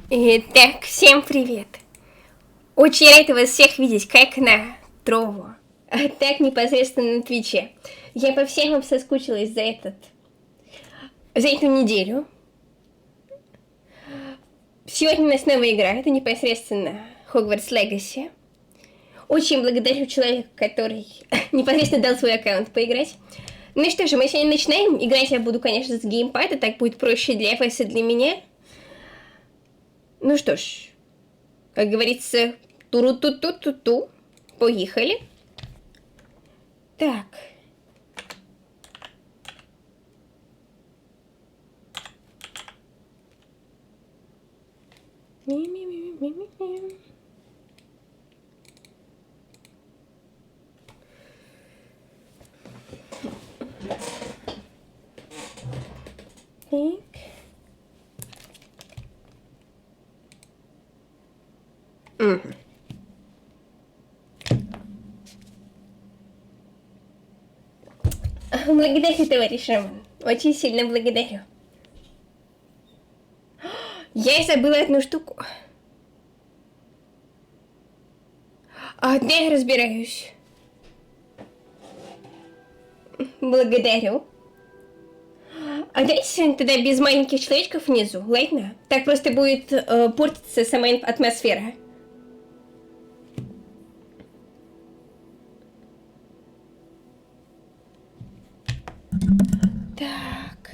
Итак, всем привет! Очень рада вас всех видеть, как на Трово, а так непосредственно на Твиче. Я по всем вам соскучилась за эту неделю. Сегодня у нас новая игра, это непосредственно Hogwarts Legacy. Очень благодарю человека, который непосредственно дал свой аккаунт поиграть. Ну и что же, мы сегодня начинаем. Играть я буду, конечно, с геймпада, так будет проще для вас и для меня. Ну что ж, как говорится, туру-ту-ту-ту-ту. Поехали. Так. Ми-ми-ми-ми-ми-ми. Так. Угу. Благодарю, товарищ Роман. Очень сильно благодарю. Я забыла одну штуку. Да, я разбираюсь. Благодарю. А давайте тогда без маленьких человечков внизу, ладно? Так просто будет портиться сама атмосфера. Так.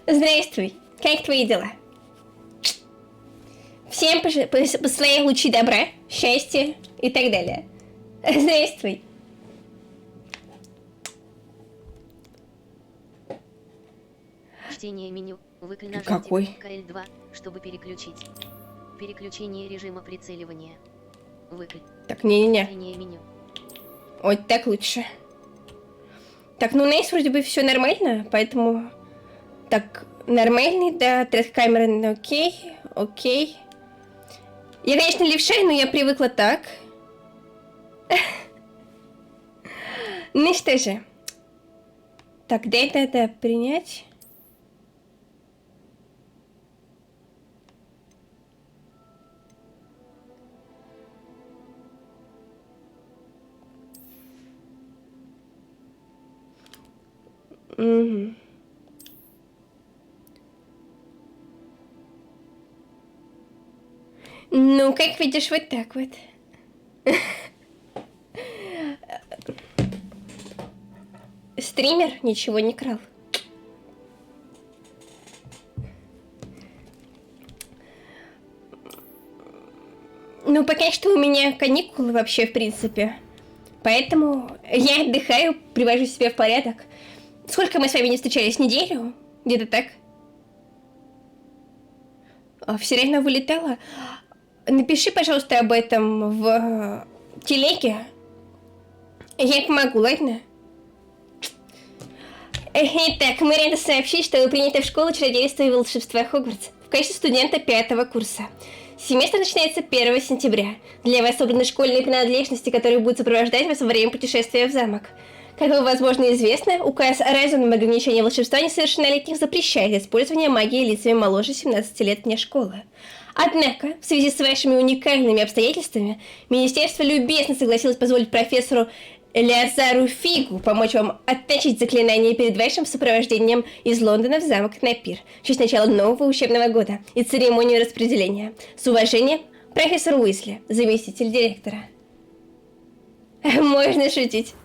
Здравствуй. Как твои дела? Всем посылаю лучи добра, счастья и так далее. Здравствуй. Чтение меню. Нажмите Какой? КЛ2, чтобы переключить. Переключение режима прицеливания. Так, не-не-не. Чтение меню. Вот так лучше. Так, ну у нас вроде бы все нормально, поэтому... Так, нормальный, да, трек камеры, окей, окей. Я, конечно, левша, но я привыкла так. Ну что же. Так, дай это принять. Угу. Ну, как видишь, вот так вот. Стример ничего не крал. Ну, пока что у меня каникулы вообще, в принципе. Поэтому я отдыхаю, привожу себя в порядок. Сколько мы с вами не встречались? Неделю? Где-то так. Все равно вылетала. Напиши, пожалуйста, об этом в телеге. Я помогу, ладно? Итак, мы рады сообщить, что вы приняты в школу чародейства и волшебства Хогвартс в качестве студента 5-го курса. Семестр начинается 1 сентября. Для вас собраны школьные принадлежности, которые будут сопровождать вас во время путешествия в замок. Как вам, возможно, известно, указ о разумном ограничении волшебства несовершеннолетних запрещает использование магии лицами моложе 17 лет вне школы. Однако, в связи с вашими уникальными обстоятельствами, Министерство любезно согласилось позволить профессору Элиазару Фигу помочь вам отточить заклинание перед вашим сопровождением из Лондона в замок на пир в честь начала нового учебного года и церемонию распределения. С уважением, профессор Уизли, заместитель директора. Можно шутить.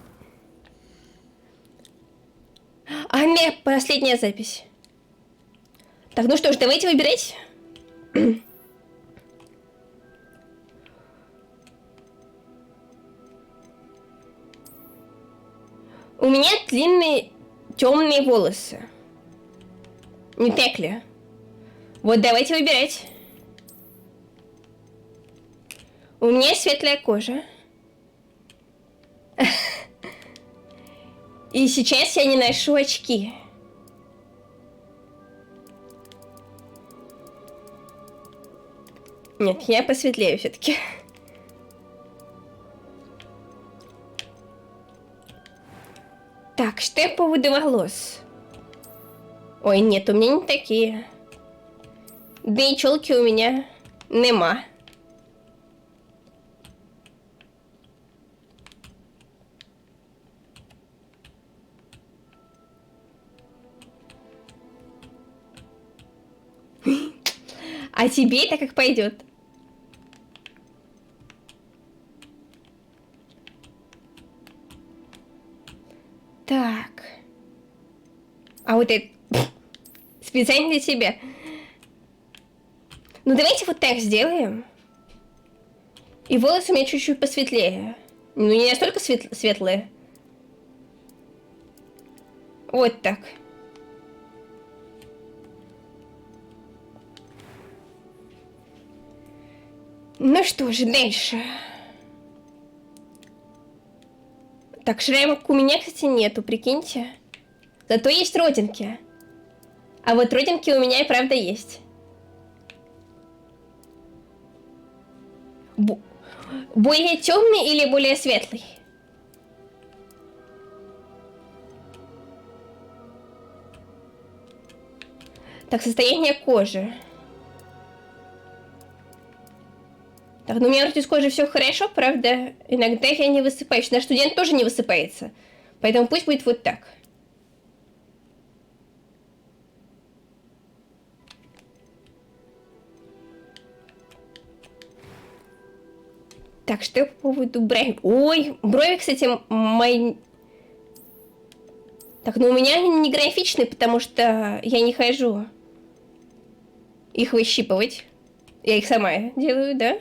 Нет, последняя запись. Так, ну что ж, давайте выбирать. У меня длинные темные волосы. Не так ли? Вот давайте выбирать. У меня светлая кожа. И сейчас я не ношу очки. Нет, я посветлею все-таки. Так, что по поводу волос? Ой, нет, у меня не такие. Да и челки у меня нема. А тебе это как пойдет? Так. А вот это... Специально для тебя. Ну, давайте вот так сделаем. И волосы у меня чуть-чуть посветлее. Ну, не настолько светлые. Вот так. Ну что же, дальше. Так, шрамок у меня, кстати, нету, прикиньте. Зато есть родинки. А вот родинки у меня и правда есть. Более темный или более светлый? Так, состояние кожи. Так, ну у меня вроде с кожей все хорошо, правда, иногда я не высыпаюсь. Наш студент тоже не высыпается. Поэтому пусть будет вот так. Так, что по поводу брови? Ой, брови, кстати, мои... Так, ну у меня они не графичные, потому что я не хожу их выщипывать. Я их сама делаю, да?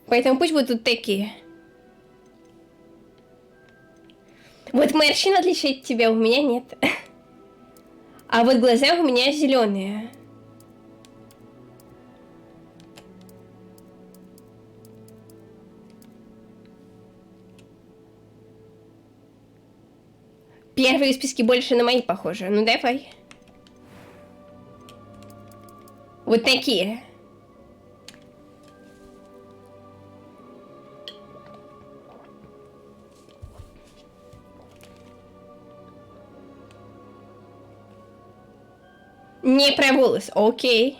Поэтому пусть будут такие. Вот морщина отличает тебя, у меня нет. А вот глаза у меня зеленые. Первые списки больше на мои похожи. Ну давай. Вот такие. Не про волос, окей.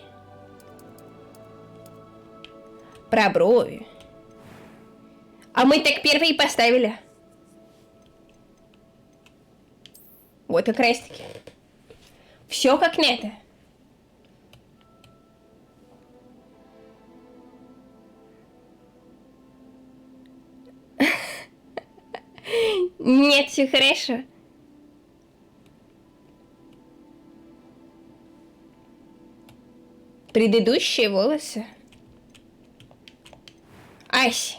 Про брови. А мы так первые поставили. Вот как раз таки. Все как надо. Нет, все хорошо. Предыдущие волосы. Ась.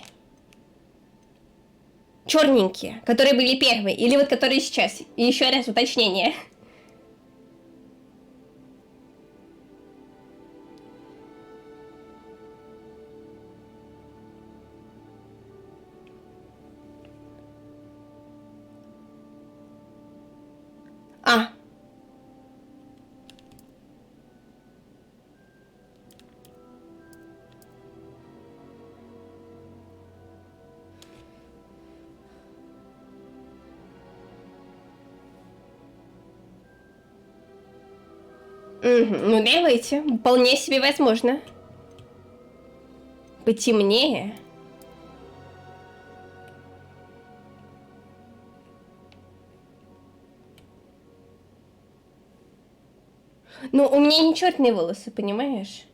Черненькие, которые были первые, или вот которые сейчас. И еще раз уточнение. А. Ну, давайте. Вполне себе возможно. Потемнее. Ну, у меня не черные волосы, понимаешь?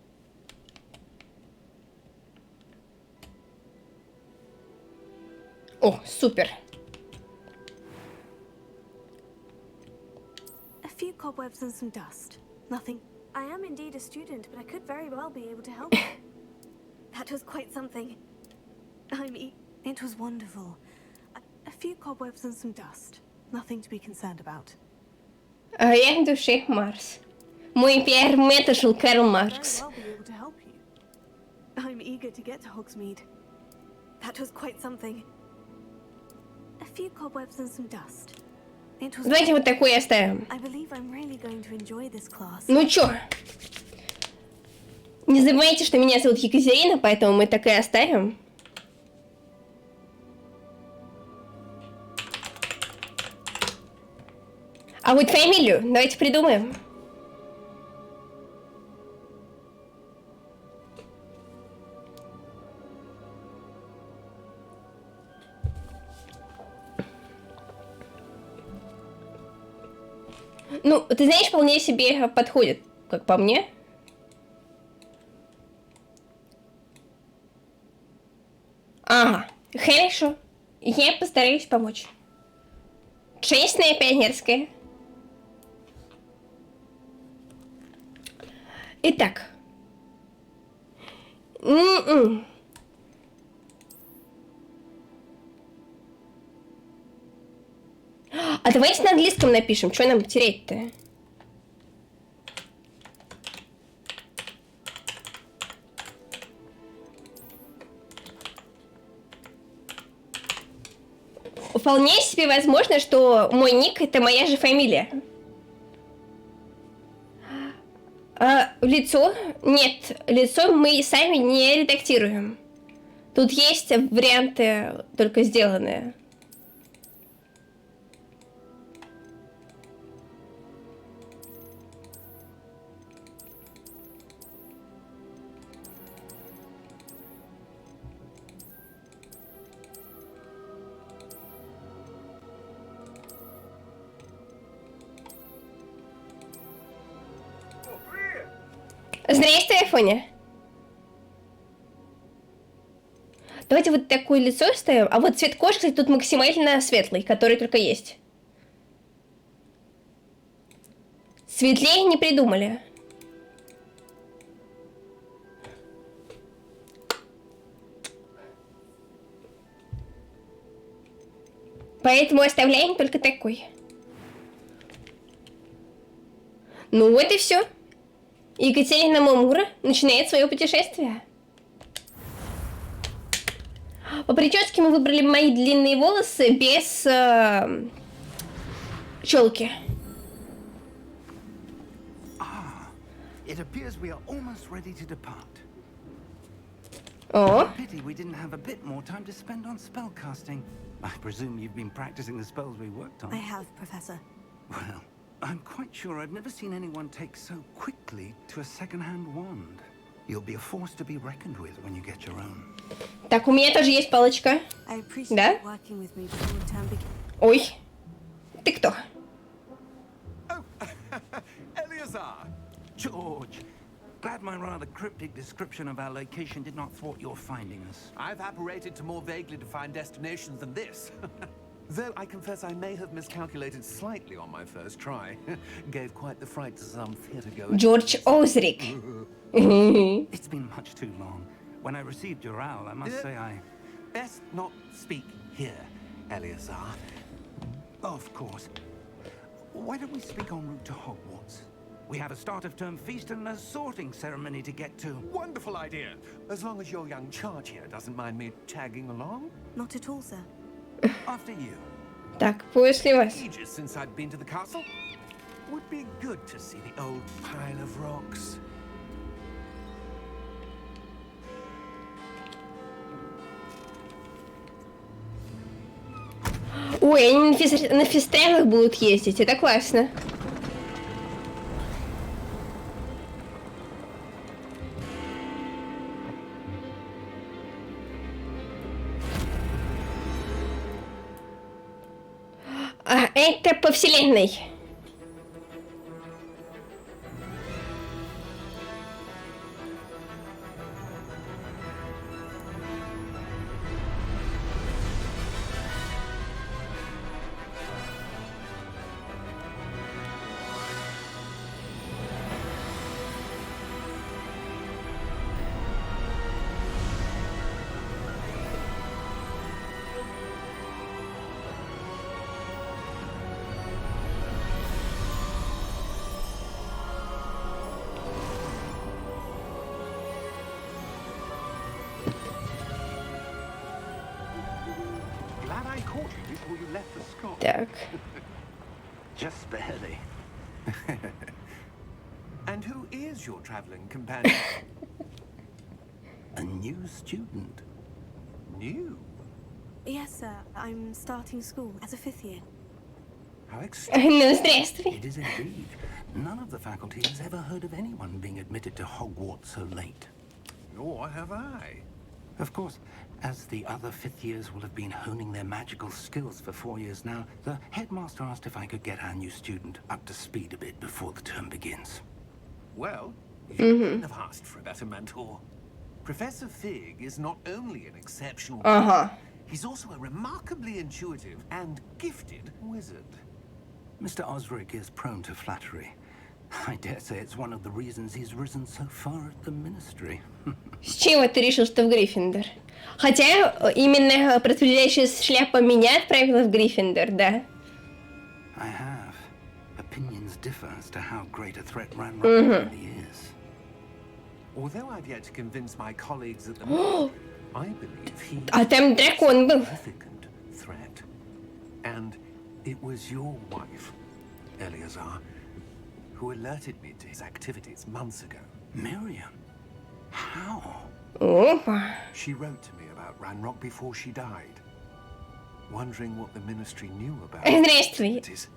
О, супер. A few cobwebs and some dust. Nothing. I am indeed a student, but I could very well be able to help you. That was quite something. It was wonderful. A few cobwebs and some dust. Nothing to be concerned about. А я души Марс. Мой пиар-мета шел Карл Маркс. Very well be able to help you. I'm eager to get to Hogsmeade. That was quite something. A few cobwebs and some dust. It was. Давайте вот такой оставим. I believe I'm really going to enjoy this class. Ну чё? Не забывайте, что меня зовут Екатерина, поэтому мы так и оставим. А вот фамилию давайте придумаем. Ну, ты знаешь, вполне себе подходит, как по мне. Ага, хорошо. Я постараюсь помочь. Честная пионерская. Итак. М-м. А давайте на английском напишем. Что нам терять-то? Вполне себе возможно, что мой ник это моя же фамилия. А лицо? Нет, лицо мы сами не редактируем. Тут есть варианты только сделанные. Здрасте, Афоня. Давайте вот такое лицо ставим. А вот цвет кожи, кстати, тут максимально светлый, который только есть. Светлее не придумали. Поэтому оставляем только такой. Ну вот и все. Екатерина Момура начинает свое путешествие. По прическе мы выбрали мои длинные волосы без челки. It appears we are almost ready to depart. О, Pity we didn't have a bit more time to spend on spellcasting. I presume you've been practicing the spells we worked on. I have, Professor. Well, I'm quite sure I've never seen anyone take so quickly to a second-hand wand. You'll be a force to be reckoned with when you get your own. так, у меня тоже есть палочка. I appreciate Да? you working with me before the term begins. Ой, ты кто? Eleazar! George, glad my rather cryptic description of our location did not thwart your finding us. I've apparated to more vaguely defined destinations than this. Though I confess I may have miscalculated slightly on my first try. Gave quite the fright to some theatre-goers. Джордж Озрик. It's been much too long. When I received your owl, I must say I... Best not speak here, Eleazar. Of course. Why don't we speak en route to Hogwarts? We have a start-of-term feast and a sorting ceremony to get to. Wonderful idea. As long as your young charge here doesn't mind me tagging along. Not at all, sir. After you. Так, после вас. Ages since I'd been to the castle. Would be good to see the old pile of rocks. Ой, они на фестивалях будут ездить, это классно. А, это по вселенной. Glad I caught you before you left for Scott. Так. Just barely. And who is your traveling companion? A new student. New? Yes, sir. I'm starting school as a 5th year. How extraordinary. Ну, здравствуй. It is indeed. None of the faculty has ever heard of anyone being admitted to Hogwarts so late. Nor have I. Of course, as the other fifth years will have been honing their magical skills for 4 years now, the headmaster asked if I could get our new student up to speed a bit before the term begins. Well, you couldn't have asked for a better mentor. Professor Fig is not only an exceptional he's also a remarkably intuitive and gifted wizard. Mr. Osric is prone to flattery. I dare say it's one of the reasons he's risen so far at the ministry. С чего ты решил, что в Гриффиндор? Хотя именно распределяющая шляпа меня отправила в Гриффиндор, да? I have. Opinions differ as to how great a threat Ranrock really is. Although I've yet to convince my colleagues at the moment, I believe he А там дракон был. significant threat. And it was your wife, Eleazar, who alerted me to his activities months ago. Miriam? How? Опа. She wrote to me about Ranrock before she died, wondering what the ministry knew about Здравствуй. activities.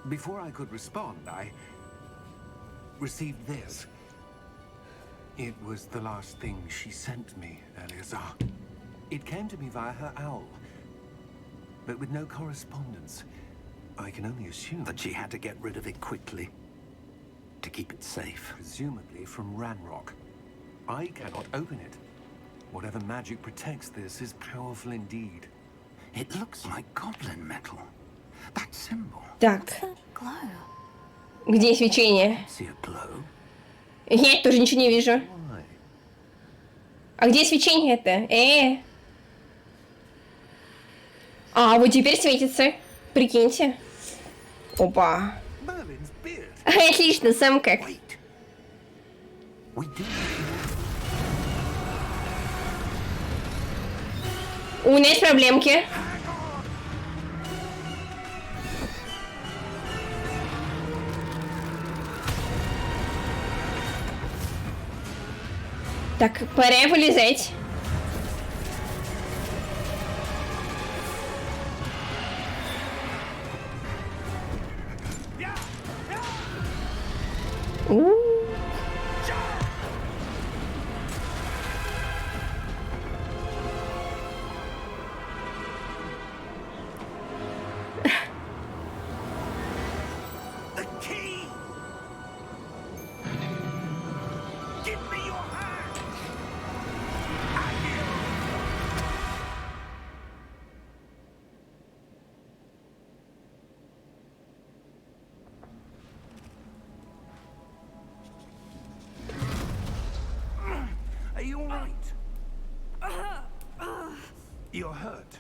Before I could respond, I received this. It was the last thing she sent me, Eleazar. It came to me via her owl, but with no correspondence. I can only assume That she had to get rid of it quickly. To keep it safe. presumably from Ranrock. I cannot open it. Whatever magic protects this is powerful indeed. It looks like goblin metal. That symbol. Так, That glow. где свечение? See a glow? Я тоже ничего не вижу. Why? А где свечение-то? А, вот теперь светится. Прикиньте. Опа. Merlin's beard. Отлично, сам как. Wait. We do. У нас проблемки. Так, пора вылезать. У. The key! Give me your hand! Are you all right? You're hurt.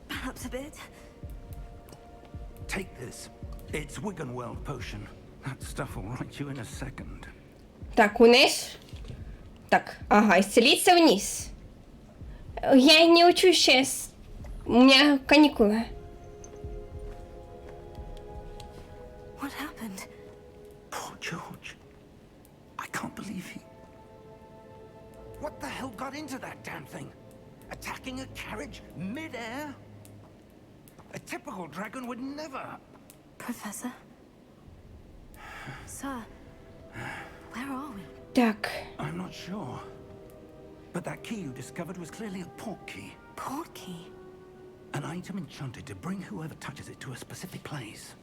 Perhaps a bit. Take this. It's Wiggenweld potion. That stuff will right you in a second. Так, у нас... Так, ага, исцелиться вниз. Я не учусь сейчас. У меня каникулы. What happened? Poor George. I can't believe he... What the hell got into that damn thing? Attacking a carriage mid-air? A typical dragon would never... Professor? Sir, where are we? Так, I'm not sure. But that key you discovered was clearly a port key. Port key. An item enchanted to bring whoever touches it to a specific place.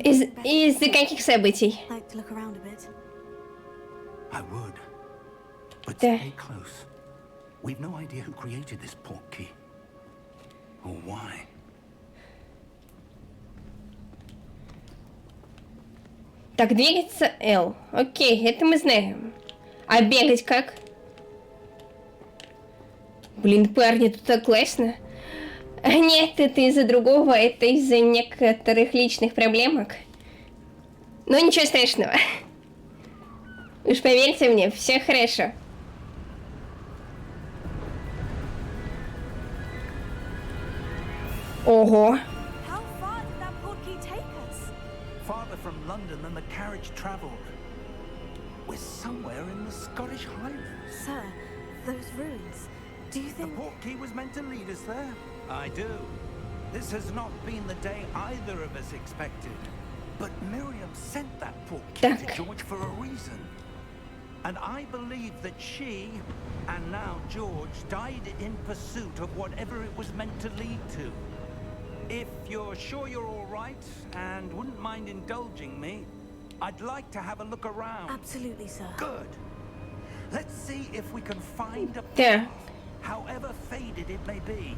из-за каких событий? Like to look around a bit. I would. But Да. stay close. We've no idea who created this port key. Or why. Так, двигаться L. Окей, это мы знаем. А бегать как? Блин, парни, тут так классно. Нет, это из-за другого, это из-за некоторых личных проблемок. Но ничего страшного. Уж поверьте мне, все хорошо. Ого. How far did that port key take us? Farther from London than the carriage travelled. We're somewhere in the Scottish Highlands. Sir, those ruins. Do you The think... portkey was meant to lead us there? I do. This has not been the day either of us expected. But Miriam sent that portkey to George for a reason. And I believe that she, and now George, died in pursuit of whatever it was meant to lead to. If you're sure you're all right, and wouldn't mind indulging me, I'd like to have a look around. Absolutely, sir. Good. Let's see if we can find a Так. path, however faded it may be.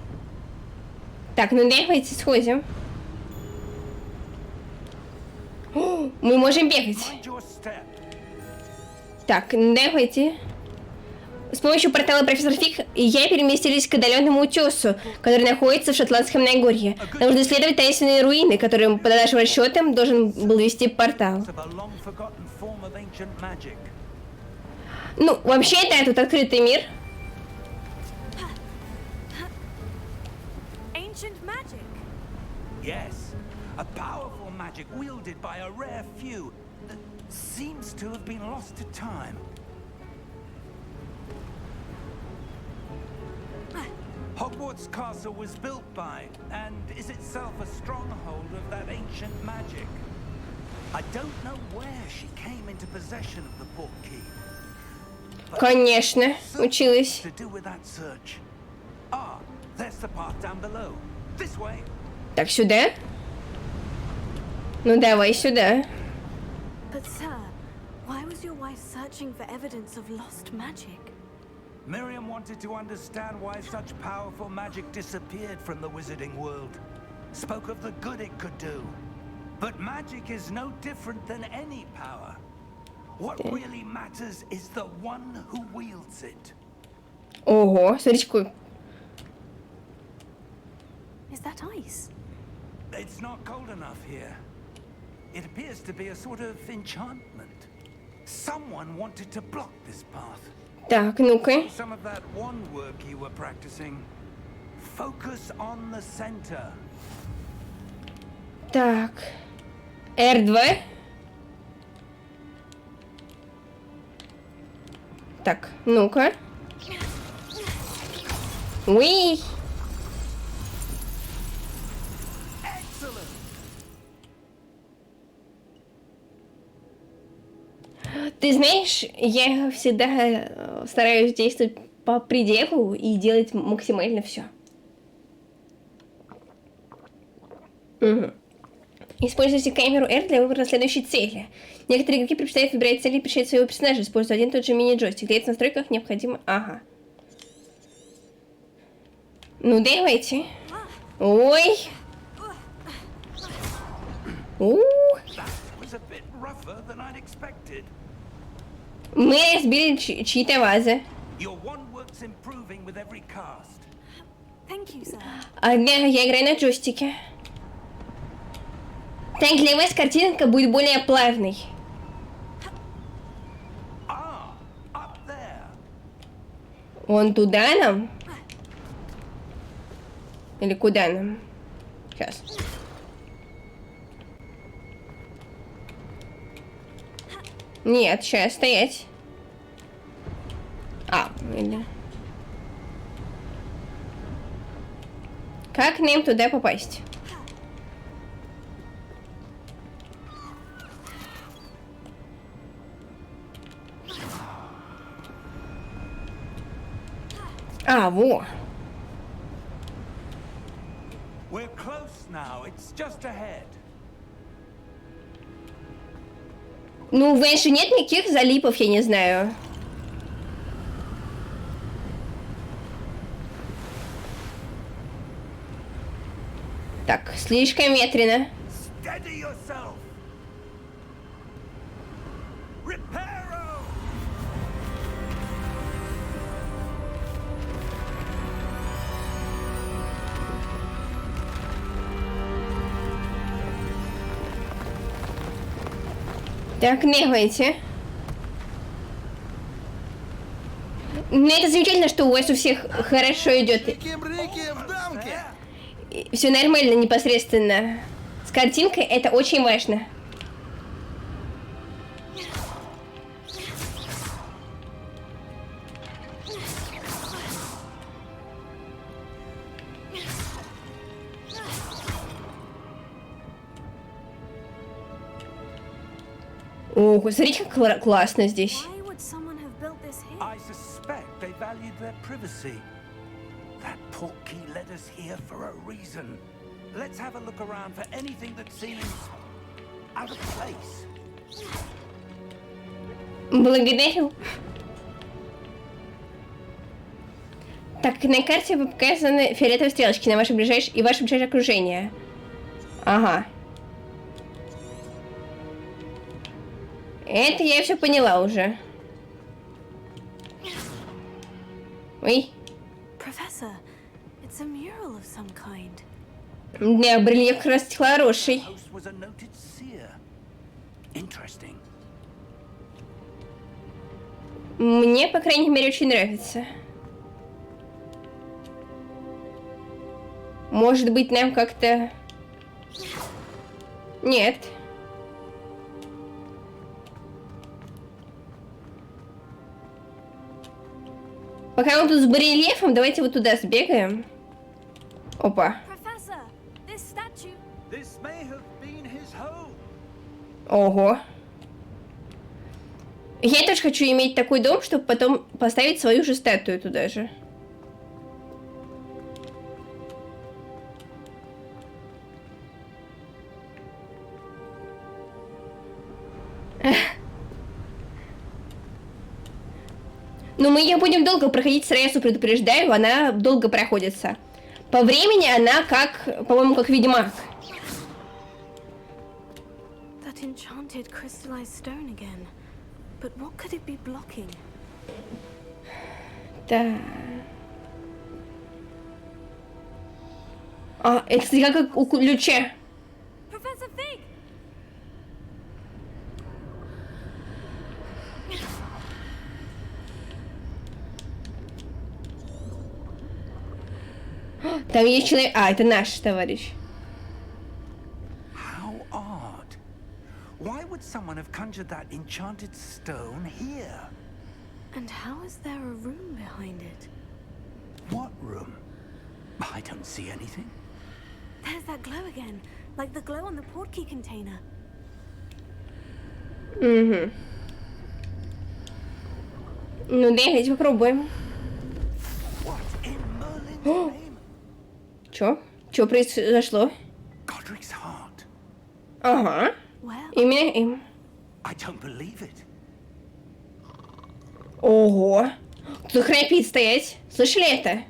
Так, ну давайте сходим. О, мы можем бегать. Mind your step. Так, ну давайте. С помощью портала профессор Фиг и я переместились к отдаленному утесу, который находится в Шотландском Нагорье. Нам нужно исследовать таинственные руины, которые, по нашим расчетам, должен был вести портал. Of a long-forgotten form of ancient magic. Ну, вообще, да, тут открытый мир. Ancient magic. Yes, a powerful magic wielded by a rare few that seems to have been lost to time. Hogwarts Castle was built by, and is itself a stronghold of that ancient magic. I don't know where she came into possession of the portkey. Конечно, училась. To do with that search. Ah, there's the path down below. This way. Так, сюда? Ну, давай сюда. But, sir, why was your wife searching for evidence of lost magic? Miriam wanted to understand why such powerful magic disappeared from the wizarding world. Spoke of the good it could do. But magic is no different than any power. What really matters is the one who wields it. Ого, смотрите, какой. Is that ice? It's not cold enough here. It appears to be a sort of enchantment. Someone wanted to block this path. Так, ну-ка. Some of that wand work you were practicing. Focus on the center. Так. R2. Так, ну-ка. Уи! Excellent. Ты знаешь, я всегда стараюсь действовать по пределу и делать максимально все. Угу. Используйте камеру R для выбора следующей цели. Некоторые игроки предпочитают выбирать цели и пришить своего персонажа, используя один и тот же мини-джойстик. Для этих настройках необходимо... Ага. Ну, давайте. Ой. Was a bit rougher than I'd expected. Мы разбили чьи-то вазы. Your wand work's improving with every cast. Thank you, sir. А я играю на джойстике. Так, для вас картинка будет более плавной. Ah, up there. Вон туда нам? Или куда нам? Сейчас. Нет, сейчас, стоять. А, или... Как нам туда попасть? А, во. We're close now. It's just ahead. Ну, в Энши нет никаких залипов, я не знаю. Так, слишком ветрено. Steady yourself. Reparo. Так, давайте. Ну, это замечательно, что у вас у всех хорошо идет. Все нормально непосредственно. С картинкой это очень важно. Ого, смотрите, как классно здесь. Why would someone have built this here? I suspect they valued their privacy. That portkey led us here for a reason. Let's have a look around for anything that seems out of place. Благодарю. Так, на карте вы показаны фиолетовые стрелочки на ваше ближайшее окружение. Ага. Это я все поняла уже. Ой. Professor, it's a mural of some kind. Да, барельеф как раз хороший. Host was a noted seer. Interesting. Мне, по крайней мере, очень нравится. Может быть, нам как-то... Нет. Пока он тут с барельефом, давайте вот туда сбегаем. Опа. Professor, this statue. This may have been his home. Ого. Я тоже хочу иметь такой дом, чтобы потом поставить свою же статую туда же. Но мы ее будем долго проходить, сразу предупреждаю, она долго проходится. По времени она как, по-моему, как Ведьмак. That enchanted crystallized stone again. But what could it be blocking? Да. А, это, кстати, как у ключа. Professor Fig! Там есть человек... А, это наш товарищ. How odd. Why would someone have conjured that enchanted stone here? And how is there a room behind it? What room? I don't see anything. There's that glow again, like the glow on the portkey container. Угу. Ну, давайте попробуем. What in Merlin's name? Чё произошло? Godric's heart. Ага. Where? Именно им. I don't believe it. Ого. Кто-то храпит стоять. Слышали это?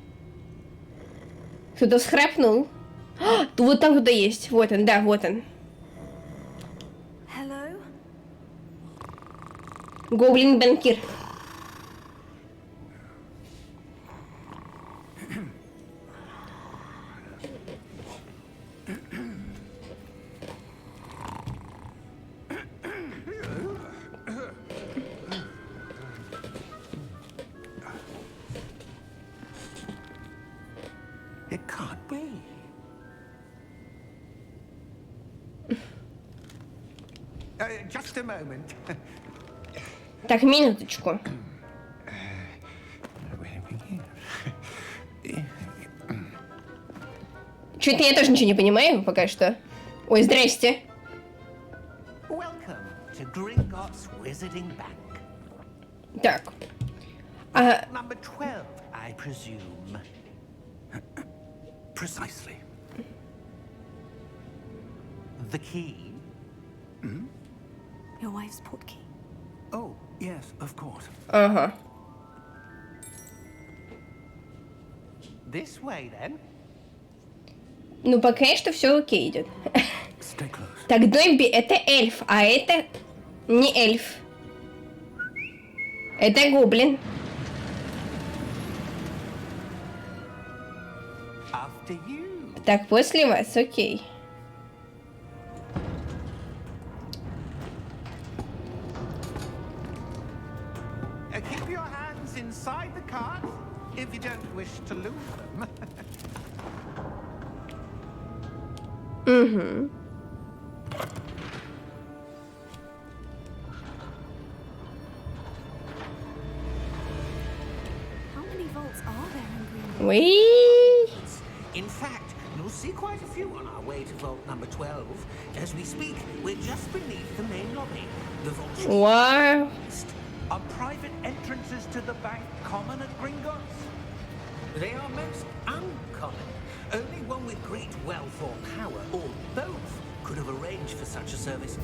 Кто-то всхрапнул. А, вот там кто-то есть. Вот он, да, вот он. Hello? Гоблин-банкир. It can't be. Just a moment. Так, минуточку. Чё-то я тоже ничего не понимаю пока что. Ой, здрасте. Welcome to Gringotts Wizarding Bank. Так. А, Number 12, I presume. Precisely. The key? Your wife's portkey. Oh, yes, of course. ага. This way, then. Ну, пока что все окей идет. Stay close. Так, Добби это эльф, а это не эльф. Это гоблин. After you. Так, после вас, окей. Keep your hands inside the cart if you don't wish to lose them. Угу. How many vaults are there in Greenland? Уи. In fact, you'll see quite a few on our way to vault number 12. As we speak, we're just beneath the main lobby. The vault should Вау. Are private entrances to the bank common at Gringotts? They are most uncommon. Only one with great wealth or power, or both, could have arranged for such a service.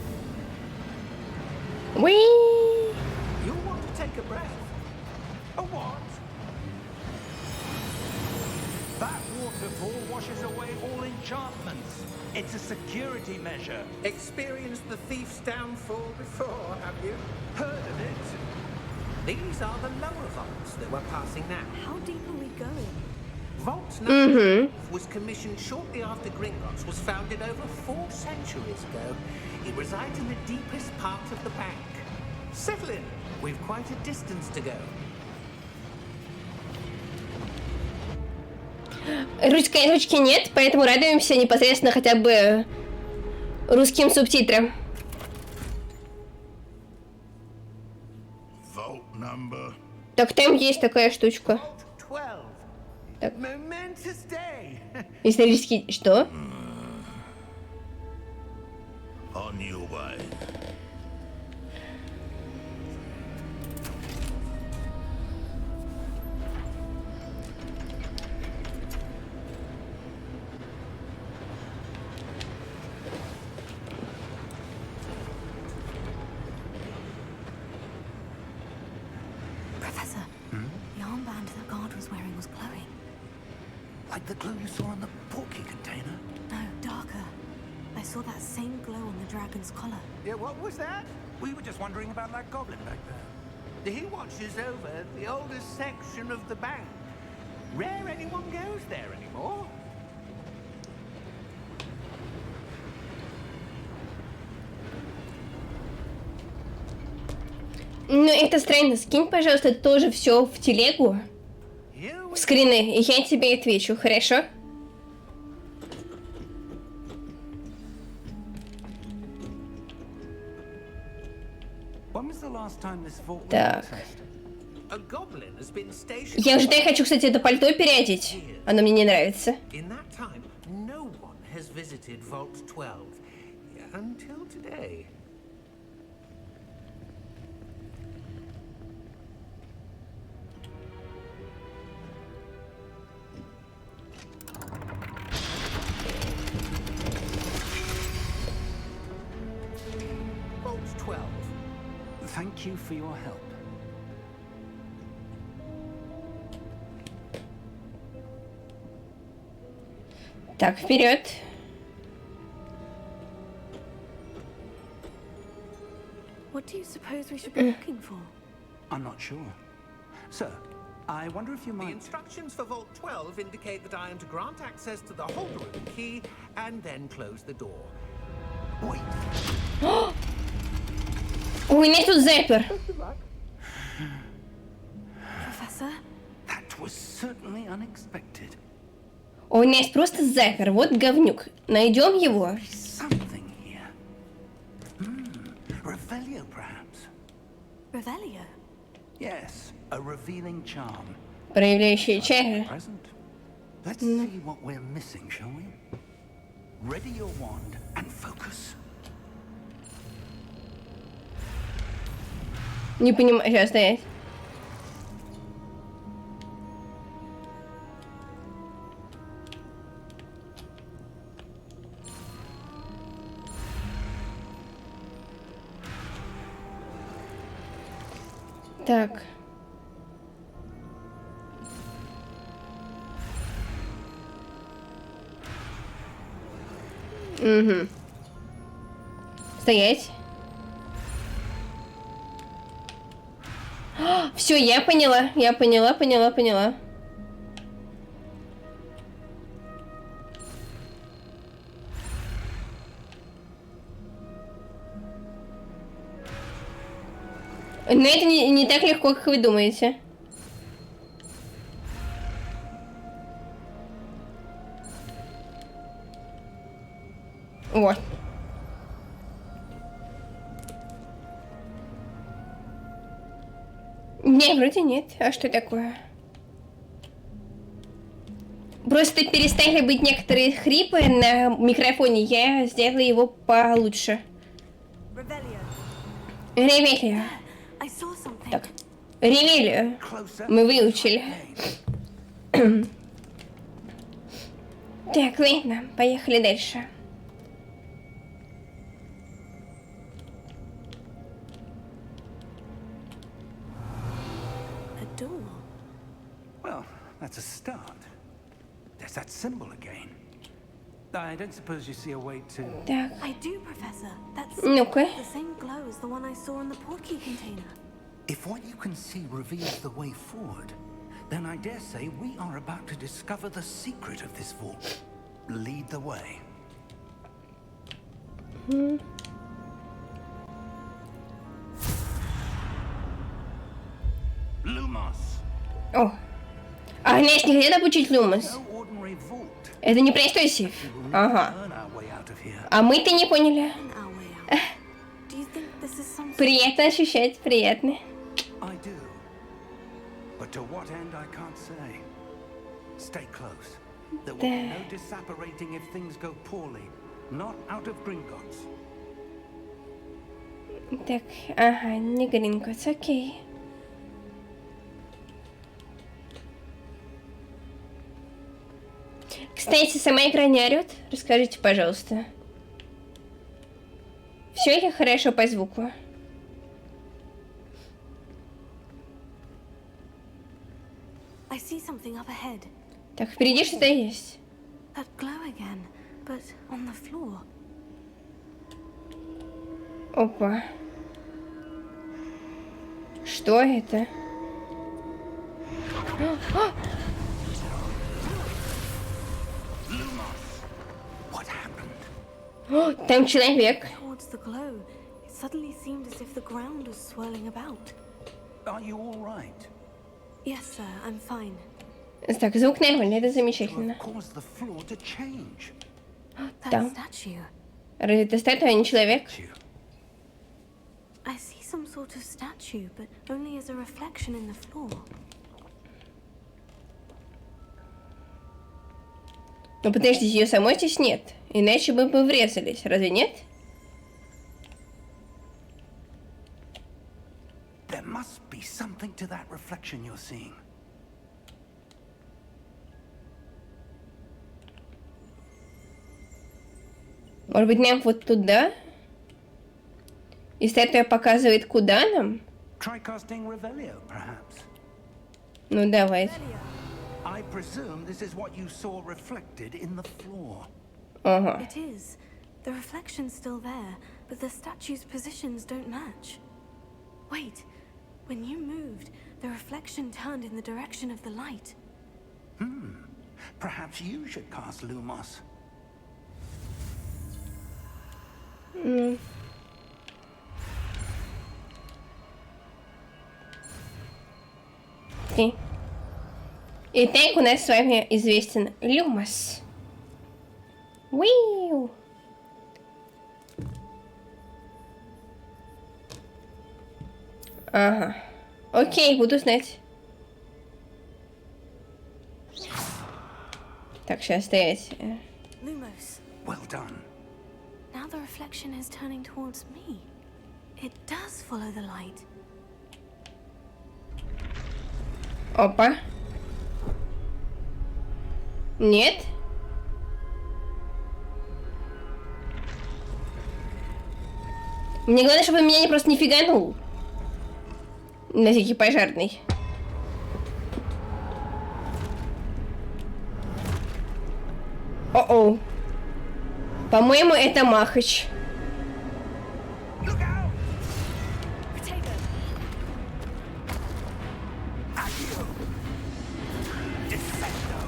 Уи. You'll want to take a breath. A what? That waterfall washes away all enchantments. It's a security measure. Experienced the thief's downfall before, have you? Heard of it? These are the lower vaults that we're passing now. How deep are we going? Vault number 12 was commissioned shortly after Gringotts was founded over 4 centuries ago. It resides in the deepest part of the bank. Settle in. We've quite a distance to go. Русской озвучки нет, поэтому радуемся непосредственно хотя бы русским субтитрам. Vault number Так там есть такая штучка. 12. Так. Momentous day. Исторический... Что? On your way. Professor, the armband that guard was wearing was glowing. Like the glue you saw on the porky container? No, darker. I saw that same glow on the dragon's collar. Yeah, what was that? We were just wondering about that goblin back there. He watches over the oldest section of the bank. Rare anyone goes there anymore. Ну, это странно. Скинь, пожалуйста, тоже все в телегу. You В скрины, и я тебе отвечу, хорошо? When was the last time this vault was Так. accessed? a goblin has been stationed. Я уже хочу, кстати, это пальто переодеть. Оно мне не нравится. In that time, no one has visited Vault 12 until today. Vault 12. Thank you for your help. Так, вперед. What do you suppose we should be looking for? I'm not sure. Sir, I wonder if you The might... instructions for Vault 12 indicate that I am to grant access to the holder of the key and then close the door. Wait, У меня тут запер. Professor? that was certainly unexpected. У меня есть просто запер. Вот говнюк. Найдем его. Something here. Revelio, perhaps? Revelio? Yes, a revealing charm. Проявляющие чары. Present. Let's see what we're missing, shall we? Ready your wand and focus. Не понимаю. Сейчас стоять. Так. Угу. Стоять. Все, я поняла. Я поняла. Но это не так легко, как вы думаете. Вот. Не, вроде нет. А что такое? Просто перестали быть некоторые хрипы на микрофоне, я сделала его получше. Revelio. Ревелию. I saw something. Так, ревелию Closer. мы выучили. Так, ладно, поехали дальше. A door. Well, that's a start. There's that symbol again. I don't suppose you see a way to... Так, I do, Professor. That's ну-ка. the same glow as the one I saw in the portkey container. If what you can see reveals the way forward, then I dare say we are about to discover the secret of this vault. Lead the way. Lumos. О, а нас не хотят обучить Люмос. No ordinary vault. Это не простой сейф. Ага. Earn our way out of here. А мы-то не поняли. On our way out. Do you think this is some Приятно ощущать, приятно. I do. But to what end, I can't say. Stay close. There will be no disapparating if things go poorly. Not out of Gringotts. Так, ага, не Гринготс, окей. Кстати, сама игра не орёт? Расскажите, пожалуйста. Все ли хорошо по звуку? I see something up ahead. Так, впереди что-то есть. That glow again, but on the floor. Опа. Что это? What happened? О, там человек. Towards the glow, it suddenly seemed as if the ground was swirling about. Are you all right? Yes, sir, I'm fine. Так, звук нормальный, это замечательно. Have caused the floor to change. That Там. statue. Разве это статуя, а не человек? I see some sort of statue, but only as a reflection in the floor. Ну подождите, ее самой здесь нет. Иначе мы бы врезались, разве нет? There must be something to that reflection you're seeing. Может быть, нам вот туда? И статуя показывает, куда нам? Try casting Revelio, perhaps. Ну, давай. I presume this is what you saw reflected in the floor. Ага. It is. The reflection's still there, but the statue's positions don't match. Wait, when you moved, the reflection turned in the direction of the light. Perhaps you should cast Lumos. Окей. Итак, у нас с вами известен Люмос. Уиу. Ага. Окей, буду знать. Так, сейчас стоять. Lumos, Well done. now the reflection is turning towards me. It does follow the light. Опа. Нет? Мне главное, чтобы он меня просто не фиганул. На всякий пожарный. О-оу. По-моему, это Махач. Look out! Potato! Accio! Defendo!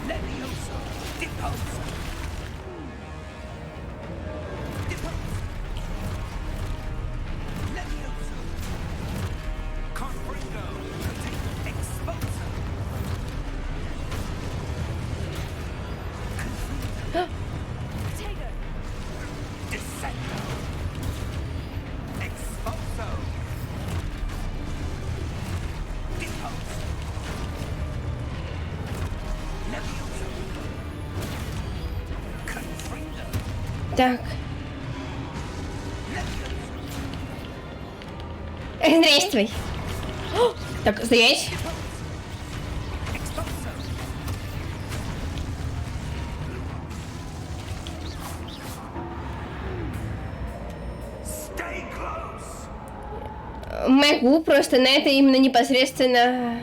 Levioso! Deposo! Deposo! Levioso! Confringo! Exposo! Potato! Так. Действуй. О, так, стоять. Stay close. Могу, просто на это именно непосредственно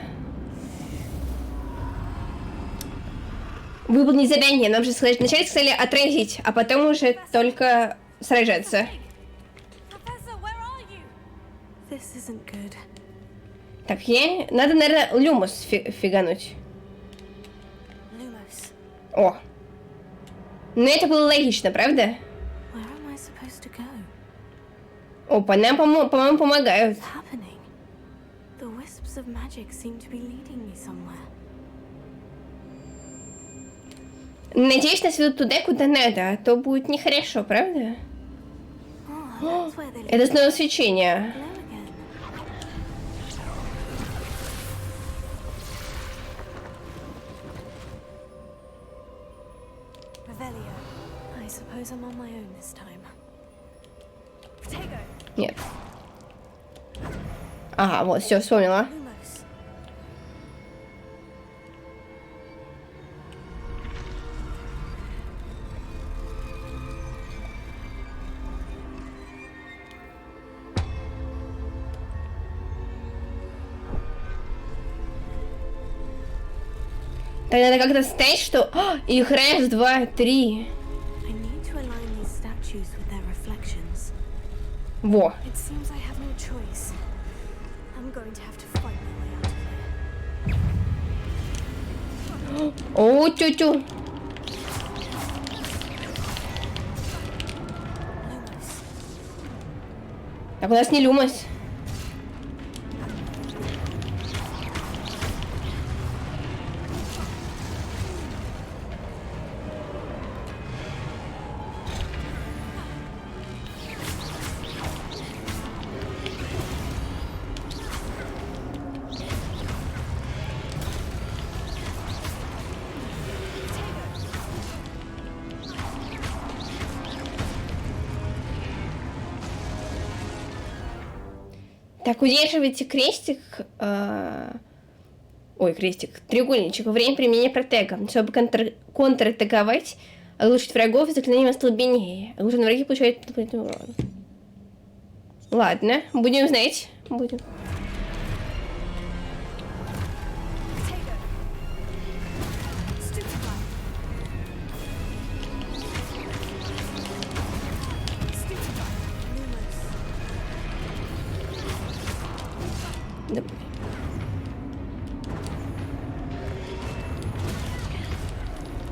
выполнить задание. Нам же вначале сказали отразить, а потом уже только сражаться. Professor, where are you? This isn't good. Так, надо, наверное, люмус фигануть. Lumos, О. Ну это было логично, правда? where am I supposed to go? Опа, нам, по-моему, помогают. What's happening? The wisps of magic seem to be leading me somewhere. Надеюсь, нас ведут туда, куда надо, а то будет нехорошо, правда? Oh, that's where they Это снова свечение. glow again. Revelio. I suppose I'm on my own this time. Protego. Нет. Ага, вот, все, вспомнила. Lumos. Так надо как-то встать, что... О, их раз, два, три. I need to align these statues with their reflections. Во. It seems I have no choice. I'm going to have to fight my way out of here. О, тю-тю. Lumos. Так, у нас не люмос. Так, удерживайте крестик. Ой, крестик. Треугольничек во время применения протега. Чтобы контратаковать, оглушить врагов заклинанием остолбенения. Оглушенные враги получают дополнительный урон. Ладно, будем знать. Будем. Protego. Stupefy. Stupefy. Lumos. Да.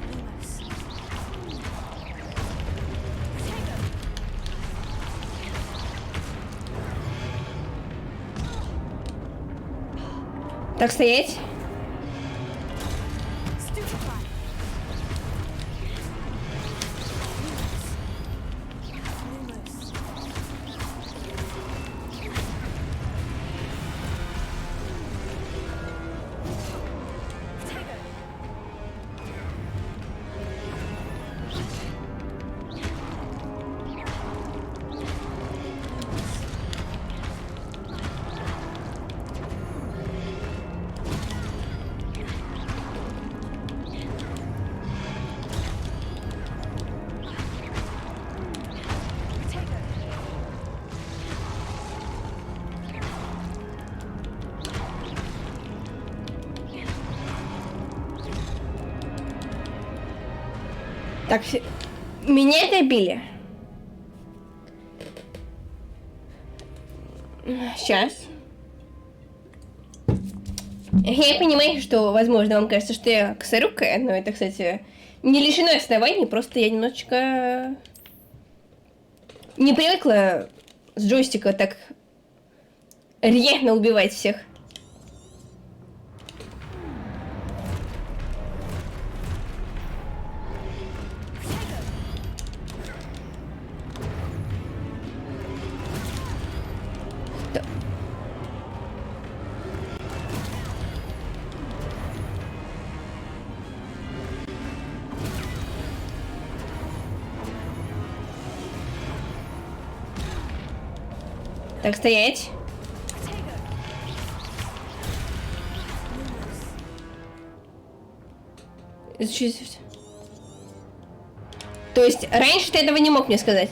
Lumos. Так, стоять. Stupefy. Lumos. Protego. Protego. Так, меня добили. Сейчас. Я понимаю, что, возможно, вам кажется, что я косорукая, но это, кстати, не лишено оснований, просто я немножечко не привыкла с джойстика так рьяно убивать всех. Так, стоять. То есть раньше ты этого не мог мне сказать?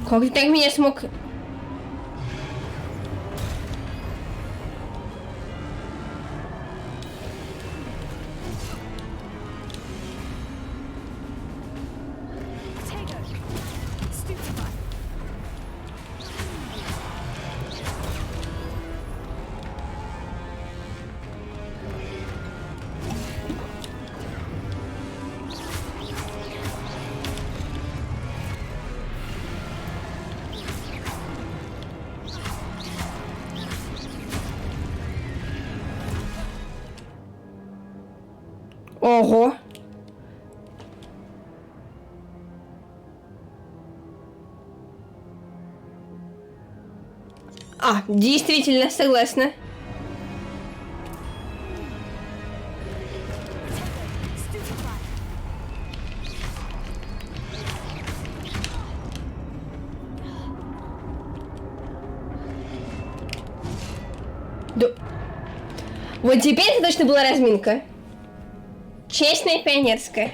Как ты так меня смог... Ого. А, действительно, согласна. Вот теперь это точно была разминка. Честная пионерская.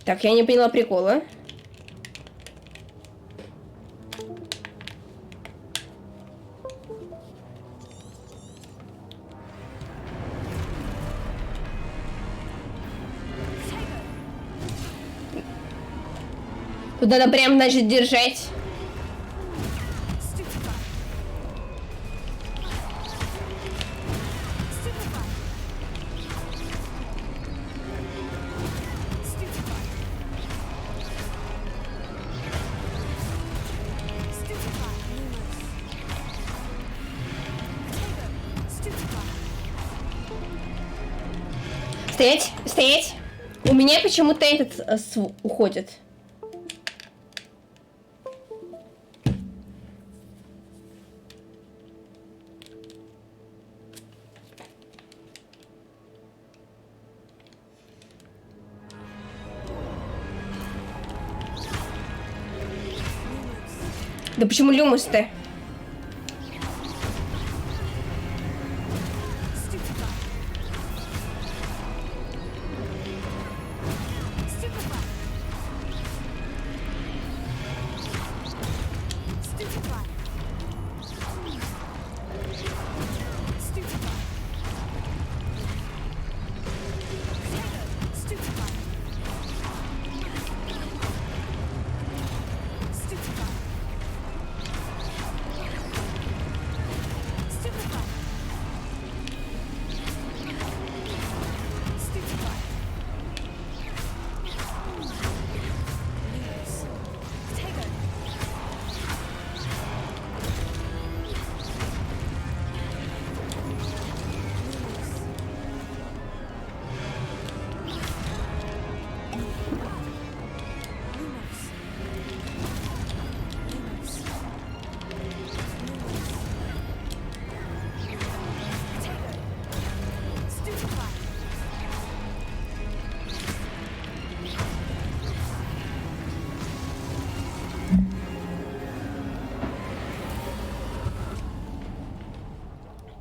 Так, я не поняла прикола. Тут надо прям, значит, держать. Стоять, стоять. У меня почему-то этот уходит. Да почему Люмус-то?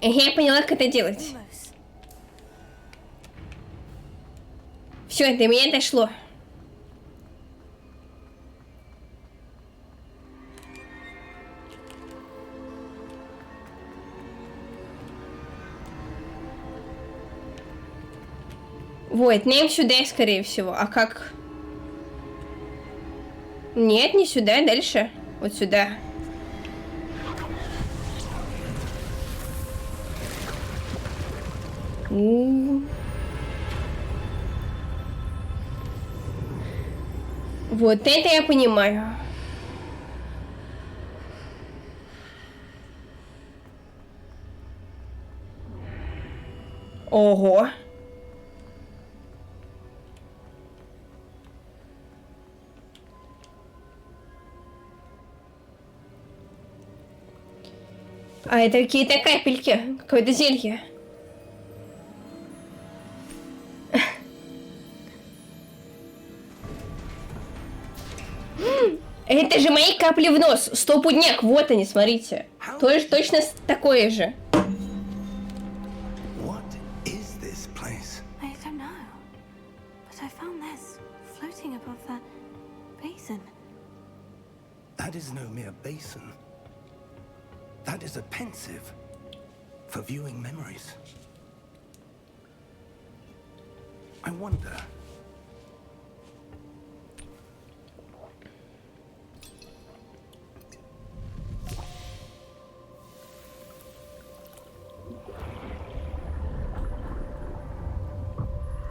Я поняла, как это делать. Все, до меня дошло. Вот, нам сюда, скорее всего. А как? Нет, не сюда, дальше. Вот сюда. Вот это я понимаю. Ого. А это какие-то капельки, какое-то зелье. Это же мои капли в нос. Стопудняк, вот они, смотрите. Тоже точно такое же. What is this place? I don't know. But I found this floating above that basin. That is no mere basin. That is a pensive for viewing memories. I wonder.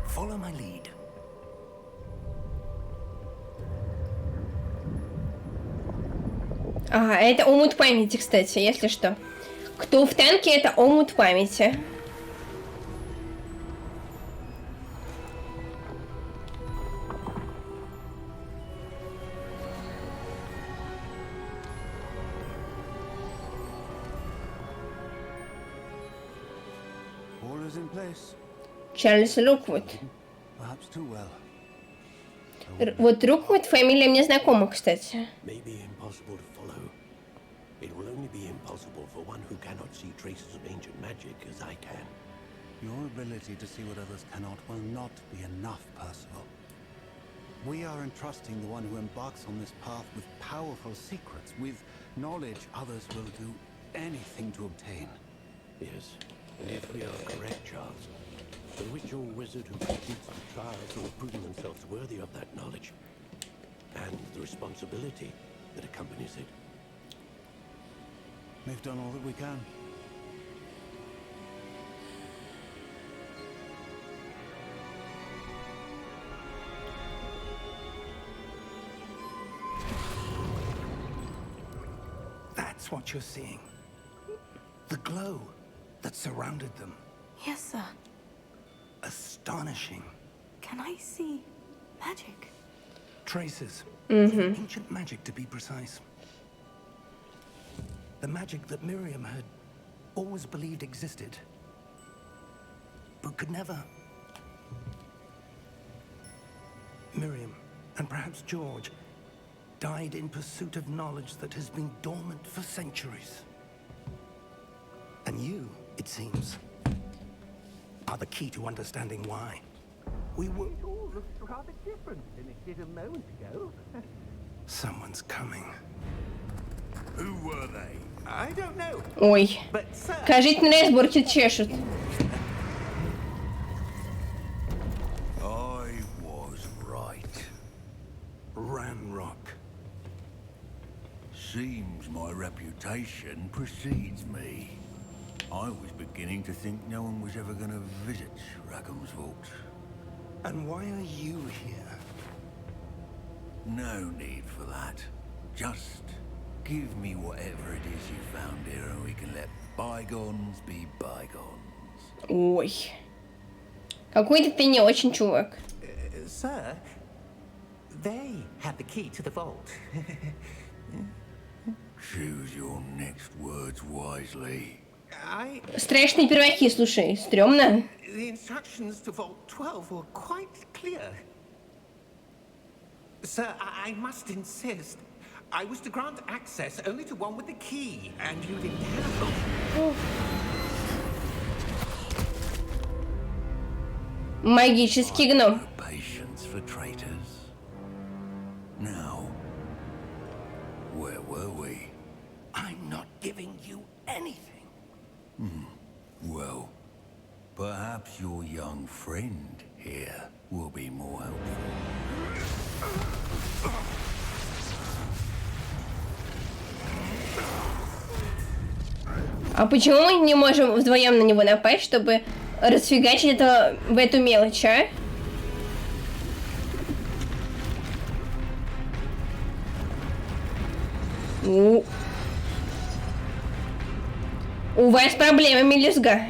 Follow my lead. Ага, это омут памяти, кстати, если что. Кто в танке, это омут памяти. All is in place. Чарльз Руквуд. Perhaps too well. Вот Руквуд, фамилия мне знакома, кстати. May be impossible to follow. It will only be impossible for one who cannot see traces of ancient magic as I can. Your ability to see what others cannot will not be enough, Percival. We are entrusting the one who embarks on this path with powerful secrets, with knowledge others will do anything to obtain. Yes, and if we are correct, Charles, the witch or wizard who completes the trials will have proven themselves worthy of that knowledge, and the responsibility that accompanies it. We've done all that we can. That's what you're seeing. The glow that surrounded them. Yes, sir. Astonishing. Can I see magic? Traces of ancient magic, to be precise. The magic that Miriam had always believed existed, but could never. Miriam, and perhaps George, died in pursuit of knowledge that has been dormant for centuries. And you, it seems, are the key to understanding why. We were... It all looks rather different than it did a moment ago. Someone's coming. Who were they? I don't know. Ой. But, sir, Кажите, на разборке чешут. I was right. Ranrock. Seems my reputation precedes me. I was beginning to think no one was ever going to visit Rackham's Vault. And why are you here? No need for that. Just give me whatever it is you found here and we can let bygones be bygones. Ой. Какой-то ты не очень чувак. sir, they had the key to the vault. Choose your next words wisely. Страшные перваки, слушай, стрёмно. The instructions to Vault 12 were quite clear. Sir, I must insist. I was to grant access only to one with the key, and you didn't have them. Магический гном. No patience for traitors. Now, where were we? I'm not giving you anything. Well, Perhaps your young friend here will be more helpful. А почему мы не можем вдвоем на него напасть, чтобы расфигачить это в эту мелочь, а? У вас проблемы, мелюзга.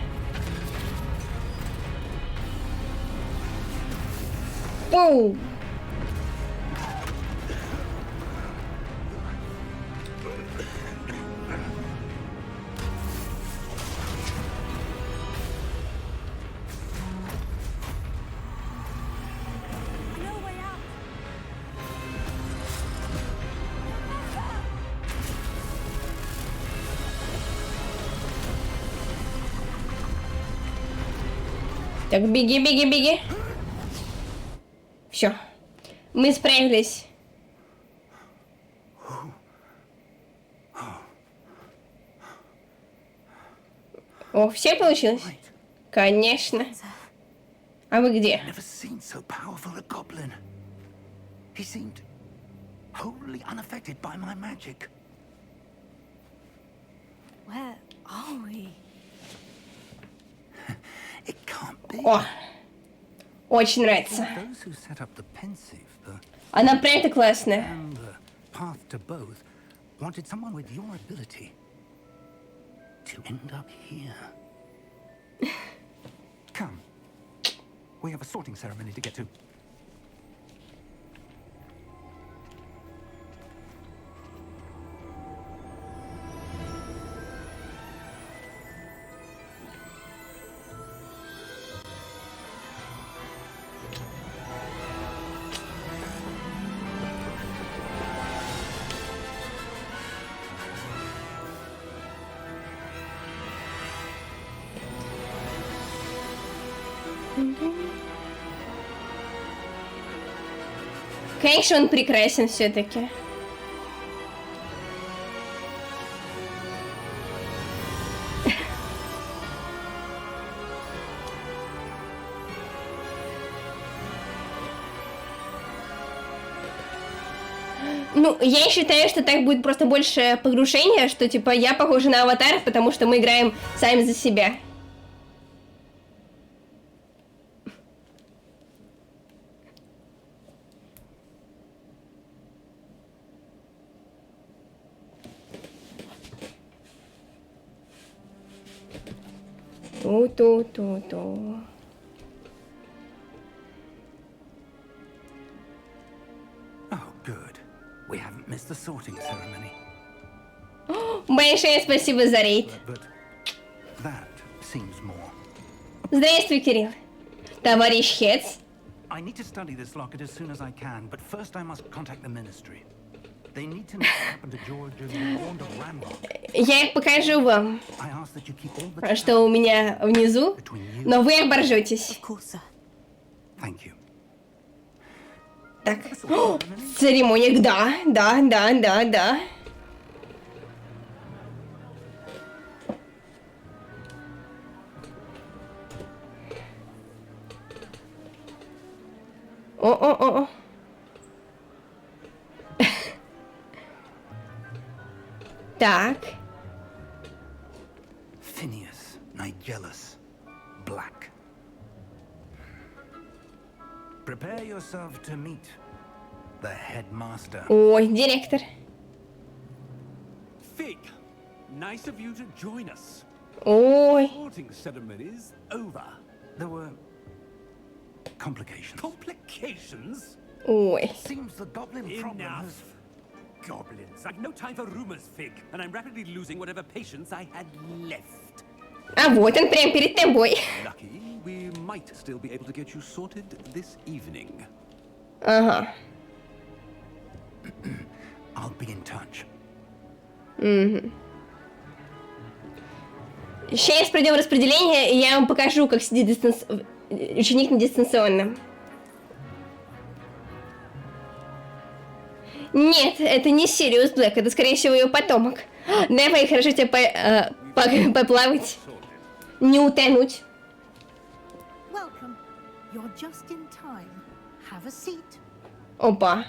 Оу. Так, беги, беги, беги. Все. Мы справились. О, все получилось? Конечно. А вы где? Never seen so powerful a goblin. He seemed wholly unaffected by my magic. Where are we? It can't be. О, очень нравится. Those who set up the pensive, Она правда классная. and the path to both wanted someone with your ability to end up here. Come. We have a sorting ceremony to get to. Конечно, он прекрасен все-таки. Ну, я считаю, что так будет просто больше погружения, что типа я похожа на аватар, потому что мы играем сами за себя. Ту-ту-ту-ту. Oh, good. We haven't missed the sorting ceremony. Большое спасибо за рейд. But that seems more. Здравствуй, Кирилл. Товарищ Хец. I need to study this locket as soon as I can, but first I must contact the ministry. They need to know what happened to George and warned of Ramrock. Я их покажу вам, I ask that you keep all the что у меня внизу, но вы оборжетесь. Of course, sir. Thank you. Так, о, церемония, да. О. Так. Phineas, Nigellus, Black. Prepare yourself to meet the headmaster. Ой, директор. Fig, nice of you to join us. Ой. Sorting ceremony's over. There were complications. Complications? Ой. Seems the goblin problem has... Enough. Goblins. I've no time for rumors, Fig, and I'm rapidly losing whatever patience I had left. А вот он прям перед тобой. Lucky, we might still be able to get you sorted this evening. Ага. I'll be in touch. Сейчас пройдем распределение, и я вам покажу, как сидит ученик на дистанционном. Нет, это не Сириус Блэк, это, скорее всего, ее потомок. Давай, хорошо тебе поплавать. Не утонуть. You're just in time. Have a seat. Опа.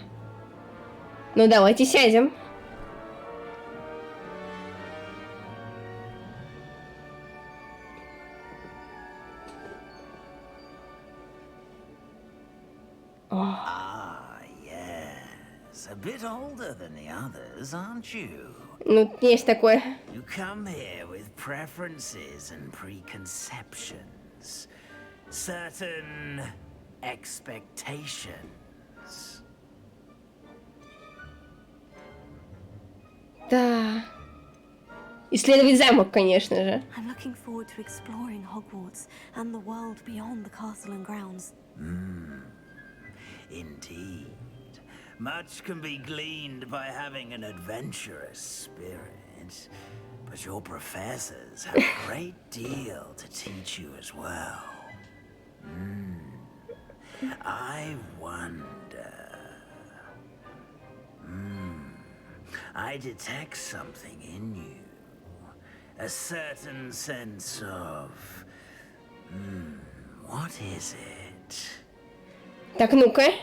Ну, давайте сядем. Ah, yes. A bit older than the others, aren't you? Ну, есть такое. You come here with preferences and preconceptions. Certain expectations. Да. Исследовать замок, конечно же. I'm looking forward to exploring Hogwarts and the world beyond the castle and grounds. Indeed. Much can be gleaned by having an adventurous spirit. But your professors have a great deal to teach you as well. I wonder. I detect something in you. A certain sense of... what is it? Так, ну-ка.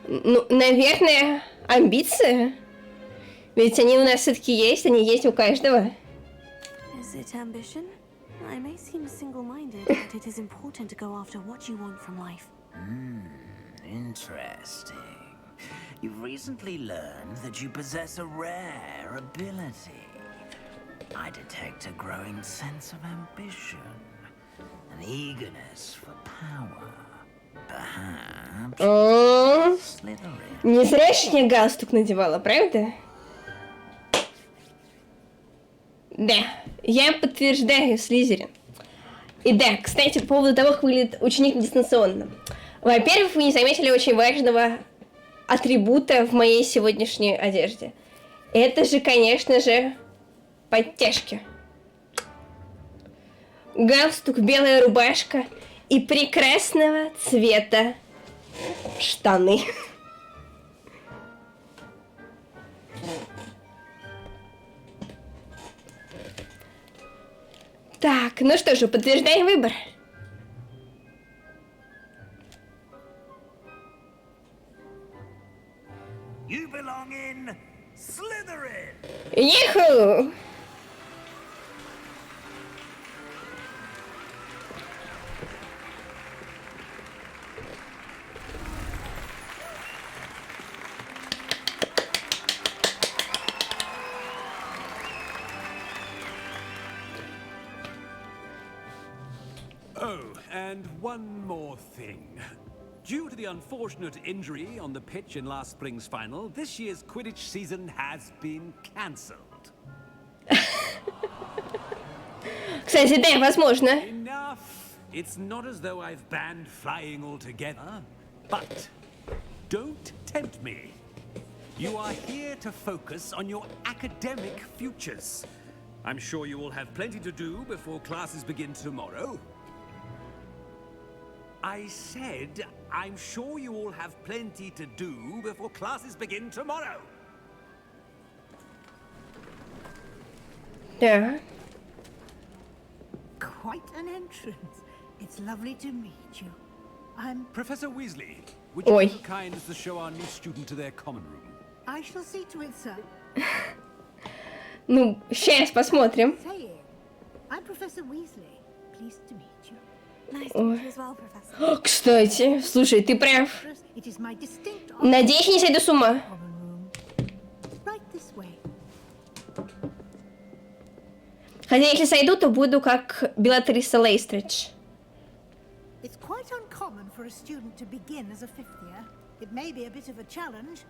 Ну, наверное, амбиции. Ведь они у нас все-таки есть, они есть у каждого. Is it ambition? I may seem single-minded, but it is important to go after what you want from life. Interesting. You've recently learned that you possess a rare ability. I detect a growing sense of ambition, an eagerness for power. Perhaps Slytherin. Не зря ж я галстук надевала, правда? Да, я подтверждаю, Слизерин. И да, кстати, по поводу того, как выглядит ученик дистанционно. Во-первых, вы не заметили очень важного атрибута в моей сегодняшней одежде. Это же, конечно же, подтяжки. Галстук, белая рубашка и прекрасного цвета штаны. Так, ну что же, подтверждаем выбор. You belong in Slytherin. Иху! Oh, and one more thing. Due to the unfortunate injury on the pitch in last spring's final, this year's Quidditch season has been cancelled. Кстати, да, возможно. Enough! It's not as though I've banned flying altogether, but don't tempt me. You are here to focus on your academic futures. I'm sure you will have plenty to do before classes begin tomorrow. I said, I'm sure you all have plenty to do before classes begin tomorrow. Да. Quite an entrance. It's lovely to meet you. I'm... Professor Weasley, would you Oi. be so kind as to show our new student to their common room? I shall see to it, sir. Ну, сейчас посмотрим. Say it. I'm Professor Weasley. Pleased to meet you. Nice to meet you as well, Professor. О, кстати, слушай, ты прав. First, it is my distinct honor Надеюсь, не сойду с ума. common room. Right this way. Хотя, если сойду, то буду как Белатриса Лейстридж. It's quite uncommon for a student to begin as a fifth year. It may be a bit of a challenge,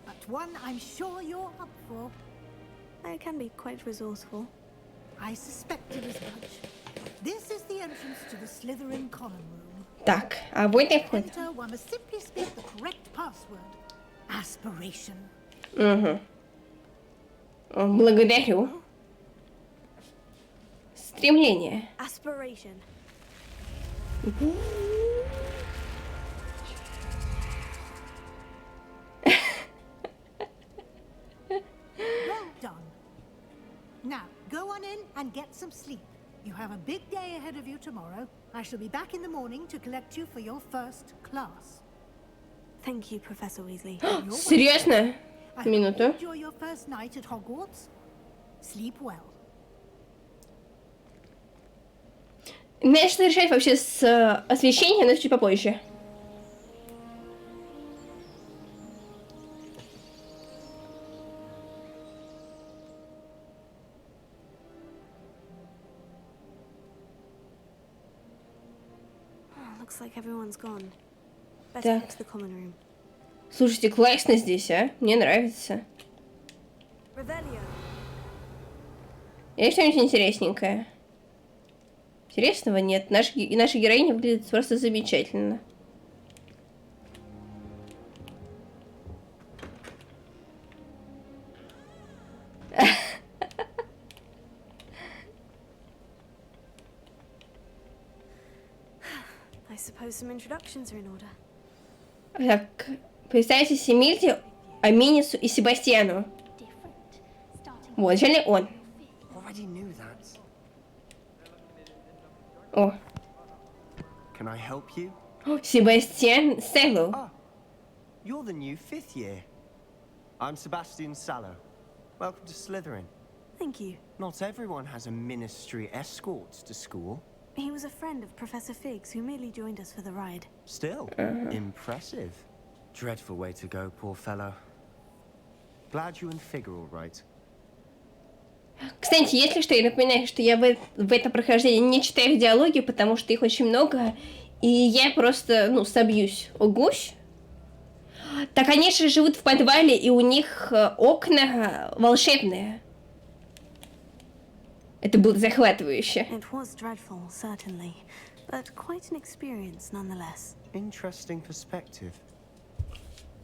but one I'm sure you're up for. I can be quite resourceful. I suspected as much. This is the entrance to the Slytherin common room. Так, а вот и вход. Enter, one must simply speak the correct password. Aspiration. Угу. Благодарю. Стремление. Aspiration. Well done. Now, go on in and get some sleep. You have a big day ahead of you tomorrow. I shall be back in the morning to collect you for your first class. Thank you, Professor Weasley. Серьезно? I Минуту. hope you enjoy your first night at Hogwarts. Sleep well. Мне что решать вообще с освещением, но это чуть попозже. Looks like everyone's gone. Better Так. head to the common room. Слушайте, классно здесь, а? Мне нравится. Revelio. Есть что-нибудь интересненькое? Интересного нет. Наша героиня выглядит просто замечательно. I suppose some introductions are in order. Так, представьтесь Эмильде, Аминису и Себастьяну. Вот, вначале он. Already knew that. О, Can I help you? Себастьян Селло. Ah, you're the new 5th year. I'm Sebastian Sallow. Welcome to Slytherin. Thank you. Not everyone has a ministry escort to school. He was a friend of Professor Figgs who merely joined us for the ride. Still, impressive. Dreadful way to go, poor fellow. Glad you and Fig are all right. Кстати, если что, я напоминаю, что я в этом прохождении не читаю диалоги, потому что их очень много, и я просто, собьюсь о гусь. Так они же живут в подвале, и у них окна волшебные. Это было захватывающе. It was dreadful, certainly, but quite an experience nonetheless. Interesting perspective.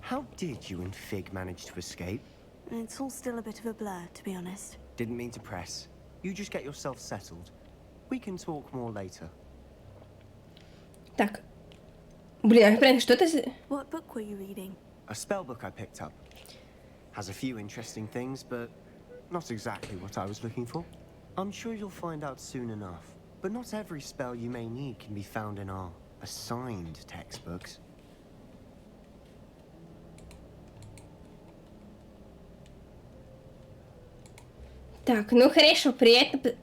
How did you and Fig manage to escape? It's all still a bit of a blur, to be honest. Didn't mean to press. You just get yourself settled. We can talk more later. Так. Блин, а что это за... What book were you reading? A spell book I picked up. Has a few interesting things, but not exactly what I was looking for. I'm sure you'll find out soon enough. But not every spell you may need can be found in our assigned textbooks. Так, ну хорошо, приятно...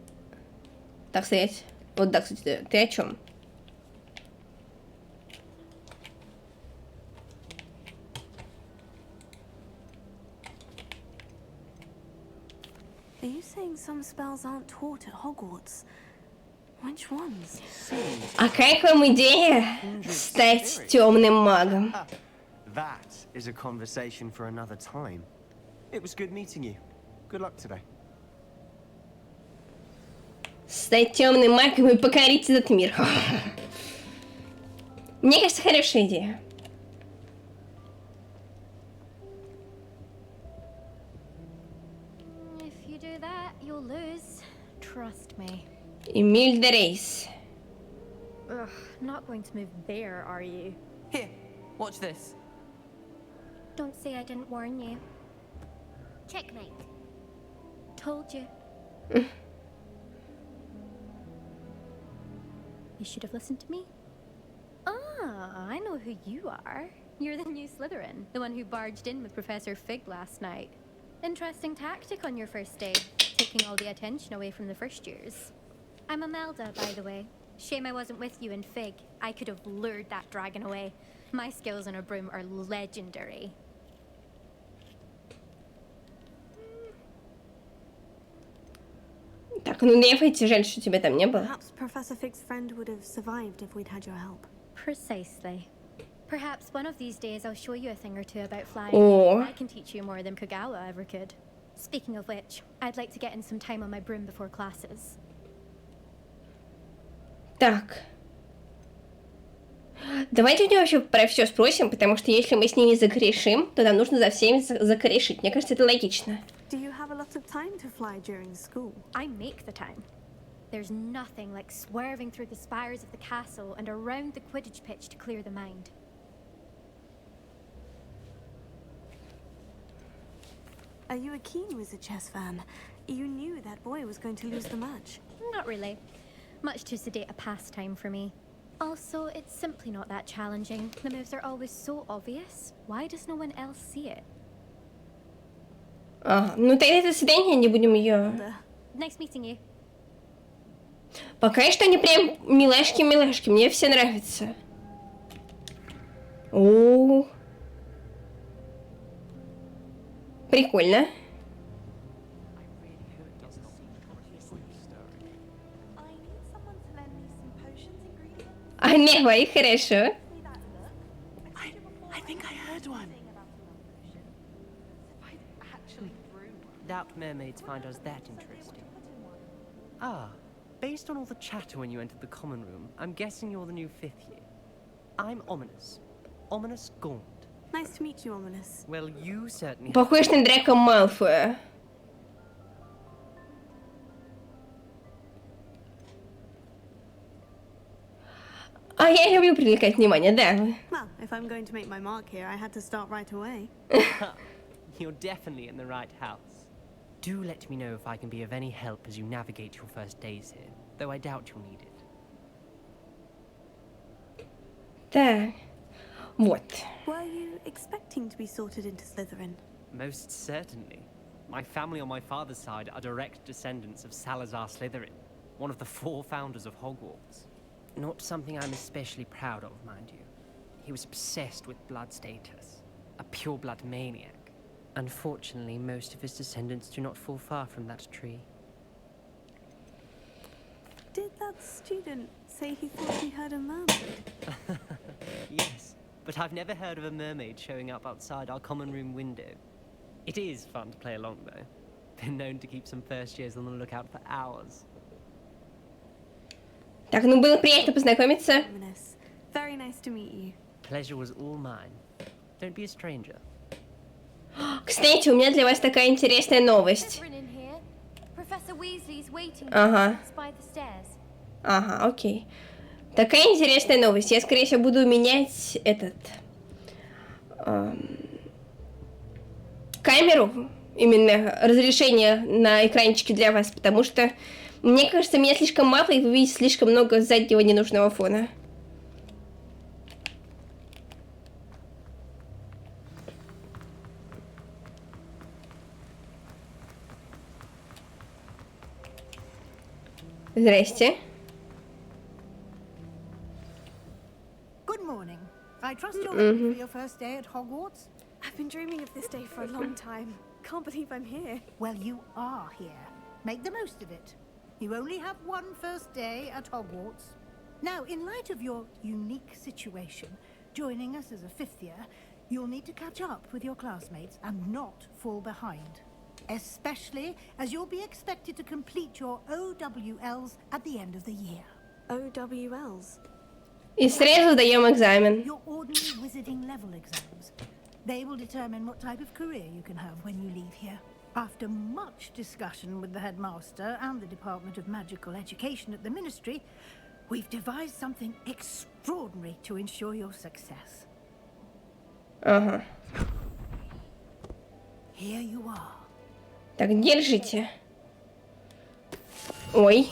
Так, стоять. Вот, да, кстати, ты о чем? Are you saying some spells aren't taught at Hogwarts? Which ones? А как вам идея стать темным магом? That is a conversation for another time. It was good meeting you. Good luck today. Стать темным магом и покорить этот мир. Мне кажется, хорошая идея. If you do that, you'll lose. Trust me. Эмиль де Рейс. Ugh, not going to move there, are you? Here, watch this. Don't say I didn't warn you. Checkmate. Told you. You should have listened to me. Ah, I know who you are. You're the new Slytherin, the one who barged in with Professor Fig last night. Interesting tactic on your first day, taking all the attention away from the first years. I'm Imelda, by the way. Shame I wasn't with you in Fig. I could have lured that dragon away. My skills on a broom are legendary. Так, ну Нефайте, жаль, что тебя там не было. Perhaps Professor Fig's friend would have survived if we'd had your help. Precisely. Perhaps one of these days I'll show you a thing or two about flying. О. I can teach you more than Kagawa ever could. Speaking of which, I'd like to get in some time on my broom before classes. Так. Давайте у него вообще про все спросим, потому что если мы с ними закорешим, то нам нужно за всеми закорешить. Мне кажется, это логично. Do you have a lot of time to fly during school? I make the time. There's nothing like swerving through the spires of the castle and around the Quidditch pitch to clear the mind. Are you a keen Wizard chess fan? You knew that boy was going to lose the match. Not really. Much too sedate a pastime for me. Also, it's simply not that challenging. The moves are always so obvious. Why does no one else see it? Ага, ну тогда до свидания, не будем ее... Nice meeting you. Пока что они прям милашки-милашки, мне все нравится. О, прикольно. А не, ой, хорошо. I think I heard one. Doubt mermaids find us that interesting. Ah, based on all the chatter when you entered the common room, I'm guessing you're the new 5th year. I'm Ominous. Ominous Gaunt. Nice to meet you, Ominous. Well, you certainly... Похож на Драко Малфоя. А я люблю привлекать внимание, да. Well, if I'm going to make my mark here, I had to start right away. You're definitely in the right house. Do let me know if I can be of any help as you navigate your first days here, though I doubt you'll need it. Так, вот. Were you expecting to be sorted into Slytherin? Most certainly. My family on my father's side are direct descendants of Salazar Slytherin, one of the 4 founders of Hogwarts. Not something I'm especially proud of, mind you. He was obsessed with blood status, a pure-blood maniac. Unfortunately, most of his descendants do not fall far from that tree. Did that student say he thought he heard a mermaid? Yes, but I've never heard of a mermaid showing up outside our common room window. It is fun to play along, though. Been known to keep some first years on the lookout for hours. Так, ну было приятно познакомиться. Very nice to meet you. Pleasure was all mine. Don't be a stranger. Кстати, у меня для вас такая интересная новость. Ага. Ага, окей. Такая интересная новость. Я, скорее всего, буду менять камеру, именно разрешение на экранчике для вас, потому что мне кажется, меня слишком мало, и вы видите слишком много заднего ненужного фона. Здрасте. Good morning. I trust you're ready for your first day at Hogwarts. I've been dreaming of this day for a long time. Can't believe I'm here. Well, you are here. Make the most of it. You only have one first day at Hogwarts. Now, in light of your unique situation, joining us as a 5th year, you'll need to catch up with your classmates and not fall behind. Especially as you'll be expected to complete your OWLs at the end of the year. OWLs? И сразу даем экзамен. Your ordinary wizarding level exams. They will determine what type of career you can have when you leave here. After much discussion with the headmaster and the Department of Magical Education at the Ministry, we've devised something extraordinary to ensure your success. Ага. Here you are. Так, держите. Ой.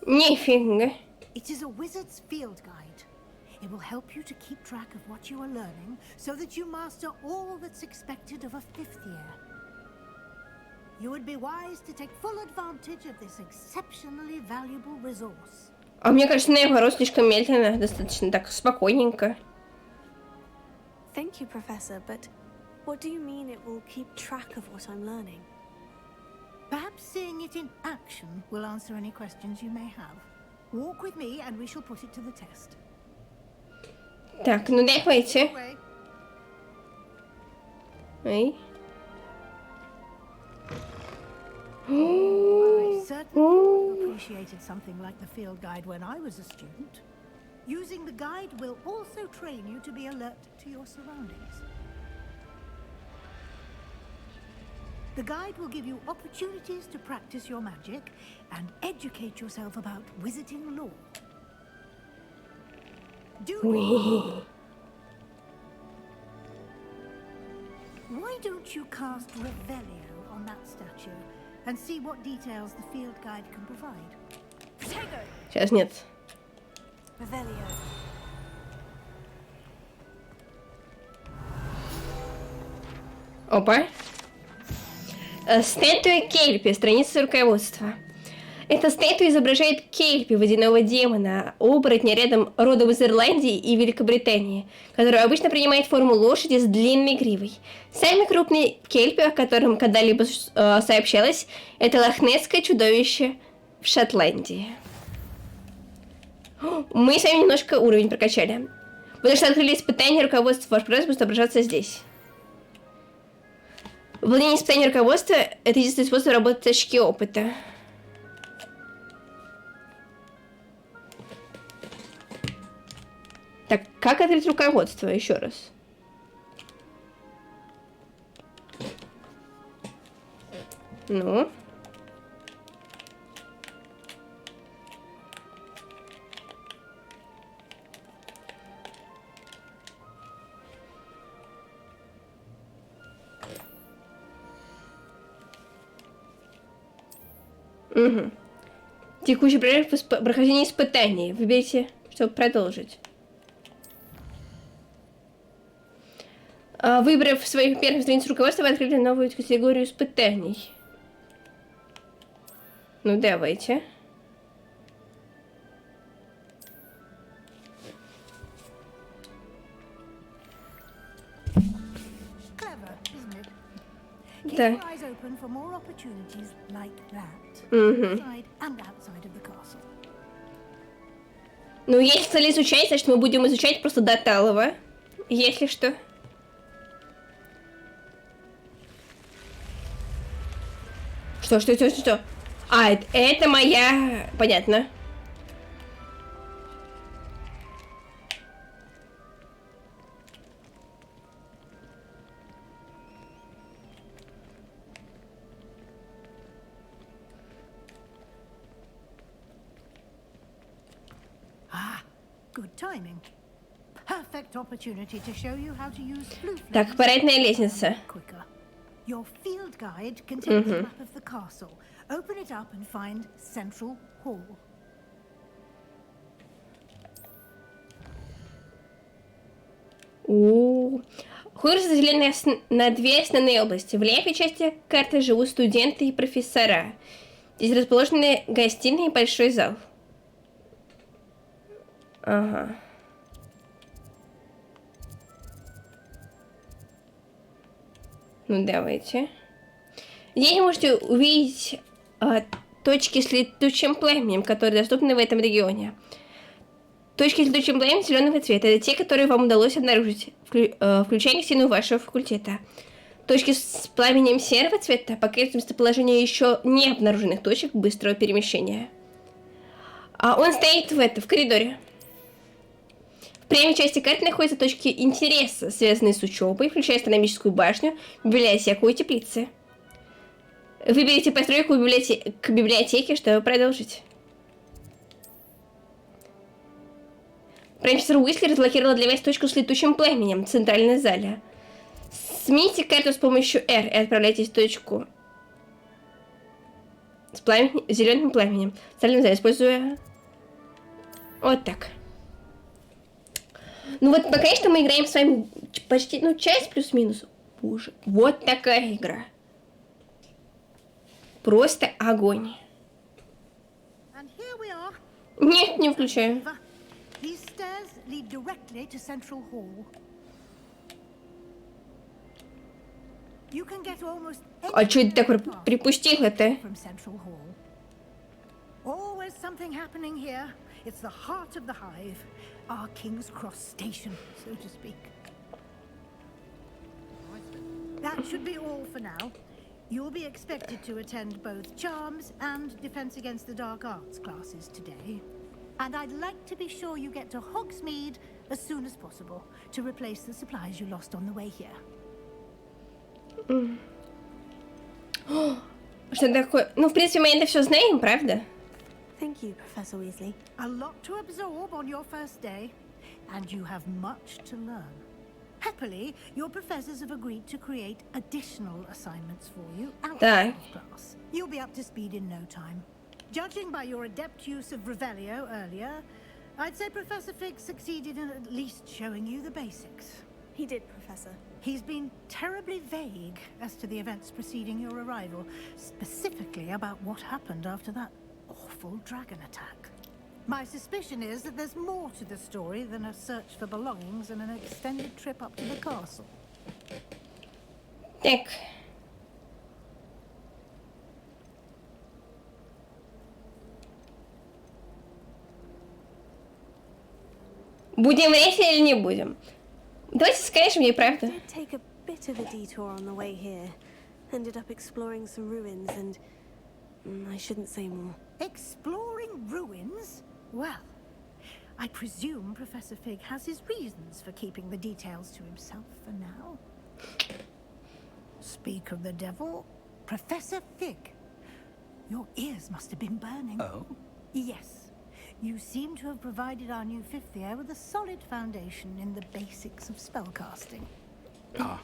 Нифига. It is a wizard's field guide. It will help you to keep track of what you are learning so that you master all that's expected of a 5th year. You would be wise to take full advantage of this exceptionally valuable resource. А мне кажется, на его рост слишком медленно, достаточно так спокойненько. Thank you, Professor, but what do you mean it will keep track of what I'm learning? Perhaps seeing it in action will answer any questions you may have. Walk with me and we shall put it to the test. Так, ну давайте. Эй. I certainly appreciated something like the field guide when I was a student. Using the guide will also train you to be alert to your surroundings. The guide will give you opportunities to practice your magic and educate yourself about wizarding lore. Why don't you cast Revelio on that statue and see what details the field guide can provide? Protego! Сейчас нет. Revelio. Опа. Статуя Кельпи, страница руководства. Эта статуя изображает Кельпи, водяного демона, оборотня рядом родом из Ирландии и Великобритании, который обычно принимает форму лошади с длинной гривой. Самый крупный Кельпи, о котором когда-либо сообщалось, это лохнесское чудовище в Шотландии. Мы с вами немножко уровень прокачали. Потому что открыли испытания руководства, ваш прогресс будет отображаться здесь. Выполнение испытаний руководства – это единственный способ работать очки опыта. Так, как открыть руководство? Еще раз. Ну. Угу. Текущий прорыв в прохождении испытаний. Выберите, чтобы продолжить. Выбрав свою первую страницу руководства, вы открыли новую категорию испытаний. Ну, давайте. Да. Ну, если цель изучать, значит мы будем изучать просто до талого. Если что. Что? А, это моя... Понятно. Так, парадная лестница. Your field guide contains a map of the castle. Open it up and find Central Hall. Хогвартс разделен на две основные области. В левой части карты живут студенты и профессора. Здесь расположены гостиная и большой зал. Ага. Ну, давайте. Здесь вы можете увидеть точки с летучим пламенем, которые доступны в этом регионе. Точки с летучим пламенем зеленого цвета – это те, которые вам удалось обнаружить, включая стену вашего факультета. Точки с пламенем серого цвета показывают местоположение еще не обнаруженных точек быстрого перемещения. Он стоит в коридоре. В правой части карты находятся точки интереса, связанные с учебой, включая астрономическую башню, библиотеку и теплицы. Выберите постройку к библиотеке, чтобы продолжить. Профессор Уизли разблокировала для вас точку с летучим пламенем в центральной зале. Смените карту с помощью R и отправляйтесь в точку с зеленым пламенем в центральной зале, используя вот так. Ну вот пока что мы играем с вами почти, час плюс-минус. Боже, вот такая игра. Просто огонь. Нет, не включаю. А что это такое припустило-то? It's the heart of the hive, our King's Cross station, so to speak. That should be all for now. You'll be expected to attend both Charms and Defense Against the Dark Arts classes today. And I'd like to be sure you get to Hogsmeade as soon as possible to replace the supplies you lost on the way here. Что такое? Ну, в принципе, мы это все знаем, правда? Thank you, Professor Weasley. A lot to absorb on your first day. and you have much to learn. Happily, your professors have agreed to create additional assignments for you outside of class. You'll be up to speed in no time. Judging by your adept use of Revelio earlier, I'd say Professor Fig succeeded in at least showing you the basics. He did, Professor. He's been terribly vague as to the events preceding your arrival, specifically about what happened after that awful dragon attack. My suspicion is that there's more to the story than a search for belongings and an extended trip up to the castle. Так. Будем вместе или не будем? Давайте скажем ей правду. Did take a bit of a detour on the way here. Ended up exploring some ruins and I shouldn't say more. Exploring ruins? Well, I presume Professor Fig has his reasons for keeping the details to himself for now. Speak of the devil, Professor Fig. Your ears must have been burning. Oh? Yes. You seem to have provided our new fifth year with a solid foundation in the basics of spellcasting. Ah,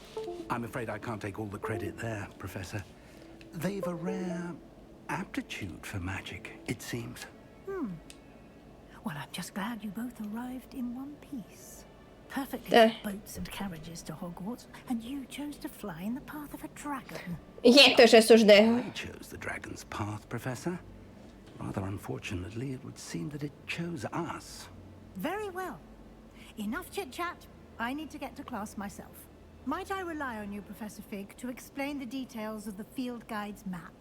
I'm afraid I can't take all the credit there, Professor. They've a rare aptitude for magic, it seems. Well, I'm just glad you both arrived in one piece. Perfectly boats and carriages to Hogwarts, and you chose to fly in the path of a dragon. Я тоже осуждаю. I chose the dragon's path, Professor. Rather unfortunately, it would seem that it chose us. Very well. Enough chit-chat. I need to get to class myself. Might I rely on you, Professor Fig, to explain the details of the field guide's map?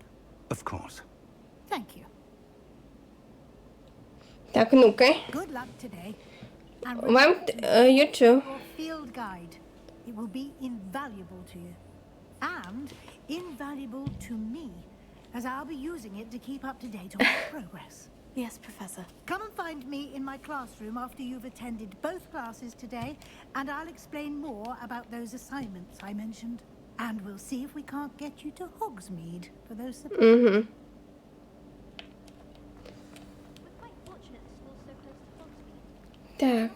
Of course. Thank you. Так, ну-ка. Good luck today. And Вам, you too. your field guide. It will be invaluable to you. And invaluable to me, as I'll be using it to keep up to date on my progress. Yes, Professor. Come and find me in my classroom after you've attended both classes today, and I'll explain more about those assignments I mentioned. And we'll see if we can't get you to Hogsmeade for those supplies. Так.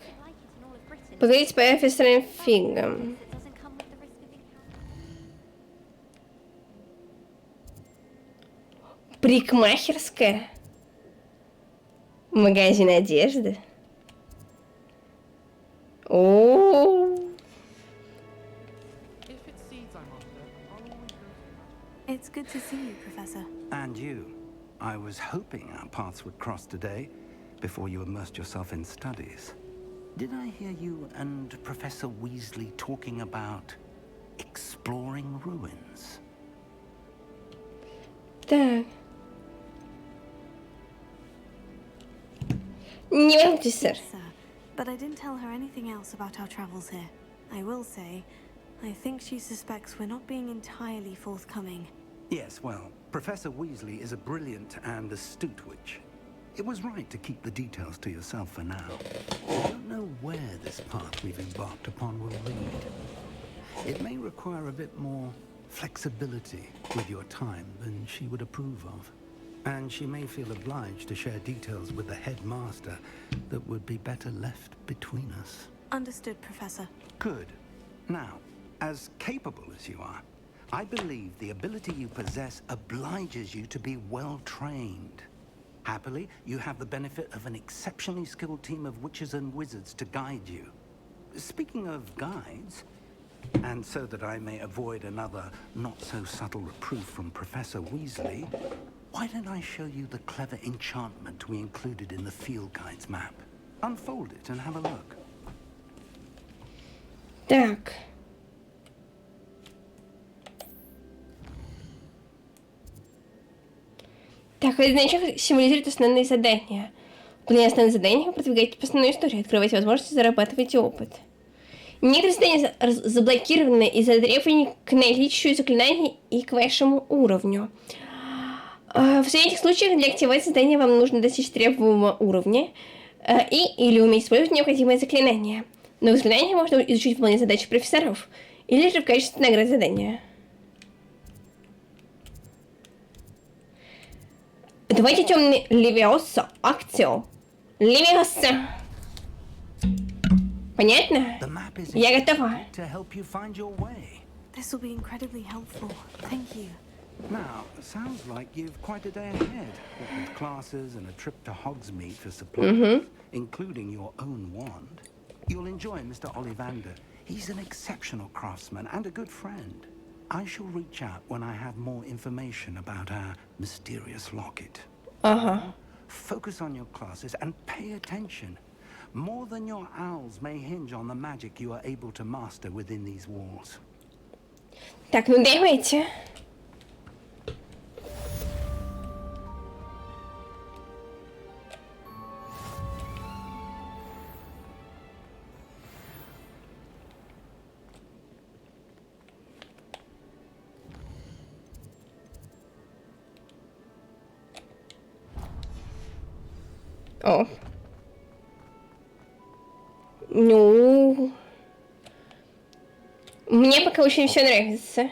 Поговорить с профессором Фигом. Парикмахерская. Магазин одежды. О. It's good to see you, Professor. And you. I was hoping our paths would cross today, before you immersed yourself in studies. Did I hear you and Professor Weasley talking about exploring ruins? Так. Не волнуйтесь, сэр. Sir, but I didn't tell her anything else about our travels here. I will say, I think she suspects we're not being entirely forthcoming. Yes, well, Professor Weasley is a brilliant and astute witch. It was right to keep the details to yourself for now. I don't know where this path we've embarked upon will lead. It may require a bit more flexibility with your time than she would approve of. And she may feel obliged to share details with the headmaster that would be better left between us. Understood, Professor. Good. Now, as capable as you are, I believe the ability you possess obliges you to be well trained. Happily, you have the benefit of an exceptionally skilled team of witches and wizards to guide you. Speaking of guides, and so that I may avoid another not-so-subtle reproof from Professor Weasley, why don't I show you the clever enchantment we included in the field guide's map? Unfold it and have a look. Так. Так, этот значок символизирует основные задания. Выполняя основные задания, вы продвигаете по основной истории, открываете возможности, зарабатываете опыт. Некоторые задания заблокированы из-за требований к наличию заклинаний и к вашему уровню. В этих случаях для активации задания вам нужно достичь требуемого уровня или уметь использовать необходимые заклинания. Но заклинания можно изучить выполнение задачи профессоров или же в качестве награды задания. Давайте темный левиоса, акцио. Левиоса. Понятно? The map is Я готова. to help you find your way. This will be incredibly helpful. Thank you. Now, sounds like you've quite a day ahead, what with classes and a trip to Hogsmeade for supplies, including your own wand. You'll enjoy Mr. Ollivander. He's an exceptional craftsman and a good friend. I shall reach out when I have more information about our mysterious locket. Focus on your classes and pay attention. More than your owls may hinge on the magic you are able to master within these walls. Так, ну давайте. О. Ну... Мне пока очень все нравится.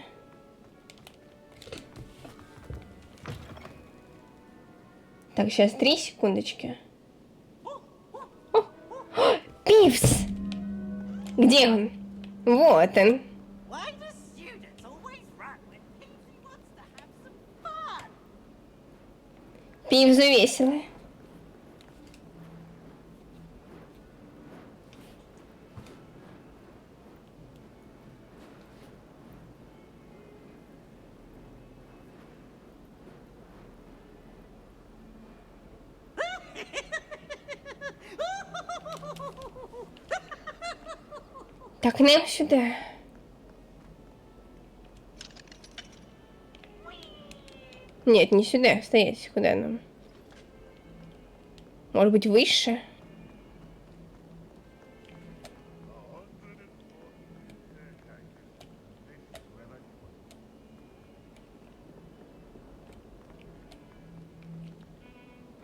Так, сейчас 3 секундочки. О! Пивс! Где он? Вот он. Пивзу весело. Так, нам сюда. Нет, не сюда. Стоять. Куда нам? Может быть, выше?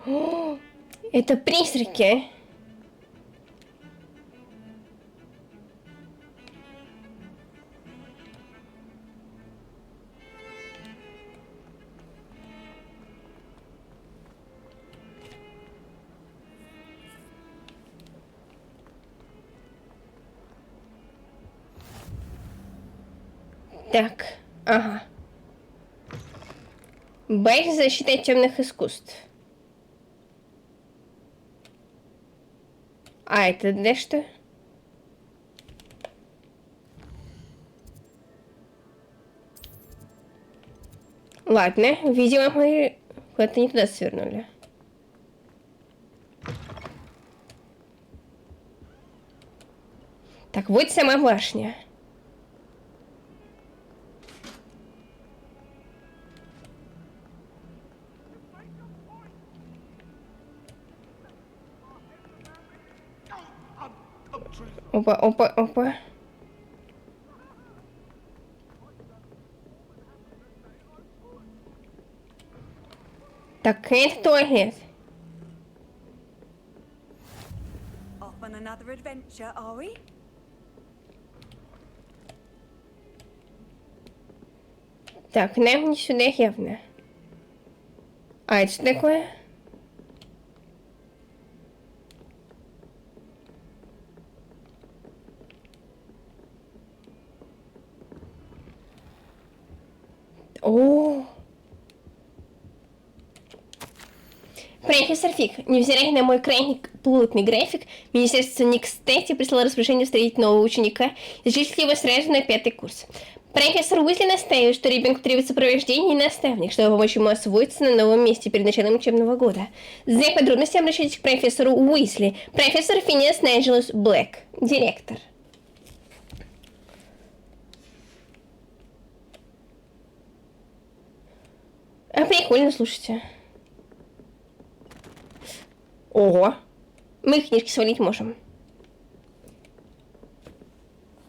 О, это призраки. Так, ага. База защиты темных искусств. А, это для что? Ладно, видимо, мы куда-то не туда свернули. Так, вот сама башня. Опа, опа, опа. Так, это туалет. Off on another adventure, are we? Так, нам не сюда явно. А это что такое? О. Профессор Фиг, невзирая на мой крайне плотный график, Министерство Никстети прислало распоряжение встретить нового ученика и зачислить его сразу на 5-й курс. Профессор Уизли настаивает, что ребенку требуется сопровождение и наставник, чтобы помочь ему освоиться на новом месте перед началом учебного года. За подробностями обращайтесь к профессору Уизли, профессор Финиас Найджелус Блэк, директор. А прикольно, слушайте. Ого. Мы книжки свалить можем.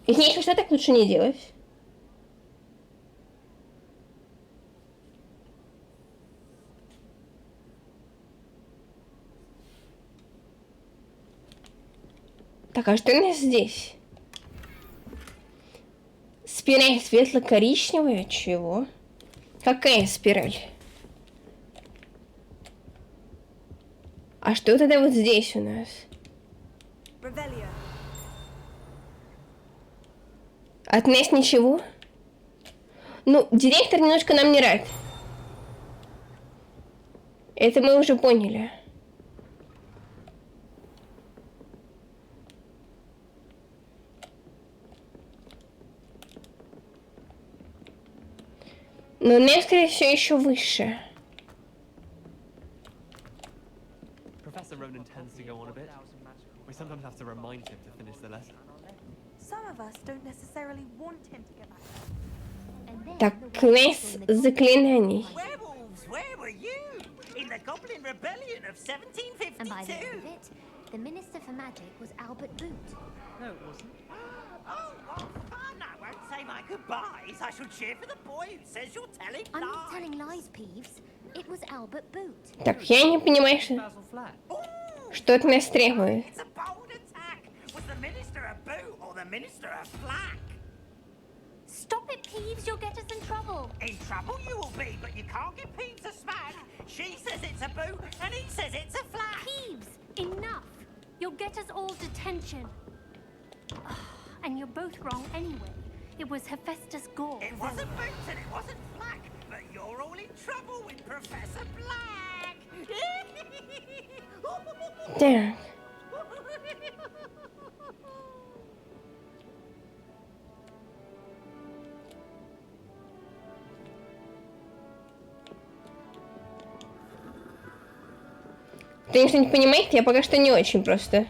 Если что, так лучше не делать. Так, а что у нас здесь? Спираль светло-коричневая? Чего? Какая спираль? А что тогда вот здесь у нас? От нас ничего? Ну, директор немножко нам не рад. Это мы уже поняли. Но нас, скорее всего, еще выше. Professor Ronan tends to go on a bit. We sometimes have to remind him to finish the lesson. Some of us don't necessarily want him to get back. Так, класс заклинаний. Werewolves, where were you? In the Goblin Rebellion of 1752? And by the end of it, the Minister for Magic was Albert Boot. No, it wasn't. Oh, what fun! I won't say my goodbyes. I shall cheer for the boy who says you're telling I'm lies. not telling lies, Peeves. It was Albert Boot. Так, я не понимаю, что от нас требует. It's a bold attack. Was the Minister a boot or the Minister a flack? Stop it, Peeves. You'll get us in trouble. In trouble you will be, but you can't give Peeves a smack. She says it's a boot and he says it's a flack. Peeves, enough. You'll get us all detention. And you're both wrong anyway. It was Hephaestus Gore. It wasn't boot and it wasn't flack, but you're all in trouble with Professor Black. Так. Ты что-нибудь понимаете? Я пока что не очень просто.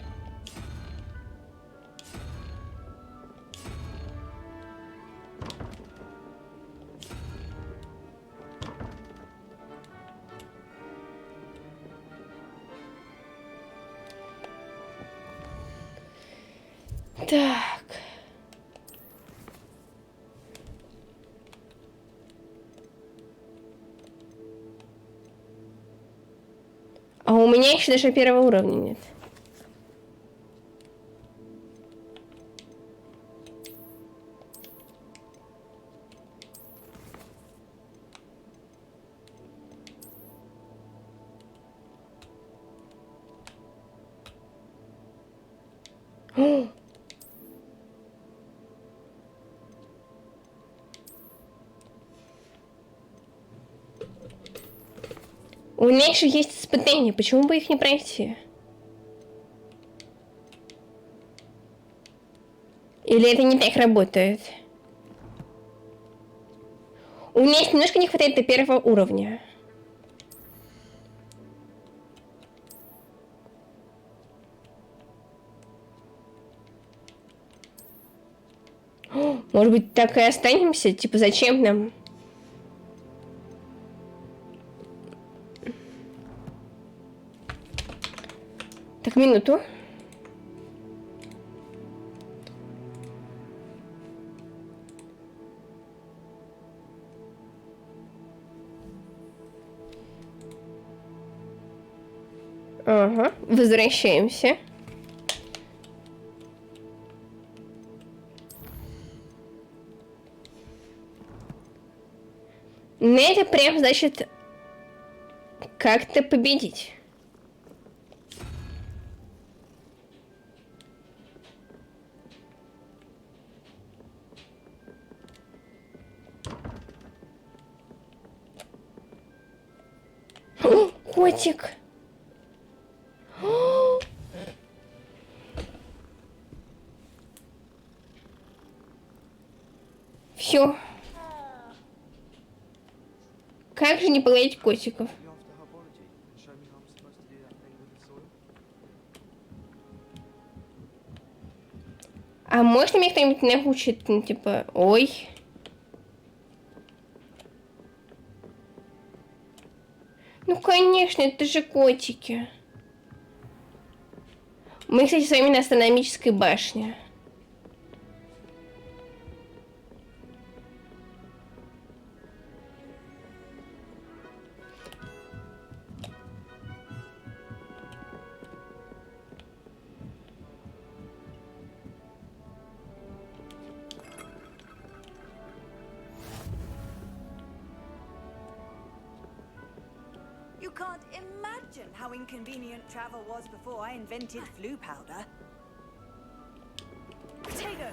Так. А у меня еще даже первого уровня нет. У меня еще есть испытания, почему бы их не пройти? Или это не так работает? У меня есть немножко не хватает до первого уровня. Может быть, так и останемся? Типа, зачем нам? Так, минуту. Ага, возвращаемся. Это прям, значит, как-то победить. О, котик. О! Все. Как же не погладить котиков? А можно меня кто-нибудь научит, ну, типа, ой. Ну, конечно, это же котики. Мы, кстати, с вами на астрономической башне. You can't imagine how inconvenient travel was before I invented flu powder. Potato.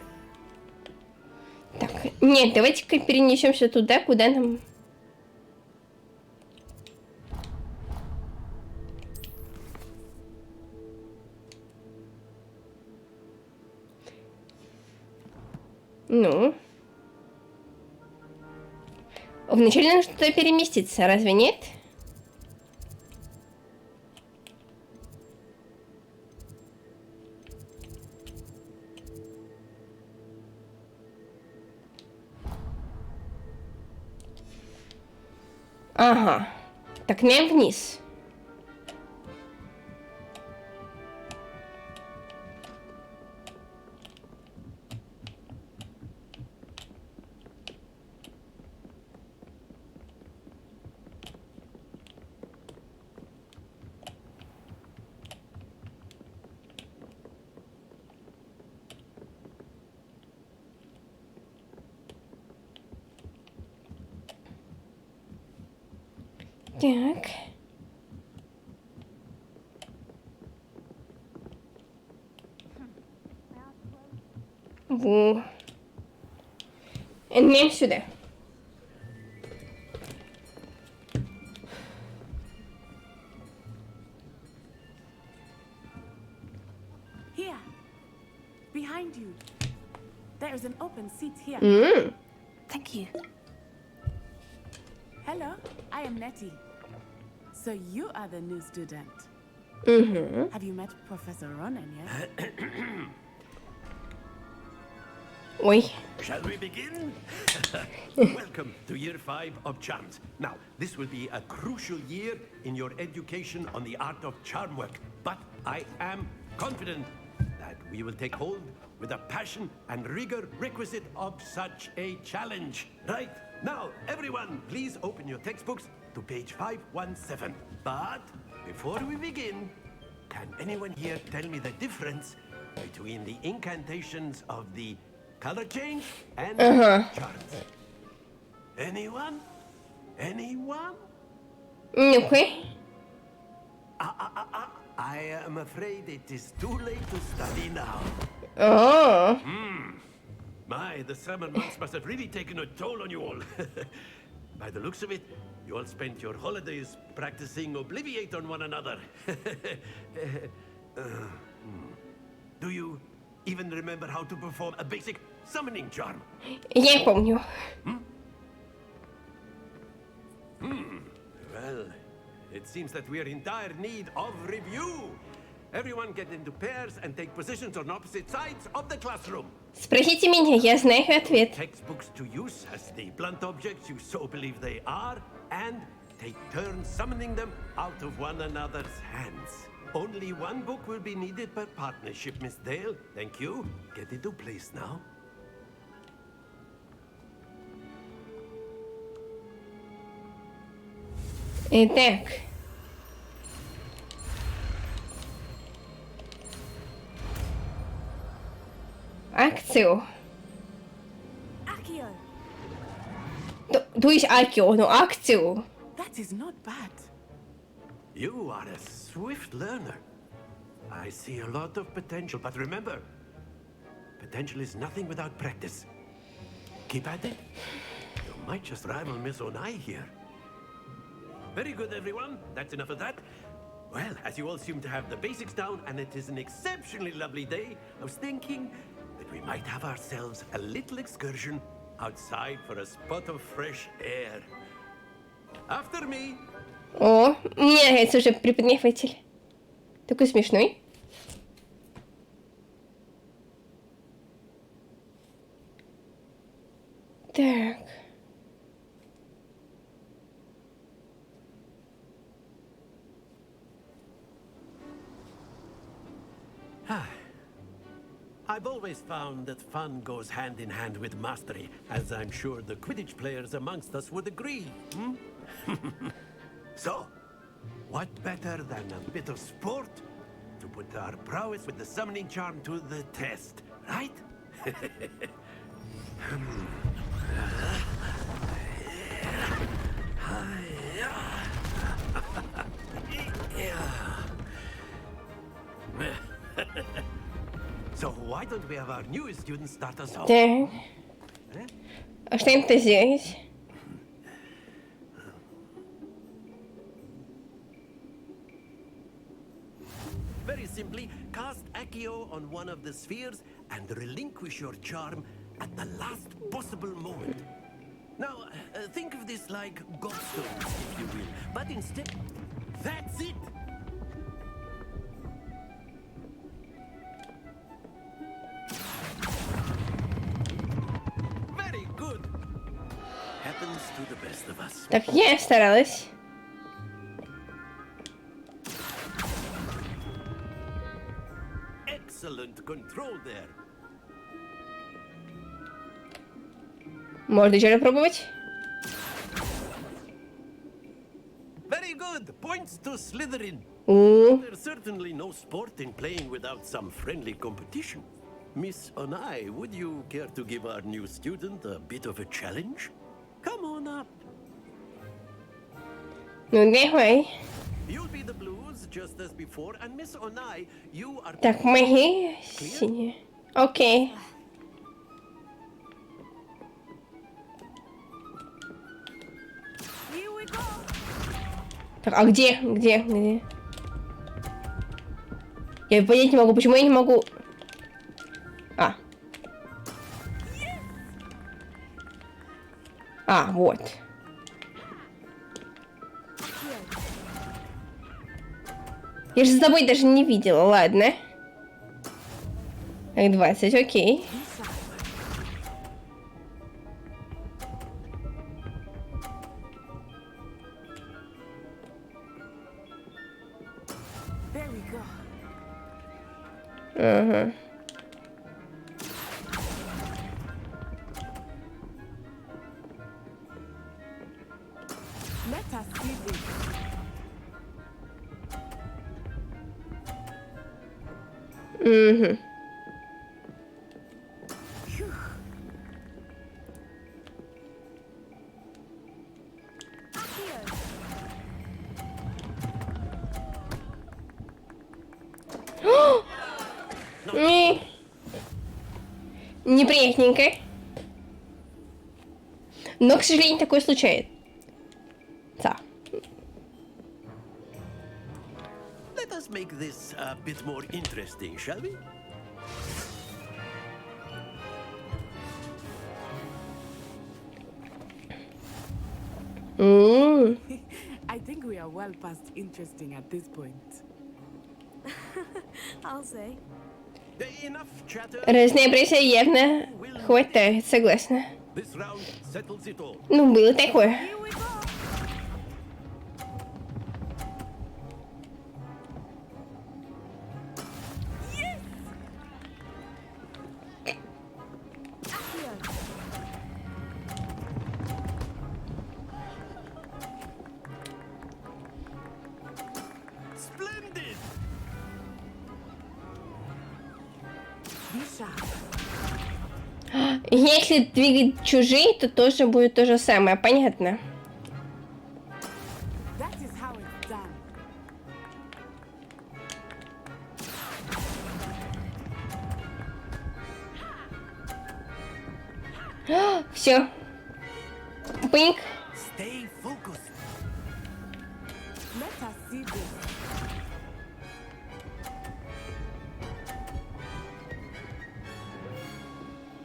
Нет, давайте-ка перенесемся туда, куда нам... Ну. Вначале нужно туда переместиться, разве нет? Ага. Так, нам вниз. Так. Во. Нам сюда. Here. Behind you. There is an open seat here. Thank you. Hello, I am Nettie. So you are the new student. Have you met Professor Ronan yet? Ой. Shall we begin? Welcome to year 5 of charms. Now, this will be a crucial year in your education on the art of charm work. But I am confident that we will take hold with the passion and rigor requisite of such a challenge. Right? Now, everyone, please open your textbooks to page 517. But before we begin, can anyone here tell me the difference between the incantations of the color change and charts? Anyone? Anyone? Okay. I am afraid it is too late to study now. Oh. My, the summer months must have really taken a toll on you all. By the looks of it, you all spent your holidays practicing Obliviate on one another. Do you even remember how to perform a basic summoning charm? Я помню. Well, it seems that we are in dire need of review. Everyone get into pairs and take positions on opposite sides of the classroom. Спросите меня, я знаю ответ. Textbooks to use as the blunt objects you so believe they are, and take turns summoning them out of one another's hands. Only one book will be needed per partnership, Miss Dale. Thank you. Get into place now. Итак. Акцию. Accio. То есть акио, но акцию. That is not bad. You are a swift learner. I see a lot of potential, but remember, potential is nothing without practice. Keep at it. You might just rival Miss Onai here. Very good, everyone. That's enough of that. Well, as you all seem to have the basics down, and it is an exceptionally lovely day, I was thinking that we might have ourselves a little excursion outside for a spot of fresh air. After me. О, мне нравится уже преподаватель. Такой смешной. Так. I've always found that fun goes hand in hand with mastery, as I'm sure the Quidditch players amongst us would agree. So, what better than a bit of sport to put our prowess with the summoning charm to the test, right? So why don't we have our newest student start us off? Так. А что им-то здесь? Very simply, cast Accio on one of the spheres and relinquish your charm at the last possible moment. Now, think of this like gobstones, if you will, but instead... That's it! Very good! Happens to the best of us. Так, я старалась. Excellent control there. Можно еще раз пробовать? Very good. Points to Slytherin. There's certainly no sport in playing without some friendly competition. Miss Onai, would you care to give our new student a bit of a challenge? Come on up. Ну, давай. You'll be the blues just as before, and Miss Onai, you are... Так, мои синие. Окей. Так, а где? Где? Я понять не могу, почему я не могу... Вот. Я же за тобой даже не видела, ладно. Так, 20, окей. Ага. Let us see this. Угу. Неприятненько. Но, к сожалению, такое случается. Let us make this a bit more interesting, shall we? I think we are well past interesting at this point. I'll say. Enough chatter. Разнообразия явно хватает, согласна. This round settles it all. Ну, было такое. Splendid. Если двигать чужие, то тоже будет то же самое, понятно. That is how it's done. Все. Пыньк. Stay focused. Let us see this.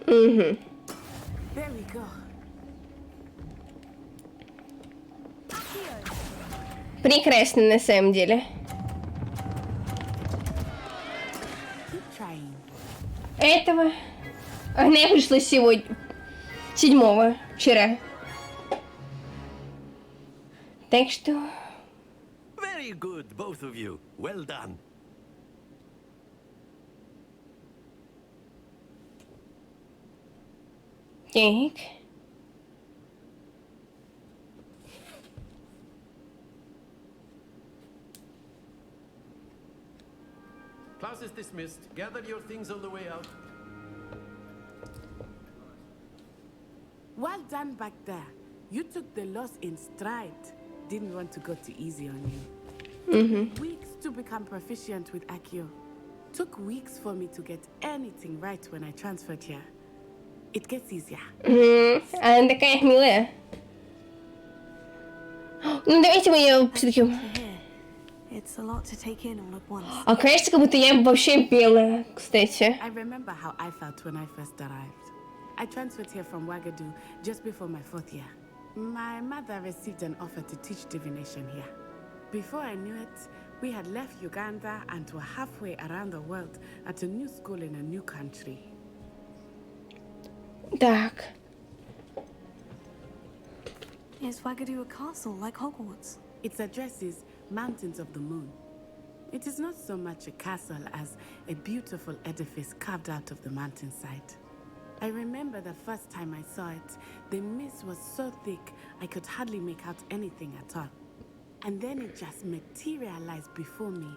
Угу. There we go. Прекрасно, на самом деле. Keep trying. Этого... Она пришла сегодня. 7-го. Вчера. Так что... Very good, both of you. Well done. Так. Class is dismissed. Gather your things on the way out. Well done back there. You took the loss in stride. Didn't want to go too easy on you. Mm-hmm. Weeks to become proficient with Accio. Took weeks for me to get anything right when I transferred here. It gets easier. Она такая милая. Ну, давайте мы ее все-таки... It's a lot to take in all at once. А кажется, как будто я вообще белая, кстати. I remember how I felt when I first arrived. I transferred here from Wagadu just before my 4th year. My mother received an offer to teach divination here. Before I knew it, we had left Uganda and were halfway around the world at a new school in a new country. Так. Is Wagadu a castle like Hogwarts? Its address is Mountains of the Moon. It is not so much a castle as a beautiful edifice carved out of the mountainside. I remember the first time I saw it, the mist was so thick I could hardly make out anything at all. And then it just materialized before me,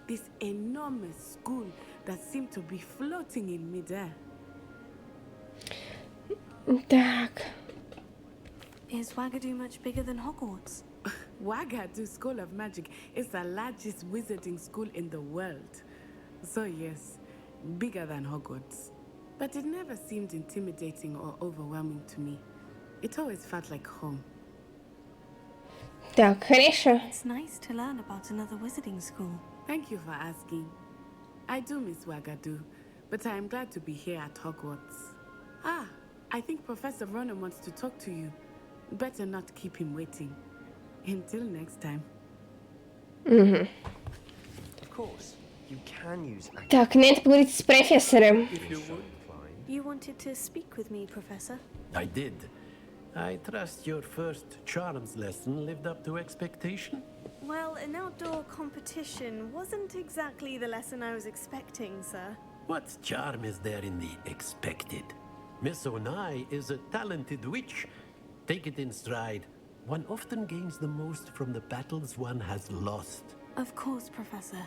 this enormous school that seemed to be floating in midair. Так. Is Wagadu much bigger than Hogwarts? Wagadu School of Magic is the largest wizarding school in the world. So yes, bigger than Hogwarts. But it never seemed intimidating or overwhelming to me. It always felt like home. Так, хорошо. It's nice to learn about another wizarding school. Thank you for asking. I do miss Wagadu, but I am glad to be here at Hogwarts. Ah, I think Professor Ronan wants to talk to you. Better not keep him waiting. Until next time. Of course, you can use. Так, надо поговорить с профессором. You wanted to speak with me, Professor? I did. I trust your first charms lesson lived up to expectation? Well, an outdoor competition wasn't exactly the lesson I was expecting, sir. What charm is there in the expected? Miss Onai is a talented witch. Take it in stride. One often gains the most from the battles one has lost. Of course, Professor.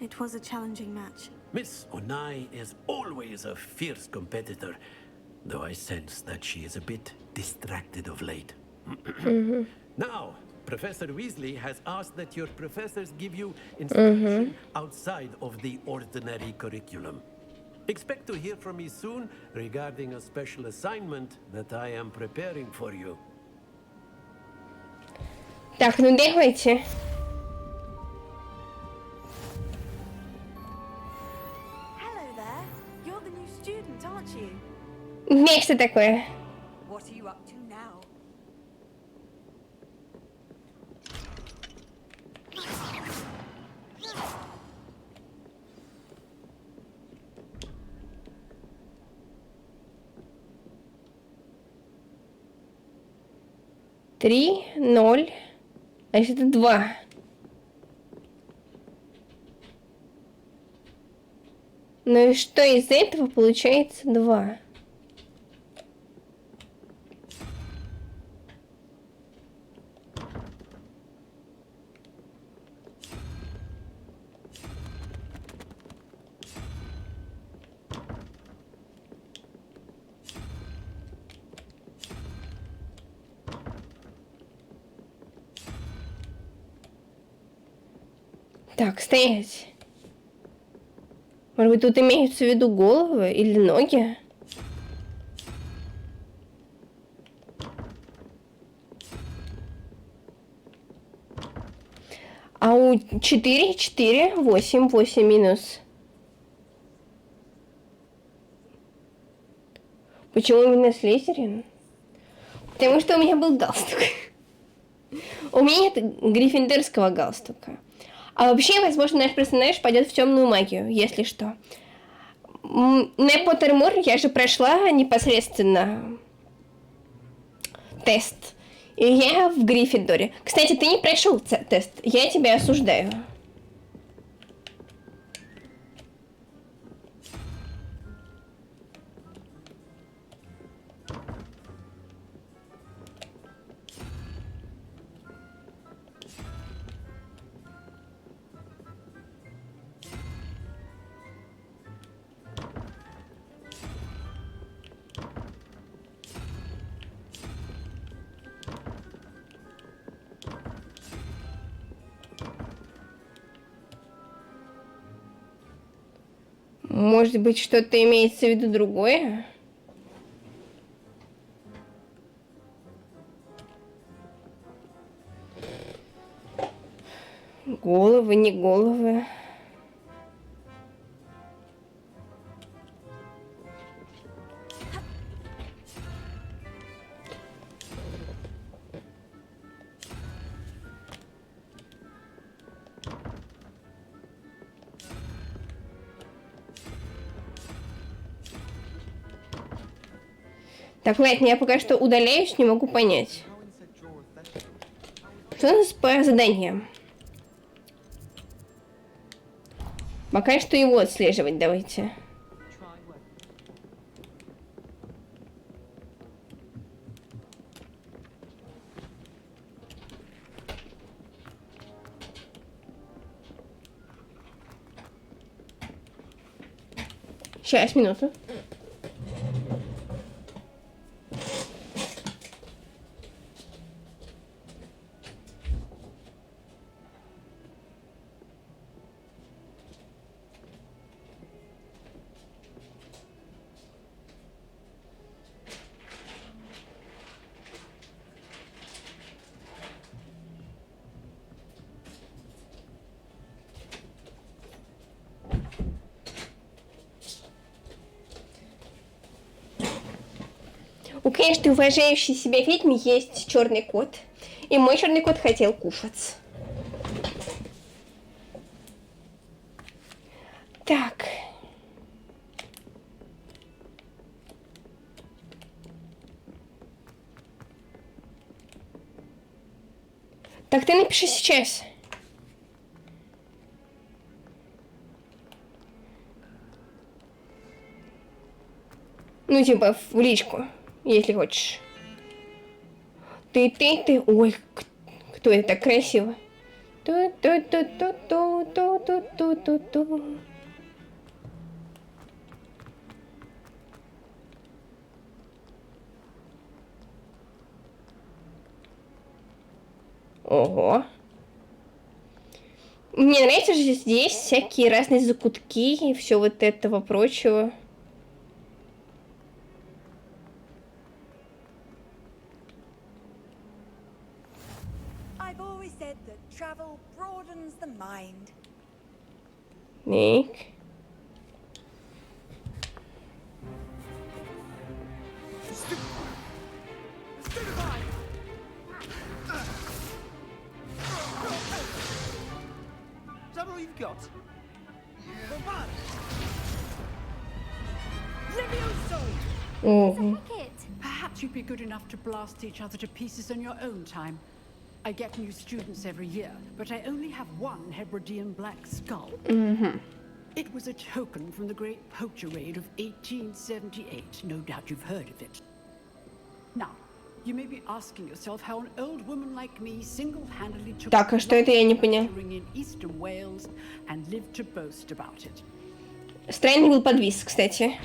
It was a challenging match. Miss Onai is always a fierce competitor, though I sense that she is a bit distracted of late. Now, Professor Weasley has asked that your professors give you instruction outside of the ordinary curriculum. Expect to hear from me soon regarding a special assignment that I am preparing for you. Так, ну давайте. Hello there. You're the new student, aren't you? Знаешь, что такое? What are you up to now? Три, 0. А если это 2? Ну и что из этого получается 2? Так, стоять. Может быть, тут имеются в виду головы или ноги? А у 4, 4, 8, 8 минус. Почему именно Слизерин? Потому что у меня был галстук. У меня нет гриффиндорского галстука. А вообще, возможно, наш персонаж пойдет в темную магию, если что. На Поттермор я же прошла непосредственно тест. И я в Гриффиндоре. Кстати, ты не прошел тест. Я тебя осуждаю. Может быть, что-то имеется в виду другое? Головы, не головы. Так, ладно, я пока что удаляюсь, не могу понять. Что у нас по заданиям? Пока что его отслеживать давайте. Сейчас, минуту. У каждой уважающей себя ведьмы есть черный кот. И мой черный кот хотел кушать. Так. Так ты напиши сейчас. Ну, типа, в личку, если хочешь. Ты. Ой, кто это так красиво? Ту-ту-ту-ту-ту-ту-ту-ту-ту. Ого. Мне нравится же здесь всякие разные закутки и все вот этого прочего. I've always said that travel broadens the mind. Ник. Is that all you've got? Ого. Perhaps you'd be good enough to blast each other to pieces in your own time. I get new students every year, but I only have one Hebridean black skull. It was a token from the Great Poacher Raid of 1878. No doubt you've heard of it. Now, you may be asking yourself how an old woman like me single-handedly took Так, а что это, я не понял. in Eastern Wales and lived to boast about it. Странный был подвис, кстати.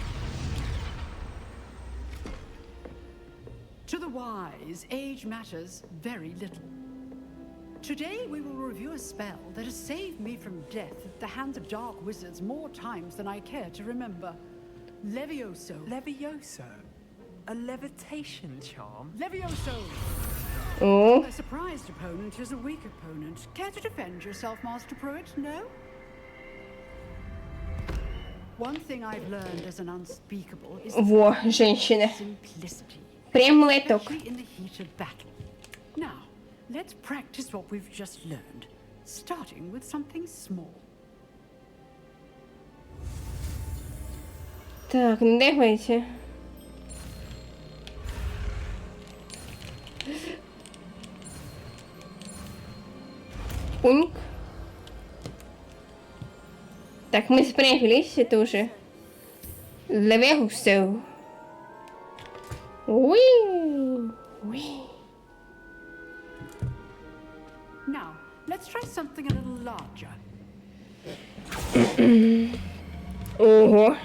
To the wise, age matters very little. Today we will review a spell that has saved me from death at the hands of dark wizards more times than I care to remember. Levioso. Levioso? A levitation charm? Levioso! Oh. A surprised opponent is a weak opponent. Care to defend yourself, Master Pruitt? No? One thing I've learned as an unspeakable is Во, женщина. simplicity. Прям молоток. Especially in the heat of battle. Now, let's practice what we've just learned, starting with something small. Так, ну давайте. Пуньк. Так, мы справились, это уже. Левиоso. Уи. Уи. Now, let's try something a little larger. Ого.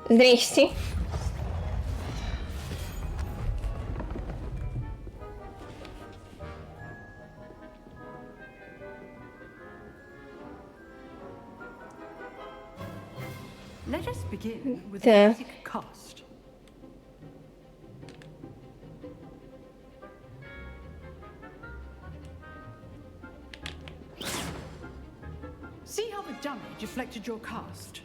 Здрасте. Let us begin with Так. the basic cast. deflected your cast.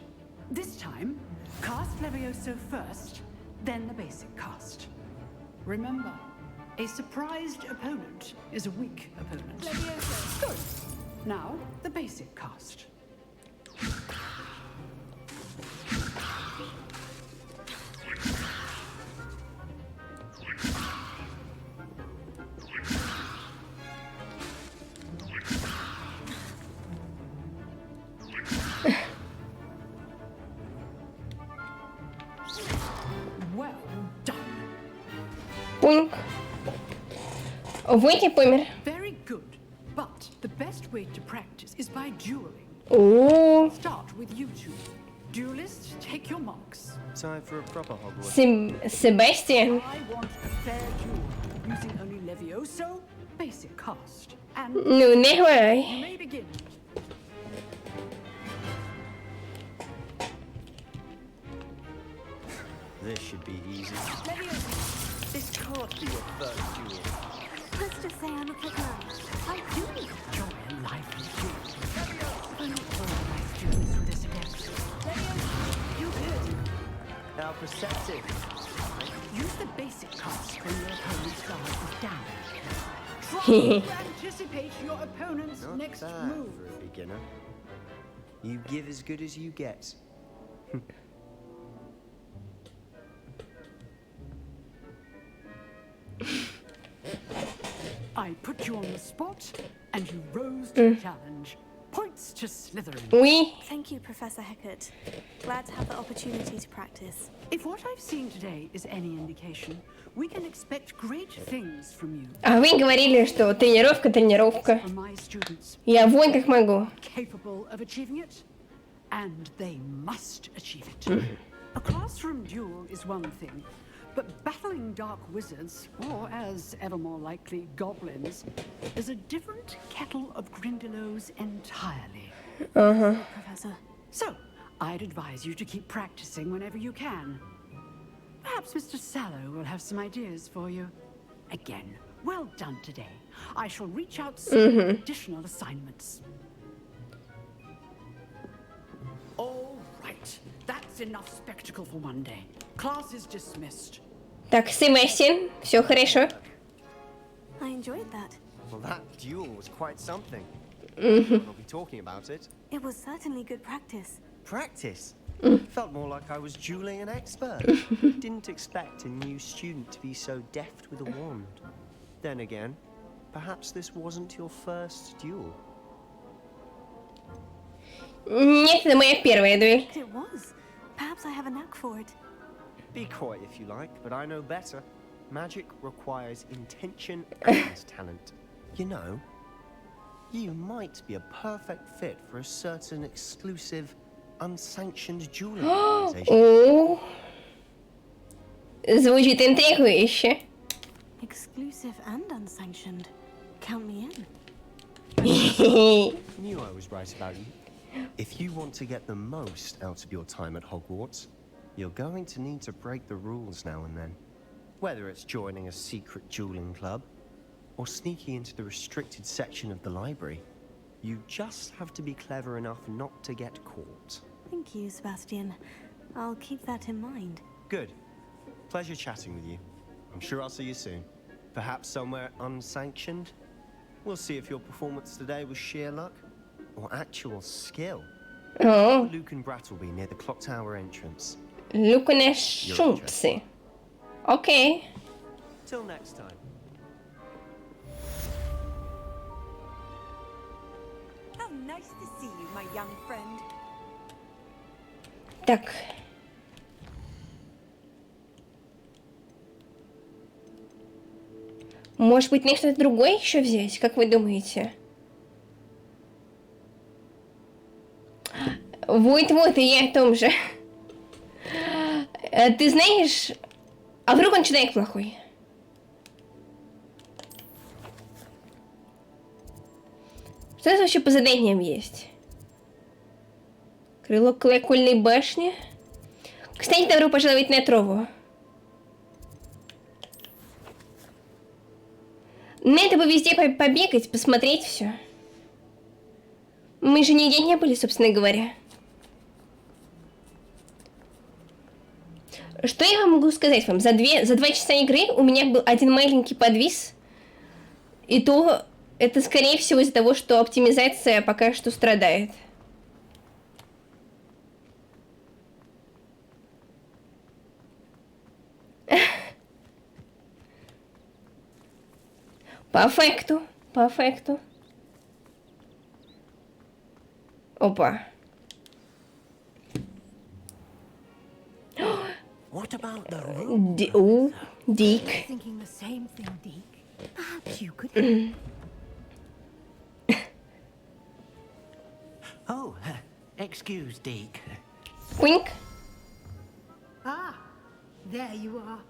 This time, cast Levioso first, then the basic cast. Remember, a surprised opponent is a weak opponent. Levioso. Good. Now, the basic cast. Well done. Пуньк. Вот и помер. Very good. But the best way to practice is by dueling. О, Start with you two. Duelists, take your marks. Time for a proper Hogwarts. Себастьян. I want a fair duel using only Levioso, basic cast. And Ну, не you хвай. may begin. This should be easy. Levioso. This can't be your first duel. Let's just say I'm a quick learner. I do enjoy life with you. Only all my students with this against. You good? How perceptive. Use the basic cast when your opponent's guard is down. Try to anticipate your opponent's Not next bad move. for a beginner. You give as good as you get. I put you on the spot, and you rose to the challenge. Points to Slytherin. Oui. Thank you, Professor Hecat. Glad to have the opportunity to practice. If what I've seen today is any indication, we can expect great things from you. А вы говорили, что тренировка. From my students, Я вон как могу. capable of achieving it, and they must achieve it. A classroom duel is one thing, but battling dark wizards, or as ever more likely, goblins, is a different kettle of Grindylows entirely. Professor. So, I'd advise you to keep practicing whenever you can. Perhaps Mr. Sallow will have some ideas for you. Again, well done today. I shall reach out soon with additional assignments. All right, that's enough spectacle for one day. Class is dismissed. Так, Себастьян, все хорошо. I enjoyed that. Well, that duel was quite something. We'll be talking about it. It was certainly good practice. Practice? Felt more like I was dueling an expert. Didn't expect a new student to be so deft with a wand. Then again, perhaps this wasn't your first duel. Нет, это моя первая дуэль. It was. Perhaps I have a knack for it. Be coy if you like, but I know better. Magic requires intention and talent. You know, you might be a perfect fit for a certain exclusive, unsanctioned dueling organization. О, звучит интригующе. Exclusive and unsanctioned. Count me in. Knew I was right about you. If you want to get the most out of your time at Hogwarts, you're going to need to break the rules now and then. Whether it's joining a secret dueling club, or sneaking into the restricted section of the library, you just have to be clever enough not to get caught. Thank you, Sebastian. I'll keep that in mind. Good. Pleasure chatting with you. I'm sure I'll see you soon. Perhaps somewhere unsanctioned? We'll see if your performance today was sheer luck, or actual skill. О, Luke and Brat will be near the clock tower entrance. Люкане Шумпсы. Окей. Till next time. How nice to see you, my young friend. Так. Может быть, мне что-то другое еще взять? Как вы думаете? Вот, и я о том же. Ты знаешь, а вдруг он человек плохой? Что это вообще по заданиям есть? Крыло колокольной башни. Кстати, добро пожаловать на Трову. Надо бы везде побегать, посмотреть все. Мы же нигде не были, собственно говоря. Что я вам могу сказать вам? За 2 часа игры у меня был один маленький подвис. И то это, скорее всего, из-за того, что оптимизация пока что страдает. По факту. Опа. What about the Дик. Thinking the same thing, Deke. Perhaps you could. Oh, excuse, Deke. Quink. Ah, there you are.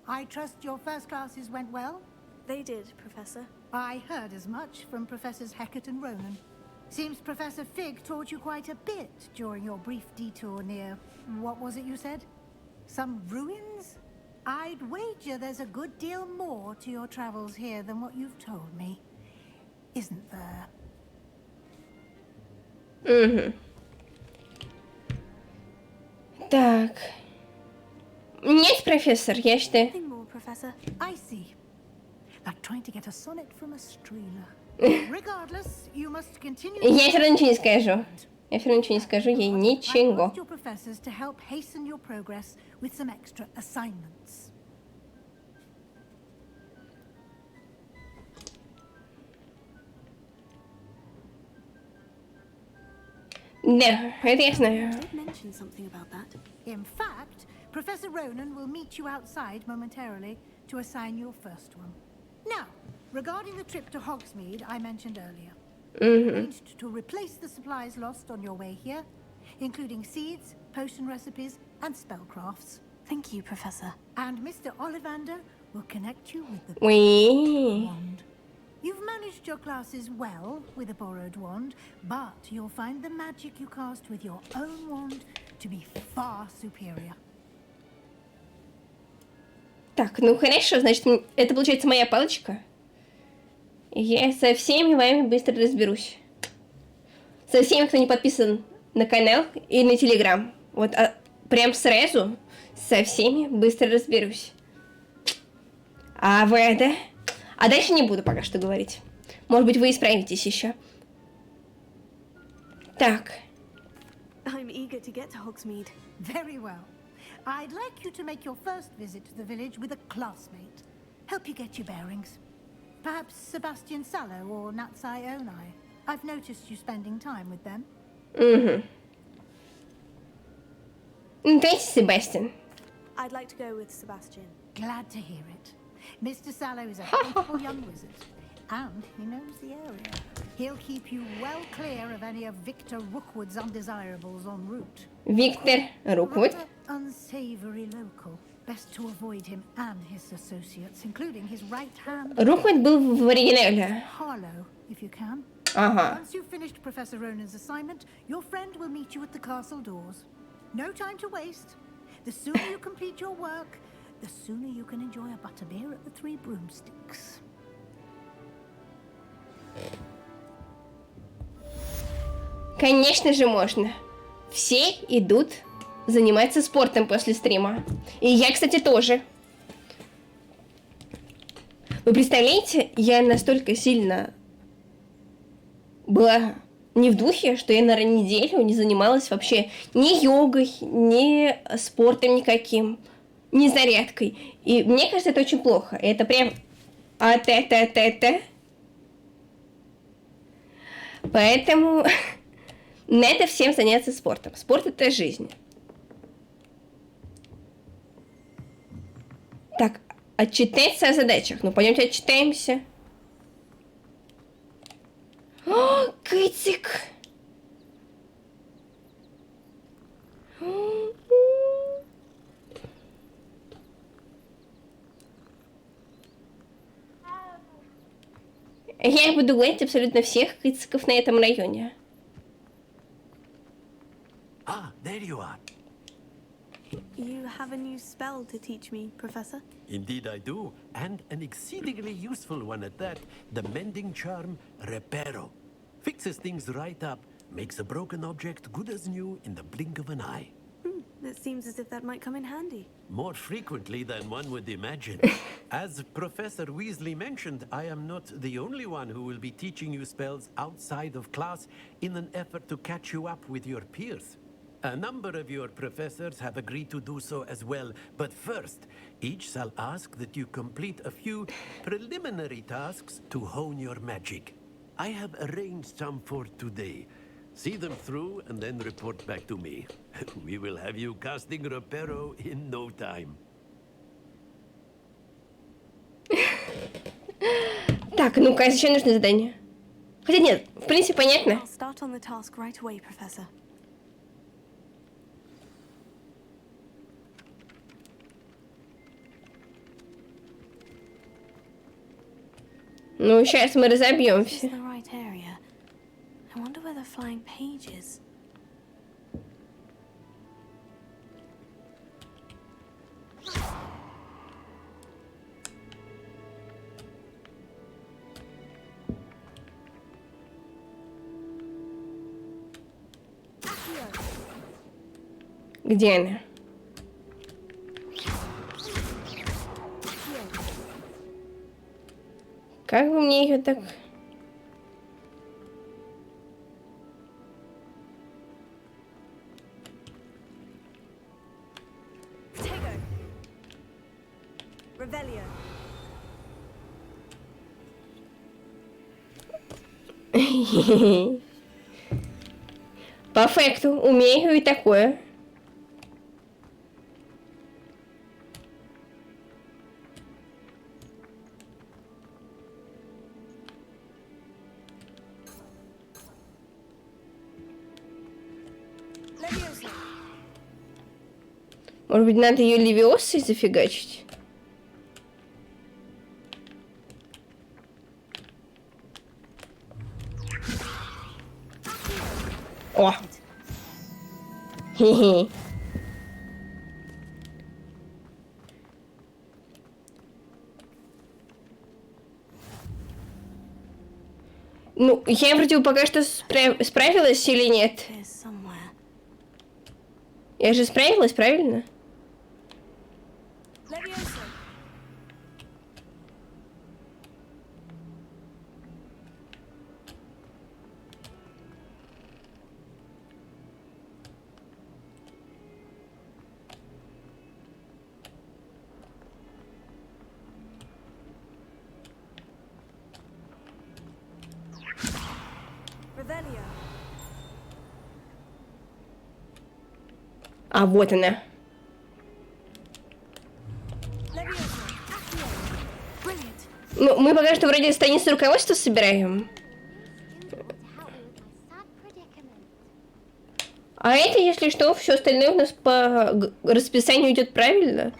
I trust your first classes went well? They did, Professor. I heard as much from Professors Hecat and Ronan. Seems Professor Fig taught you quite a bit during your brief detour near... what was it you said? Some ruins? I'd wager there's a good deal more to your travels here than what you've told me. Isn't there? Так. Нет, профессор, я считаю... Nothing more, Professor. I see. Like trying to get a sonnet from a streeler. Regardless, you must continue... Я все равно ничего не скажу. Я все равно ничего не скажу ей ничего. Your professors to help hasten your progress with some extra assignments. Да, это я знаю. You did mention something about that. In fact, Professor Ronan will meet you outside momentarily to assign your first one. Now, regarding the trip to Hogsmeade I mentioned earlier, arranged to replace the supplies lost on your way here, including seeds, potion recipes, and spellcrafts. Thank you, Professor. And Mr. Ollivander will connect you with the Oui. wand. You've managed your classes well with a borrowed wand, but you'll find the magic you cast with your own wand to be far superior. Так, ну хорошо, значит, это получается моя палочка. Я со всеми вами быстро разберусь. Со всеми, кто не подписан на канал и на телеграм. Вот прям сразу со всеми быстро разберусь. А вы, да? А дальше не буду пока что говорить. Может быть, вы исправитесь еще. Так. I'm eager to get to Hogsmeade. Very well. I'd like you to make your first visit to the village with a classmate. Help you get your bearings. Perhaps Sebastian Sallow or Natsai Onai. I've noticed you spending time with them. Дайте, Себастьян. I'd like to go with Sebastian. Glad to hear it. Mr. Sallow is a capable young wizard, and he knows the area. He'll keep you well clear of any of Victor Rookwood's undesirables en route. Victor Rookwood. Rather unsavory local. Best to avoid him and his associates, including his right hand. Rookwood был в оригинале. Harlow, if you can. Ага. Once you've finished Professor Ronan's assignment, your friend will meet you at the castle doors. No time to waste. The sooner you complete your work, the sooner you can enjoy a butterbeer at the Three Broomsticks. Конечно же можно. Все идут заниматься спортом после стрима. И я, кстати, тоже. Вы представляете, я настолько сильно была не в духе, что я на неделю не занималась вообще ни йогой, ни спортом никаким, ни зарядкой. И мне кажется, это очень плохо. Это прям Поэтому надо всем заняться спортом. Спорт — это жизнь. Так, отчитаться о задачах. Ну, пойдемте отчитаемся. О, Кытик! Я буду гонять абсолютно всех кыциков на этом районе. Ah, there you are. You have a new spell to teach me, Professor? Indeed I do, and an exceedingly useful one at that. The mending charm Reparo. Fixes things right up, Makes a broken object good as new in the blink of an eye. It seems as if that might come in handy. More frequently than one would imagine. As Professor Weasley mentioned, I am not the only one who will be teaching you spells outside of class in an effort to catch you up with your peers. A number of your professors have agreed to do so as well, but first, each shall ask that you complete a few preliminary tasks to hone your magic. I have arranged some for today. See them through and then report back to me. We will have you casting Reparo in no time. Так, ну, кажется, еще нужно задание. Хотя нет, в принципе, понятно. I'll start on the task right away, Professor. Ну, сейчас мы разобьемся. This is the right area. I wonder where the flying page is. Где она? Как бы мне ее так... По факту, умею и такое. Может быть, надо ее левиосой зафигачить? О! Хе-хе. Ну, я вроде бы пока что справилась или нет? Я же справилась, правильно? А вот она. Ну, мы пока что вроде страницу руководства собираем. А это, если что, все остальное у нас по расписанию идет правильно.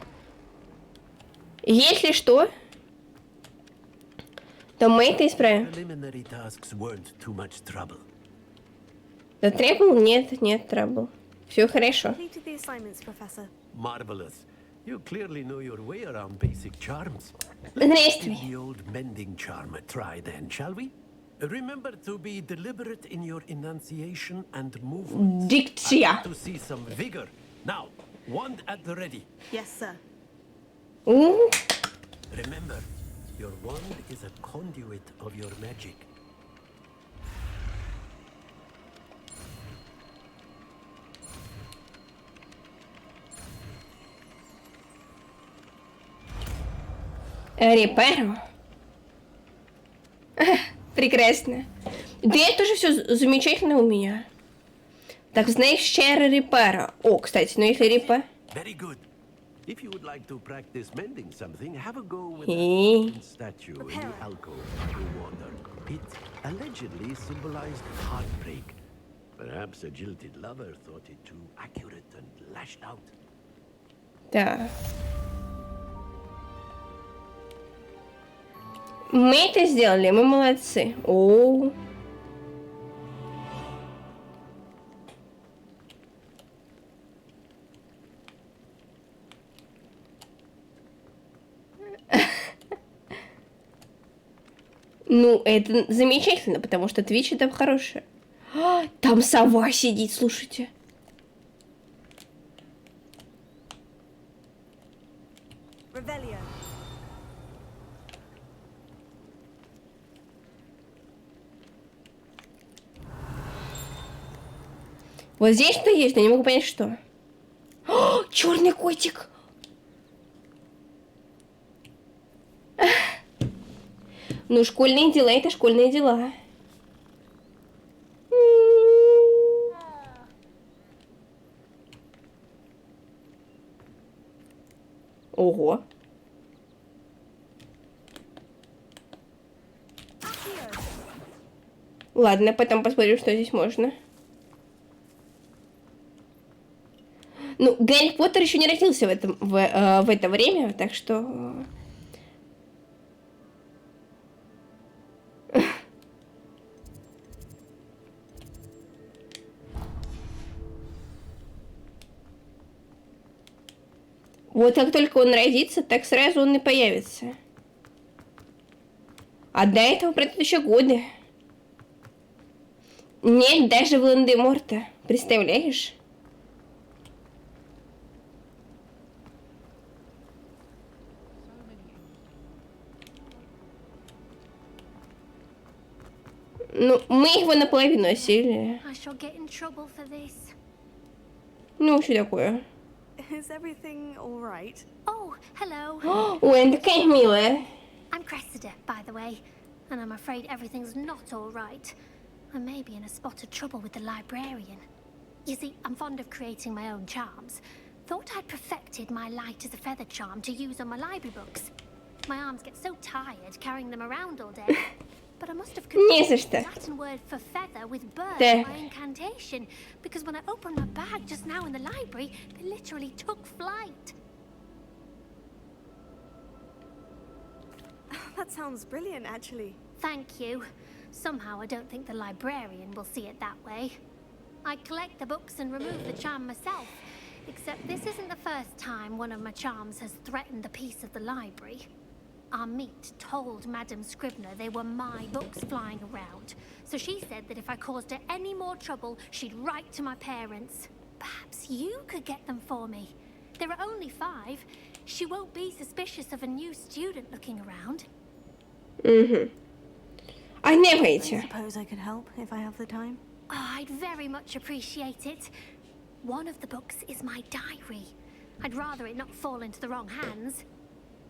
Если что, то мы это исправим. Да требл? Нет трабл. Все хорошо. Marvelous. You clearly know your way around basic charms. Здравствуй. The old mending charm a try then, shall we? Remember to be deliberate in your enunciation and movement. Дикция. To see some vigor. Now, wand at the ready. Yes, sir. Remember, your wand is a conduit of your magic. Репару. Прекрасно. Да это тоже все замечательно у меня. Так, знаешь, Чара Репара. О, кстати, ну если Репа... Very good. If you would like to practice mending something, have a go with the statue in the alcove underwater. It allegedly symbolized heartbreak. Perhaps a jilted lover thought it too accurate and lashed out. Да. Мы это сделали, мы молодцы. О. Ну, это замечательно, потому что Twitch это хорошее. Там сова сидит, слушайте. Revelio. Вот здесь что есть, но не могу понять, что. О, черный котик. Ну, школьные дела — это школьные дела. Ого. Ладно, потом посмотрим, что здесь можно. Ну, Гарри Поттер еще не родился в это время, так что... Вот как только он родится, так сразу он и появится. А до этого пройдут еще годы. Нет, даже Волан-де-Морта. Представляешь? Ну, мы его наполовину осилили. Ну, что такое? Is everything all right? Oh, hello. Ой, она такая милая. I'm Cressida, by the way, and I'm afraid everything's not all right. I may be in a spot of trouble with the librarian. You see, I'm fond of creating my own charms. Thought I'd perfected my light as a feather charm to use on my library books. My arms get so tired carrying them around all day. But I must have confused the Latin word for feather with bird in my incantation, because when I opened my bag just now in the library, they literally took flight. That sounds brilliant, actually. Thank you. Somehow I don't think the librarian will see it that way. I collect the books and remove the charm myself, except this isn't the first time one of my charms has threatened the peace of the library. Our meet told Madame Scribner they were my books flying around, so she said that if I caused her any more trouble, she'd write to my parents. Perhaps you could get them for me. There are only 5. She won't be suspicious of a new student looking around. I suppose I could help if I have the time. Oh, I'd very much appreciate it. One of the books is my diary. I'd rather it not fall into the wrong hands.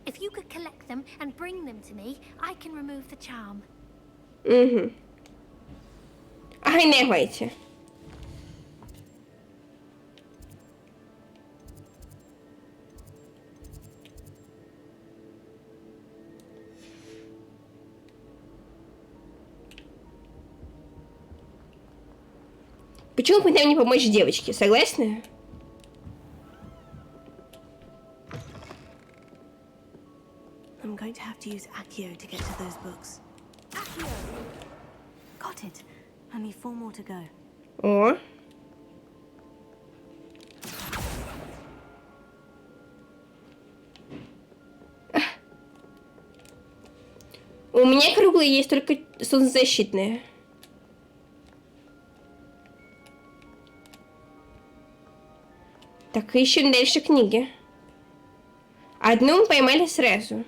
If you could collect them and bring them to me, I can remove the charm. Гневайте. Почему бы нам не помочь девочке? Согласны? I'm going to have to use Accio to get to those books. Accio! Got it. Only 4 more to go. О. У меня круглые есть, только солнцезащитные. Так, ищем дальше книги. Одну мы поймали сразу.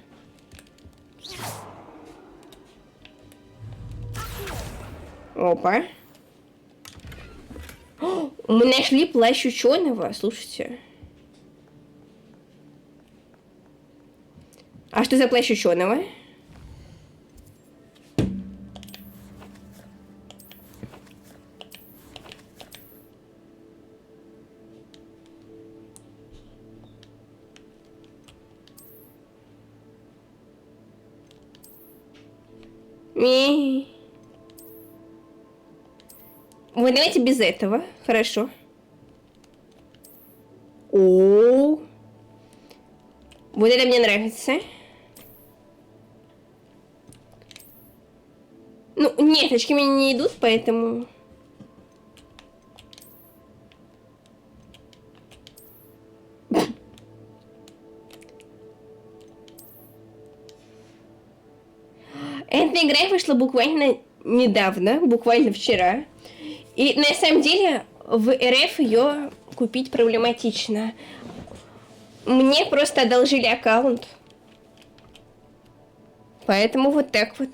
Опа. О, мы нашли плащ ученого, слушайте. А что за плащ ученого? Вот давайте без этого. Хорошо. О, вот это мне нравится. Ну, ниточки мне не идут, поэтому... Эта игра вышла буквально недавно, буквально вчера. И на самом деле в РФ ее купить проблематично. Мне просто одолжили аккаунт. Поэтому вот так вот.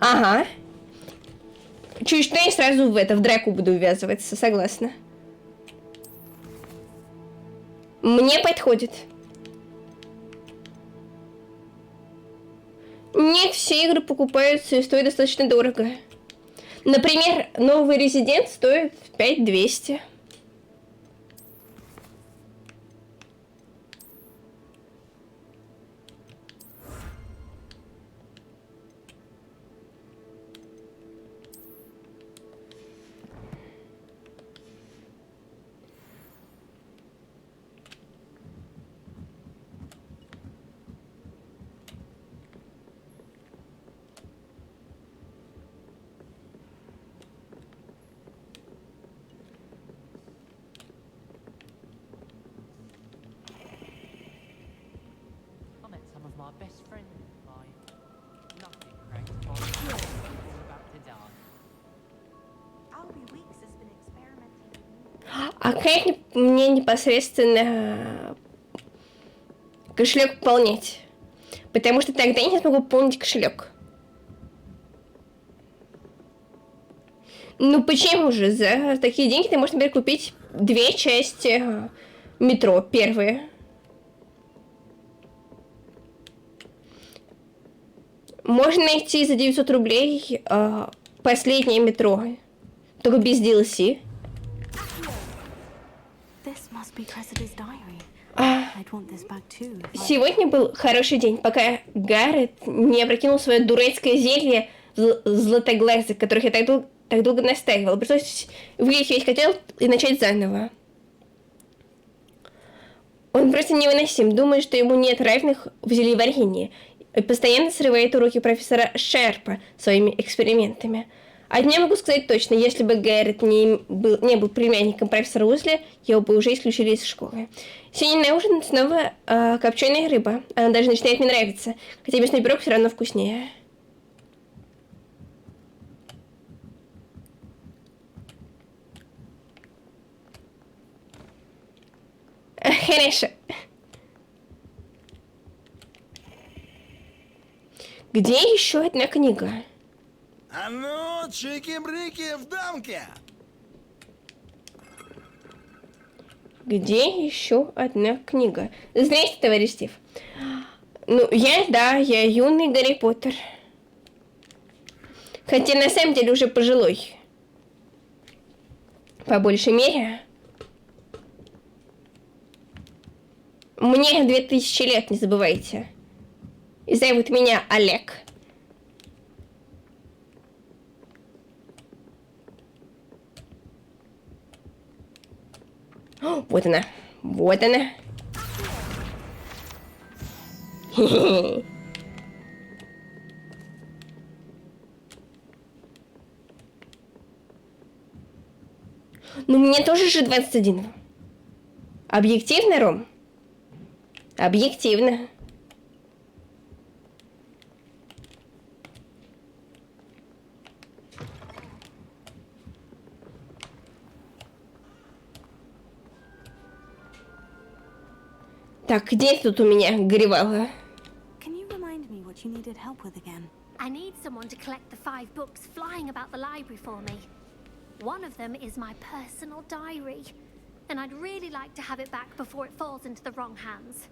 Ага. Чуть что я сразу в драку буду ввязываться, согласна. Мне подходит. Нет, все игры покупаются и стоят достаточно дорого. Например, новый Резидент стоит 5200. А как мне непосредственно кошелек пополнять? Потому что тогда я не смогу пополнить кошелек. Ну почему же? За такие деньги ты можешь, например, купить 2 части метро первые. Можно найти за 900 рублей последнее метро. Только без DLC. Сегодня был хороший день, пока Гаррет не опрокинул свое дурацкое зелье златоглазых, которых я так долго настаивал. Пришлось вылить весь котел и начать заново. Он просто невыносим, думает, что ему нет равных в зельеварении, и постоянно срывает уроки профессора Шерпа своими экспериментами. Одно могу сказать точно, если бы Гаррет не был племянником профессора Уизли, его бы уже исключили из школы. Сегодня на ужин снова копченая рыба. Она даже начинает мне нравиться, хотя мясной пирог все равно вкуснее. Хорошо. Где еще одна книга? А ну, чики-брики в дамке! Где еще одна книга? Знаете, товарищ Стив? Ну, я юный Гарри Поттер. Хотя на самом деле уже пожилой. По большей мере. Мне 2000 лет, не забывайте. И зовут меня Олег. О, вот она. Вот она. Ну, мне тоже же 21. Объективно, Ром? Объективно. Так, где тут у меня горевала? Can you remind me what you needed help with again? I need someone to collect the 5 books flying about the library for me. One of them is my personal diary, and I'd really like to have it back before it falls into the wrong hands.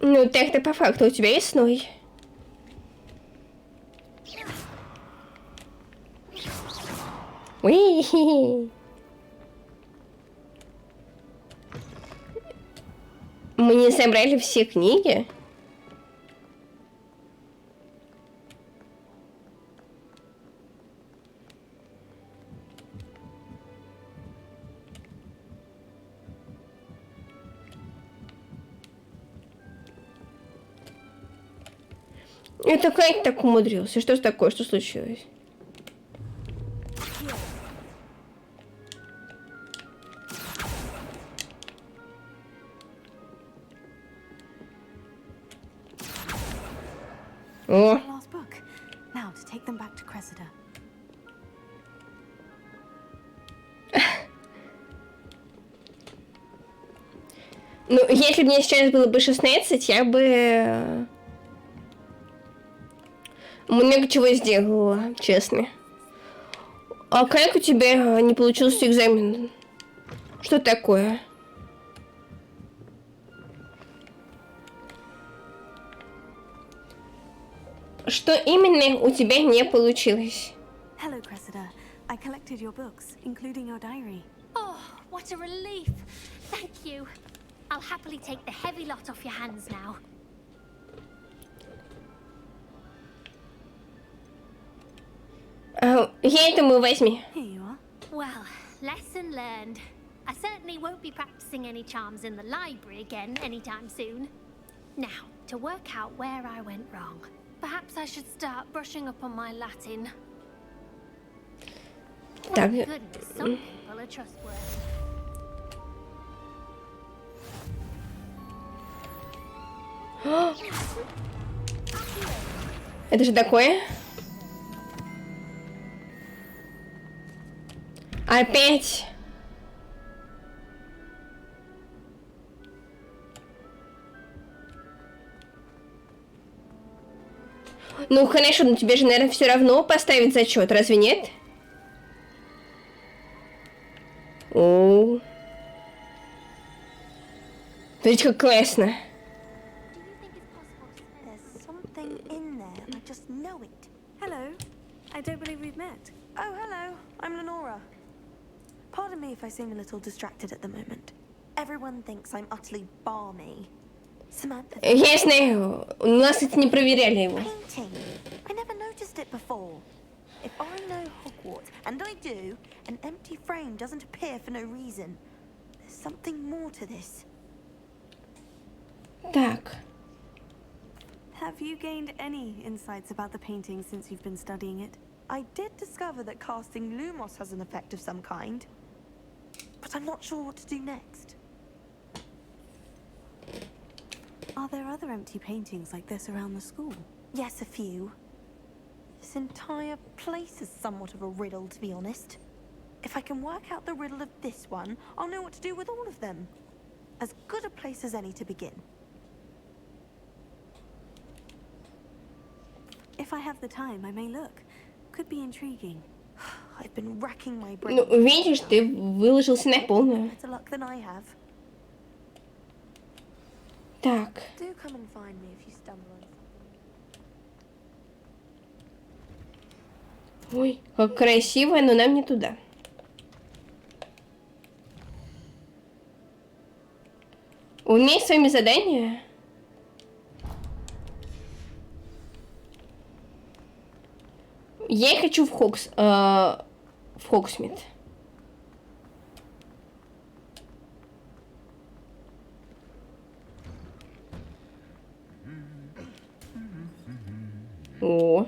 Ну, так-то по факту у тебя весной. Уи-хи-хи. Мы не собрали все книги. Это Кайт так умудрился. Что ж такое? Что случилось? О. Last book. Now to take them back to Cressida. Ну, если бы мне сейчас было бы 16, я бы много чего сделала, честно. А как у тебя не получился экзамен? Что такое? Что именно у тебя не получилось? Hello, Cressida. I collected your books, including your diary. Oh, what a relief. Thank you. I'll happily take the heavy lot off your hands now. Я думаю, возьми. Here you are. Well, lesson learned. I certainly won't be practicing any charms in the library again anytime soon. Now, to work out where I went wrong. Perhaps I should start brushing up on my Latin. Так. Thank goodness, some people are trustworthy. Это же такое? Опять? Ну, конечно, но тебе же, наверное, все равно поставить зачет, разве нет? О. Смотрите, как классно. There's something in there. I just know it. Hello. I don't believe we've met. Oh, hello. I'm Lenora. Pardon me if I seem a little distracted at the moment. Everyone thinks I'm utterly balmy. Samantha. Я знаю, у нас это не проверяли его. Painting. I never noticed it before. If I know Hogwarts, and I do, an empty frame doesn't appear for no reason. There's something more to this. Так. Have you gained any insights about the painting since you've been studying it? I did discover that casting Lumos has an effect of some kind, but I'm not sure what to do next. Are there other empty paintings like this around the school? Yes, a few. This entire place is somewhat of a riddle, to be honest. If I can work out the riddle of this one, I'll know what to do with all of them. As good a place as any to begin. If I have the time, I may look. Could be intriguing. I've been racking my brain. Ну, видишь, ты выложился на полную. Better luck than I have. Так. Do come and find me if you stumble on something. Ой, как красиво, но нам не туда. У меня есть с вами задание. Я хочу в Хогсмит. О.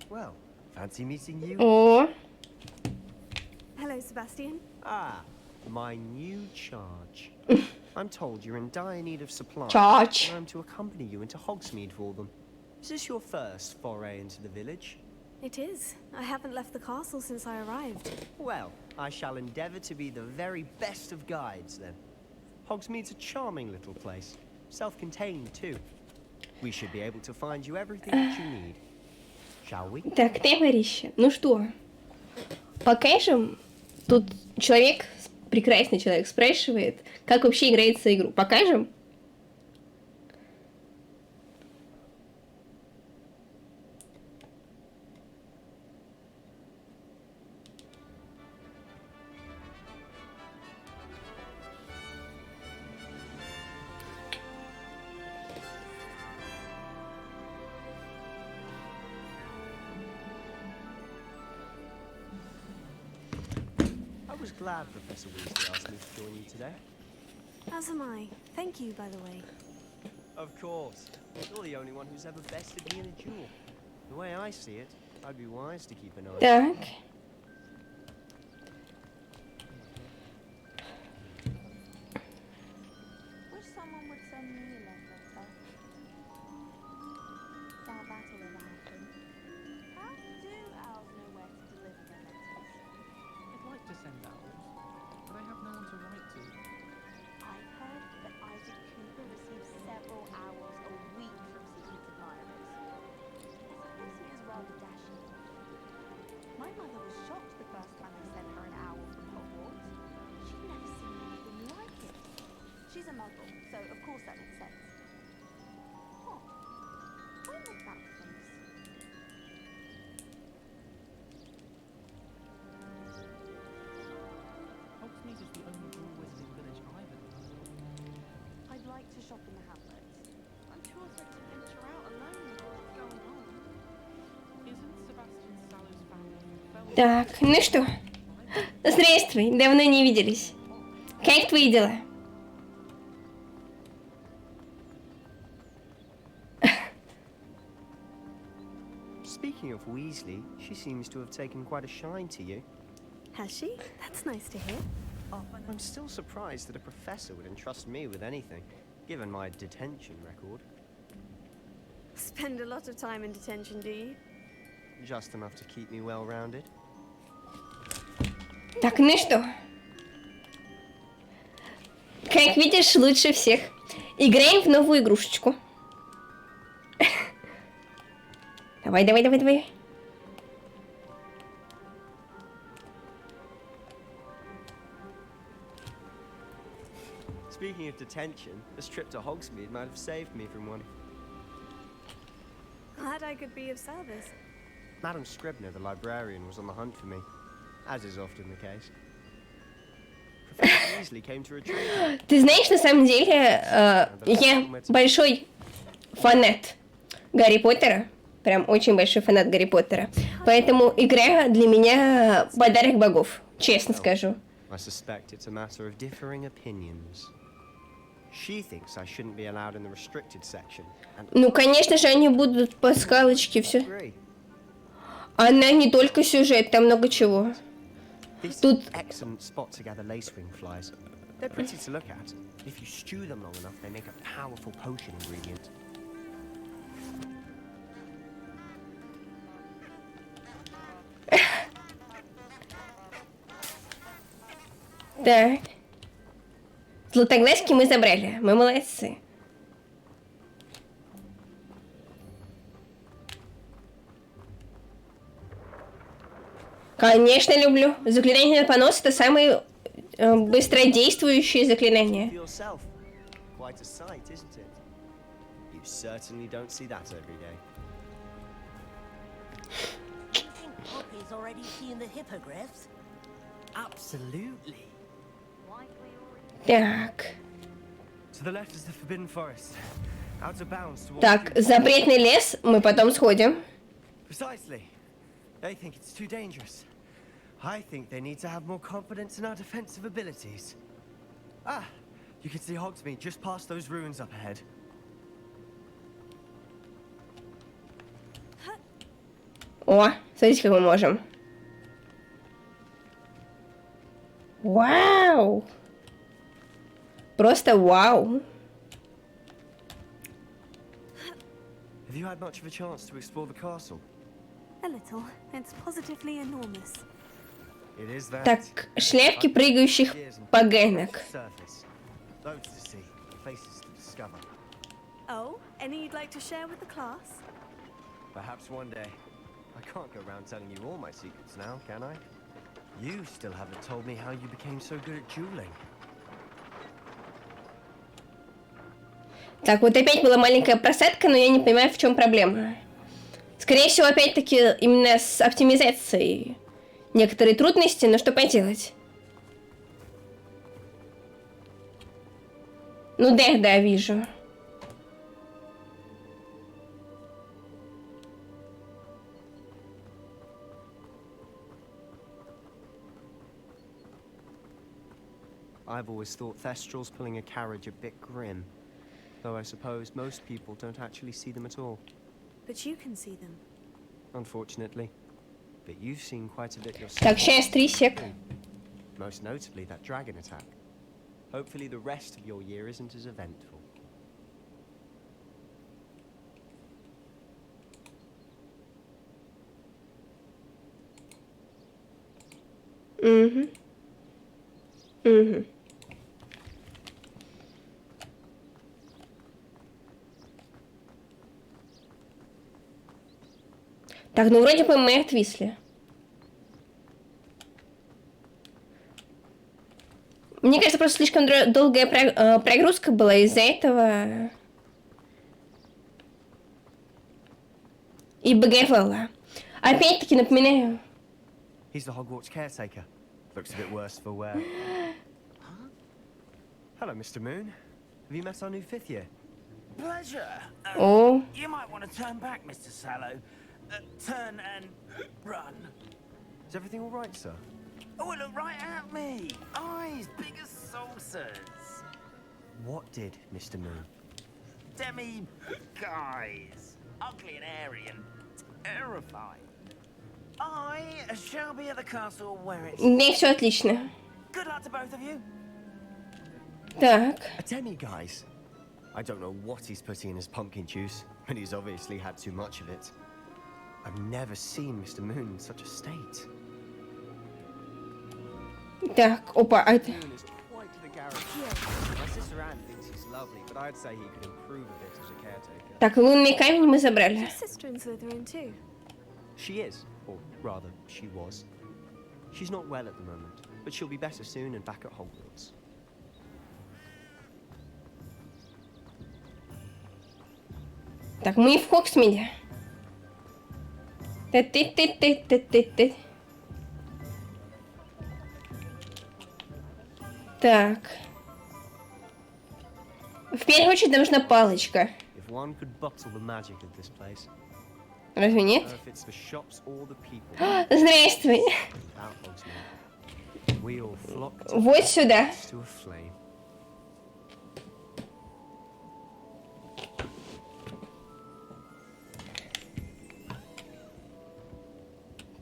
Well, fancy meeting you. О. Hello, Sebastian. Ah, my new charge. I'm told you're in dire need of supplies. Charge. And I'm to accompany you into Hogsmeade for them. Is this your first foray into the village? It is. I haven't left the castle since I arrived. Well, I shall endeavour to be the very best of guides, then. Hogsmeade's a charming little place. Self-contained, too. We should be able to find you everything that you need. Shall we? Так, товарищи, ну что, покажем? Тут человек, прекрасный человек, спрашивает, как вообще играется игру. Покажем? was glad Professor Weasley asked me to join you today. As am I. Thank you, by the way. Of course. You're the only one who's ever bested me in a duel. The way I see it, I'd be wise to keep an eye. Так. Wish someone would send me a love letter. Doubt that'll ever happen. How do owls know where to deliver their letters? I'd like to send owls, but I have no one to write to. I've heard that Isaac Cooper receives several owls a week from secret admirers. I suppose he is rather dashing. My mother was shocked the first time I sent her an owl from Hogwarts. She'd never seen anything like it. She's a muggle, so of course that makes sense. What? Why make that face? Hogsmeade is the only dual wizarding village I've ever heard of. I'd like to shop in the hamlets. I'm too afraid to venture out alone with what's going on. Isn't Sebastian Sallow's family Так, ну что? Здравствуй, давно не виделись. Как твои дела? Speaking of Weasley, she seems to have taken quite a shine to you. Has she? That's nice to hear. I'm still surprised that a professor would entrust me with anything, given my detention record. Spend a lot of time in detention, do you? Just enough to keep me well-rounded. Так, ну что? Как видишь, лучше всех. Играем в новую игрушечку. Давай, давай, давай, давай. Speaking of detention, this trip to Hogsmeade might have saved me from one. Glad I could be of service. Madam Scribner, the librarian, was on the hunt for me, as is often the case. Professor Weasley came to retrieve me. Ты знаешь, на самом деле, я большой фанат Гарри Поттера. Прям очень большой фанат Гарри Поттера. Поэтому игра для меня подарок богов, честно скажу. I suspect it's a matter of differing opinions. She thinks I shouldn't be allowed in the restricted section. Ну, конечно же, они будут по скалочке все. Она не только сюжет, там много чего. Тут... Excellent spot to gather lacewing flies. They're pretty to look at. If you stew them long enough, they make a powerful potion ingredient. Так. Златоглазки мы забрали. Мы молодцы. Конечно, люблю. Заклинание на понос — это самые быстродействующие заклинания. Quite a sight, isn't it? You certainly don't see that every day. Poppy's already seen the hippogriffs? Absolutely. Так. To the left is the Forbidden Forest. Out of bounds towards... Так, запретный лес. Мы потом сходим. Precisely. They think it's too dangerous. I think they need to have more confidence in our defensive abilities. Ah, you can see Hogsmeade just past those ruins up ahead. О, смотрите, как мы можем. Вау! Просто вау! Have you had much of a chance to explore the castle? A little. It's positively enormous. It is that. Так, шляпки прыгающих поганок. Surface. Loads to see, places to discover. Oh, any you'd like to share with the class? Perhaps one day. I can't go around telling you all my secrets now, can I? You still haven't told me how you became so good at dueling. Так, вот опять была маленькая просадка, но я не понимаю, в чем проблема. Скорее всего, опять-таки, именно с оптимизацией некоторые трудности, но что поделать? Ну да, вижу. I've always thought Thestrals pulling a carriage a bit grim. Though I suppose most people don't actually see them at all. But you can see them. Unfortunately. But you've seen quite a bit yourself. Так, 3 сек. Most notably that dragon attack. Hopefully the rest of your year isn't as eventful. Так, ну вроде бы мы отвисли. Мне кажется, просто слишком долгая прогрузка была из-за этого. И БГФЛ. Опять-таки напоминаю. He's the Hogwarts caretaker. Looks a bit worse for wear. Huh? Hello, Mr. Moon. Have you met our new 5th year? Pleasure. Oh. You might want to turn back, Mr. Sallow. Turn and run. Is everything all right, sir? Oh, look right at me. Eyes big as saucers. What did, Mr. Moon? Guys. Ugly and hairy and terrifying. I shall be at the castle where it's... Да, все отлично. Good luck to both of you. Так. A demi-guise. I don't know what he's putting in his pumpkin juice, but he's obviously had too much of it. I've never seen Mr. Moon in such a state. Так, опа, а это... Quite the character. My sister Anne thinks he's lovely, but I'd say he could improve a bit as a caretaker. Так, лунный камень мы забрали. Your sister in Slytherin too. She is, or rather, she was. She's not well at the moment, but she'll be better soon and back at Hogwarts. Так, мы в Хоксмиде. Ты. Так. В первую очередь нам нужна палочка. If one could bottle the magic of this place. Разве нет? If it's the shops or the people. Здравствуй. We all flock Вот сюда. to a flame.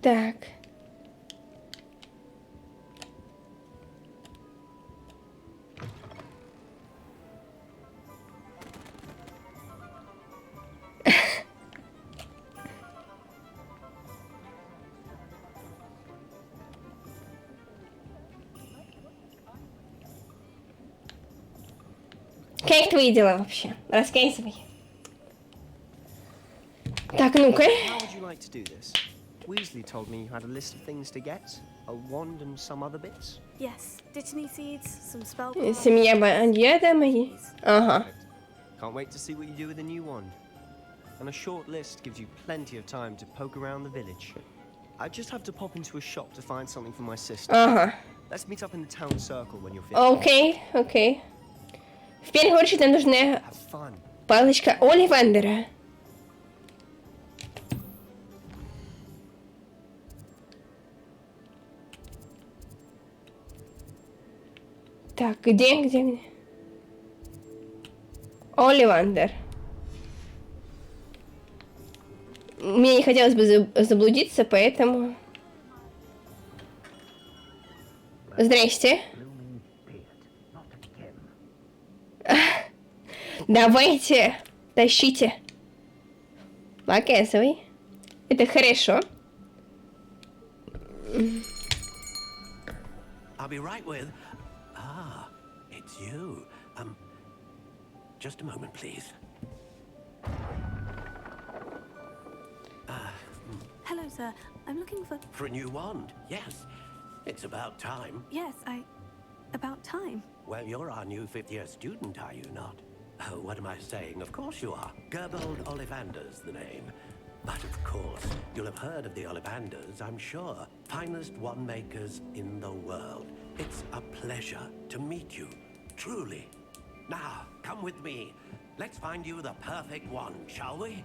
Так. Как твои дела вообще? Рассказывай. Так, ну-ка. How would you like to do this? Weasley told me you had a list of things to get, a wand and some other bits. Yes, Dittany seeds, some spell. Семья Бандьяда мои. Ага. Can't wait to see what you do with the new wand. And a short list gives you plenty of time to poke around the village. I just have to pop into a shop to find something for my sister. Ага. Let's meet up in the town circle when you're finished. Окей. В первую очередь нам нужна палочка Оливандера. Так, где? Оливандер. Мне не хотелось бы заблудиться, поэтому... Здрасте. Давайте, тащите. Показывай. Это хорошо. I'll be right with... Ah, it's you. Just a moment, please. Hello, sir. I'm looking for... For a new wand, yes. It's about time. Yes, about time. Well, you're our new 5th-year student, are you not? Oh, what am I saying? Of course you are. Gerbold Ollivander's the name. But of course, you'll have heard of the Ollivanders, I'm sure. Finest wand makers in the world. It's a pleasure to meet you, truly. Now, come with me. Let's find you the perfect wand, shall we?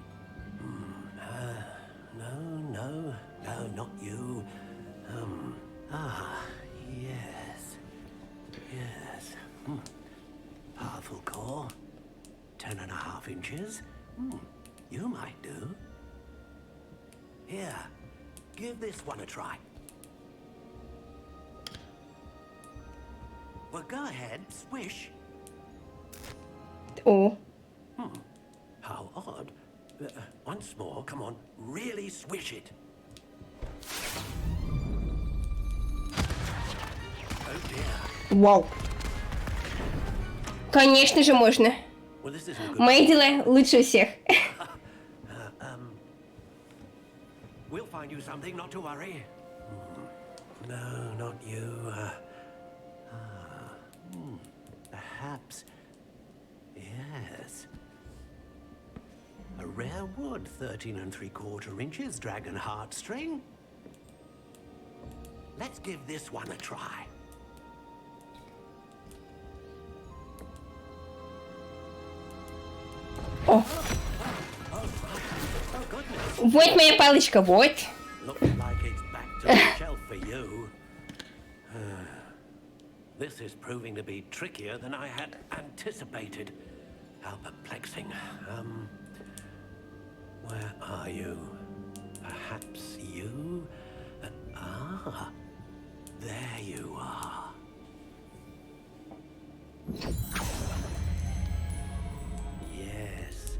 No, not you. Yes. 3.5 inches. You might do. Here, give this one a try. Well, go ahead, swish. О. How odd. Once more, come on, really swish it. Oh dear. Вау. Конечно же можно. Well, this isn't a good. Мои дела лучше всех. We'll find you something, not to worry. No, not you. Perhaps. Yes. A rare wood, 13 3/4 inches, dragon heartstring. Let's give this one a try. О. Вот моя палочка, вот. Looks like it's back to the shelf for you. This is proving to be trickier than I had anticipated. How perplexing. Where are you? Perhaps you? There you are. Yes,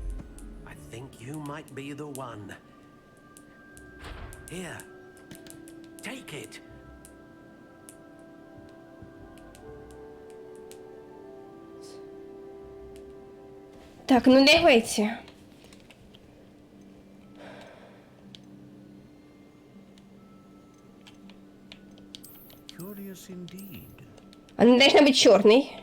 I think you might be the one. Here, take it. Так, ну давайте. Curious indeed. Она должна быть черной.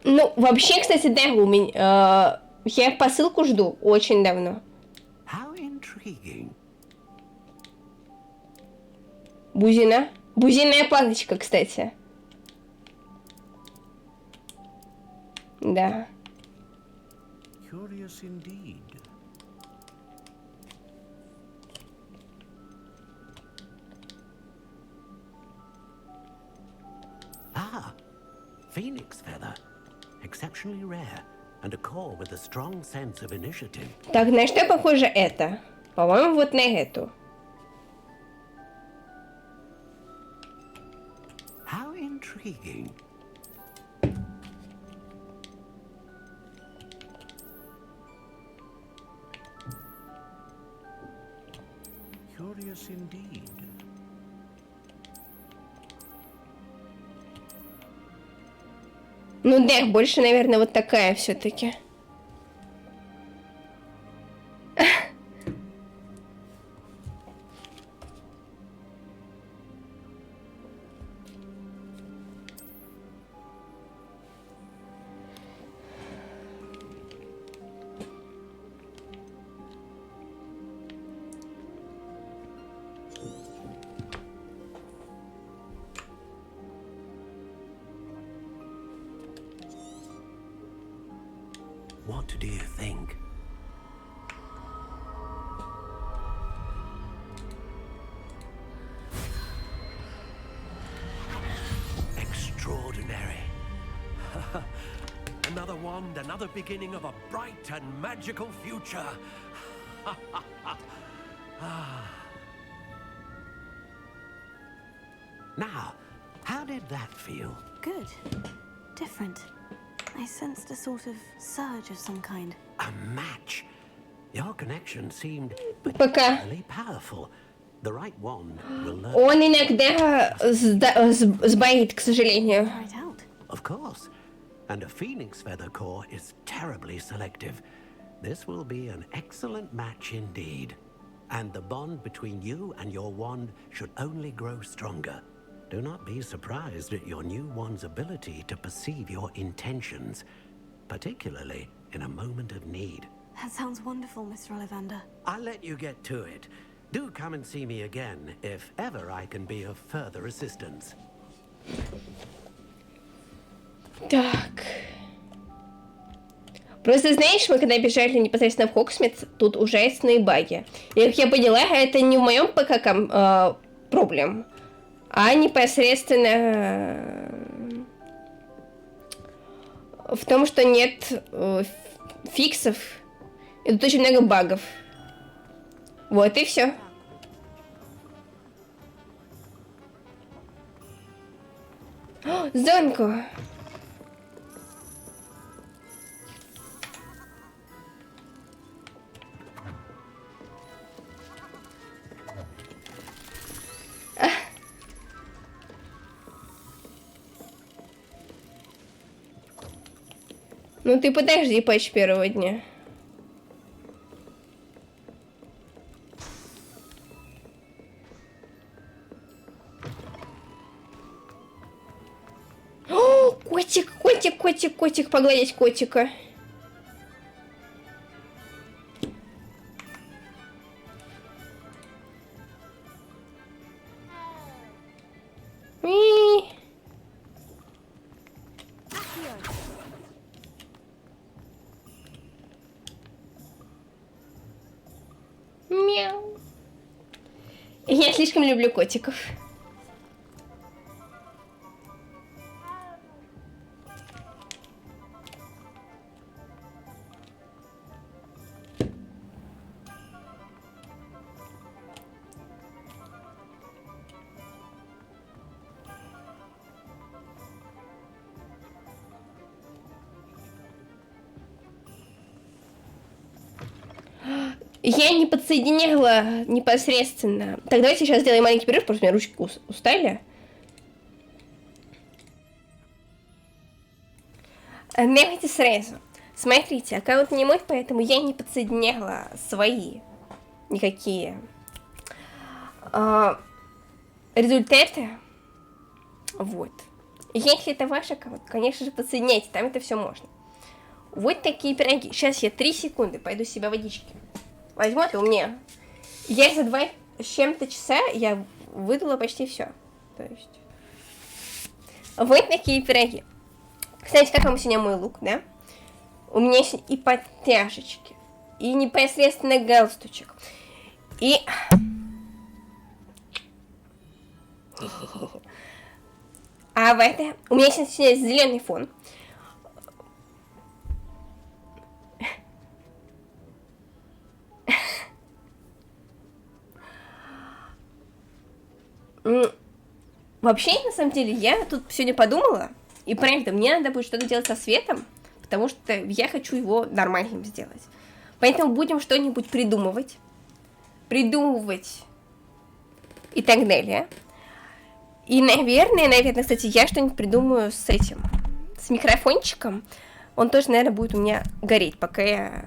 Ну, вообще, кстати, да, у меня... я посылку жду очень давно. How intriguing. Бузина. Бузинная палочка, кстати. Да. Curious indeed. Phoenix feather. Exceptionally rare. And a core with a strong sense of initiative. Так, на что похоже это? По-моему, вот на эту. How intriguing. Curious indeed. Ну да, больше, наверное, вот такая все-таки. What do you think? Extraordinary. Another wand, another beginning of a bright and magical future. Now, how did that feel? Good. Different. I sensed a sort of surge of some kind. A match. Your connection seemed Пока. particularly powerful. The right wand will learn. Он иногда сбоит, к сожалению. Of course. And a phoenix feather core is terribly selective. This will be an excellent match indeed. And the bond between you and your wand should only grow stronger. Do not be surprised at your new wand's ability to perceive your intentions, particularly in a moment of need. That sounds wonderful, Mr. Ollivander. I'll let you get to it. Do come and see me again if ever I can be of further assistance. Так. Просто знаешь, мы когда бежали непосредственно в Хоксмит, тут ужасные баги. И как я поняла, это не в моем ПК проблем, а непосредственно в том, что нет фиксов. И тут очень много багов. Вот и все. Зонку. Ну ты подожди патч первого дня. О, котик, котик, котик, котик, погладить котика. Ми. Мяу. Я слишком люблю котиков. Я не подсоединила непосредственно. Так, давайте сейчас сделаем маленький перерыв, потому что у меня ручки устали. Давайте сразу. Смотрите, аккаунт не мой, поэтому я не подсоединяла свои никакие результаты. Вот. Если это ваш аккаунт, конечно же, подсоединяйте, там это все можно. Вот такие пироги. Сейчас я 3 секунды пойду себе водички возьму, а у меня. Я за 2 с чем-то часа я выдала почти все. То есть. Вот такие пироги. Кстати, как вам сегодня мой лук, да? У меня есть и подтяжечки, и непосредственно галстучек, и... А в это... У меня сегодня зеленый фон. Вообще, на самом деле, я тут сегодня подумала, и правда, мне надо будет что-то делать со светом, потому что я хочу его нормальным сделать. Поэтому будем что-нибудь придумывать и так далее. И, наверное, кстати, я что-нибудь придумаю с этим, с микрофончиком. Он тоже, наверное, будет у меня гореть, пока я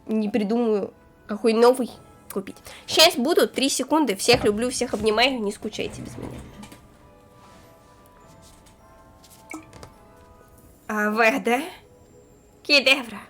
не придумаю, какой новый купить. Сейчас буду, 3 секунды. Всех люблю, всех обнимаю. Не скучайте без меня. Авада. Кедевра.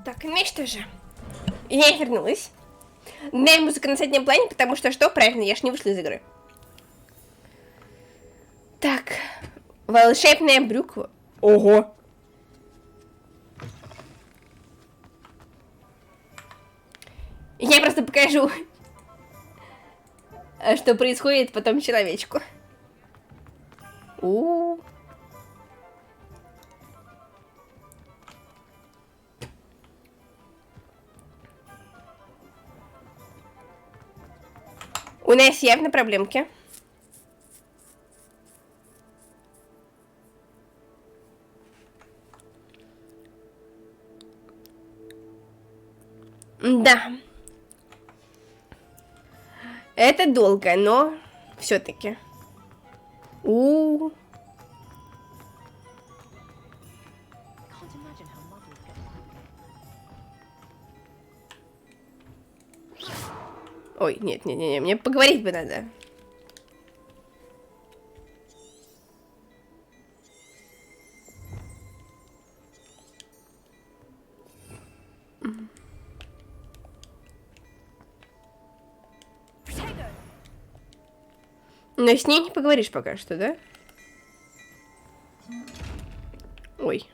Так, ну и что же? Я вернулась. Да, музыка на заднем плане, потому что что? Правильно, я ж не вышла из игры. Так, волшебная брюква. Ого! Я просто покажу, что происходит потом человечку. У нас явно проблемки. Да. Это долго, но все-таки. Ой, нет, мне поговорить бы надо. Но с ней не поговоришь пока что, да? Ой.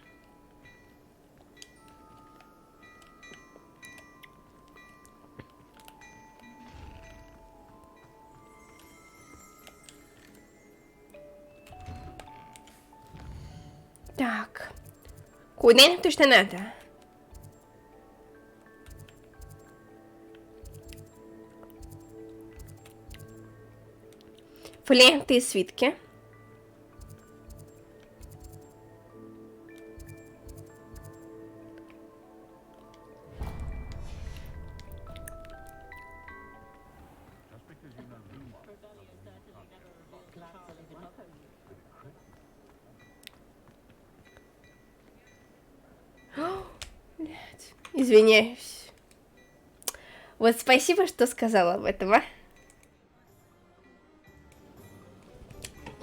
Так. Куда нам точно надо? Фленты и свитки. Извиняюсь. Вот спасибо, что сказала об этом, а?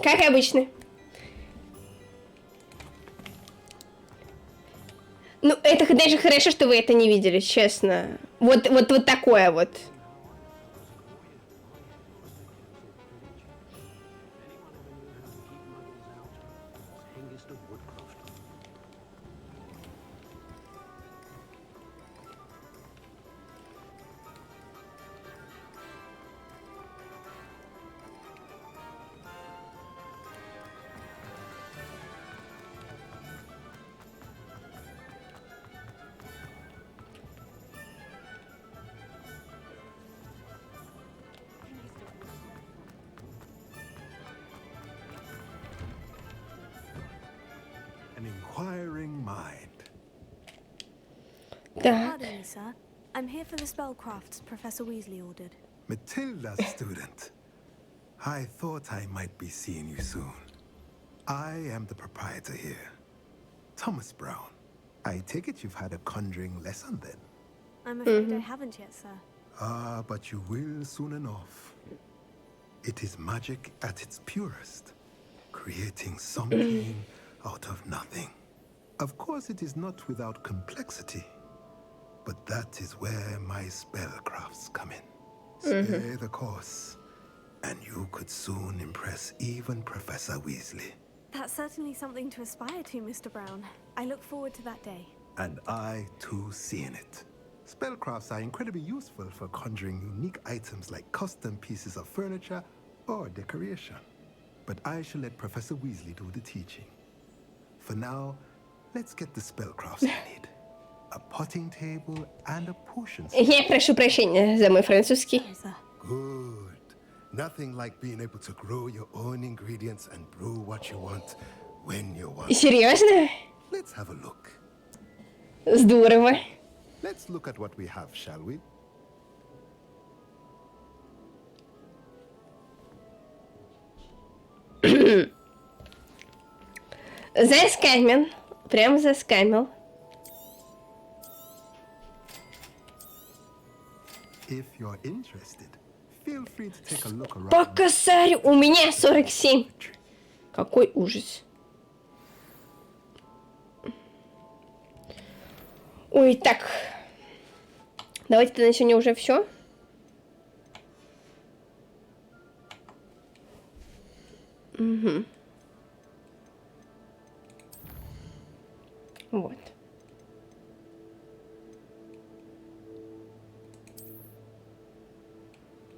Как обычно. Ну, это даже хорошо, что вы это не видели, честно. Вот такое вот. An inquiring mind. Pardon me, sir. I'm here for the spellcrafts Professor Weasley ordered. Matilda's student. I thought I might be seeing you soon. I am the proprietor here, Thomas Brown. I take it you've had a conjuring lesson then? I'm afraid I haven't yet, sir. Ah, but you will soon enough. It is magic at its purest, creating something out of nothing. Of course, it is not without complexity, but that is where my spellcrafts come in. Stay the course, and you could soon impress even Professor Weasley. That's certainly something to aspire to, Mr. Brown. I look forward to that day. And I, too, seeing it. Spellcrafts are incredibly useful for conjuring unique items like custom pieces of furniture or decoration. But I shall let Professor Weasley do the teaching. For now, let's get the spellcrafts I need. A potting table and a potion. Я прошу прощения за мой французский. Good. Nothing like being able to grow your own ingredients and brew what you want when you want. Серьезно? Let's have a look. Здорово. Let's look at what we have, shall we? Заскамил. Прям заскамил. If you're interested, feel free to take a look around. По косарю. У меня 47. Какой ужас. Ой, так. Давайте на сегодня уже все. Угу. Вот.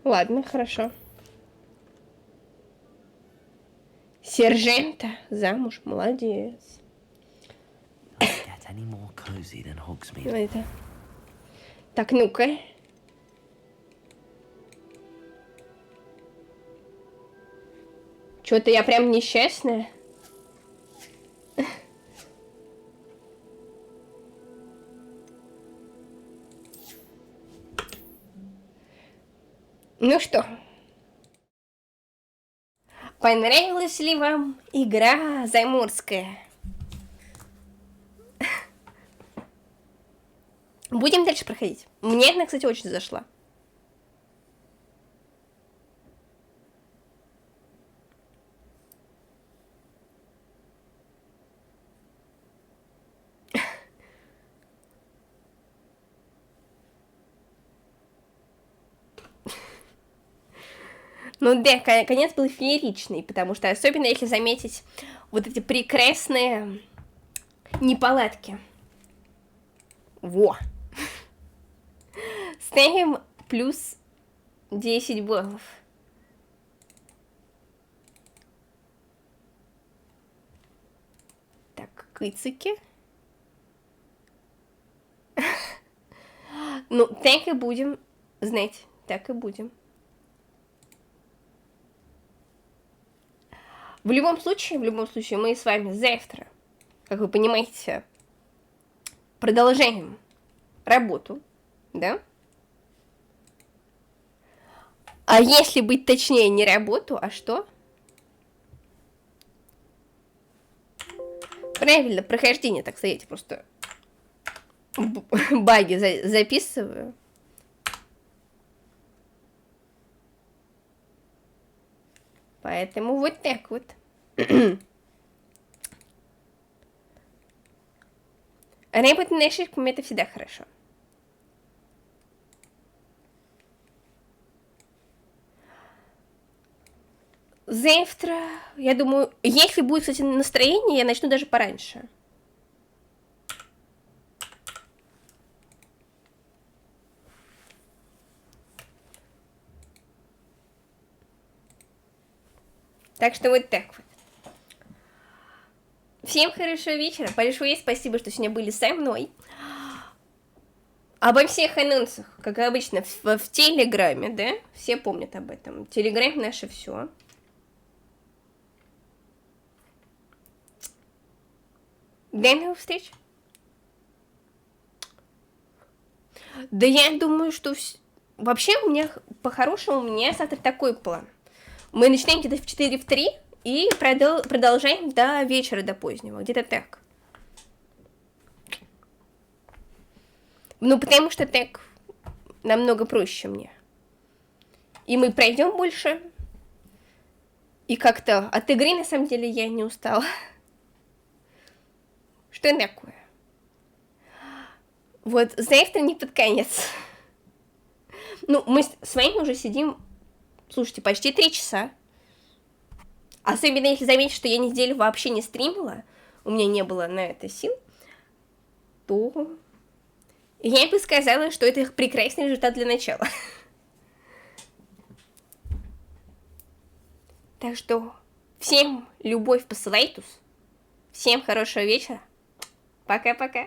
Ладно, хорошо. Сержанта замуж, молодец. Это. Так, ну-ка. Что-то я прям несчастная. Ну что, понравилась ли вам игра заморская? Будем дальше проходить. Мне она, кстати, очень зашла. Ну да, конец был фееричный, потому что особенно если заметить вот эти прекрасные неполадки. Во! Ставим плюс 10 баллов. Так, кыцики. Ну, так и будем знать, так и будем. В любом случае, мы с вами завтра, как вы понимаете, продолжаем работу, да? А если быть точнее, не работу, а что? Правильно, прохождение, так сказать, просто баги записываю. Поэтому вот так вот. Работать над ошибками — это всегда хорошо. Завтра, я думаю, если будет, кстати, настроение, я начну даже пораньше. Так что вот так вот. Всем хорошего вечера. Большое спасибо, что сегодня были со мной. Обо всех анонсах, как обычно, в Телеграме, да? Все помнят об этом. Телеграм — наше все. До новых встреч. Да я думаю, что... Вообще, у меня, по-хорошему, у меня завтра такой план. Мы начинаем где-то в 4-3 и продолжаем до вечера, до позднего. Где-то так. Ну, потому что так намного проще мне. И мы пройдем больше. И как-то от игры, на самом деле, я не устала. Что такое? Вот завтра не под конец. Ну, мы с вами уже сидим, слушайте, почти 3 часа. Особенно если заметить, что я неделю вообще не стримила, у меня не было на это сил, то я бы сказала, что это прекрасный результат для начала. Так что всем любовь посылайтус. Всем хорошего вечера. Пока-пока.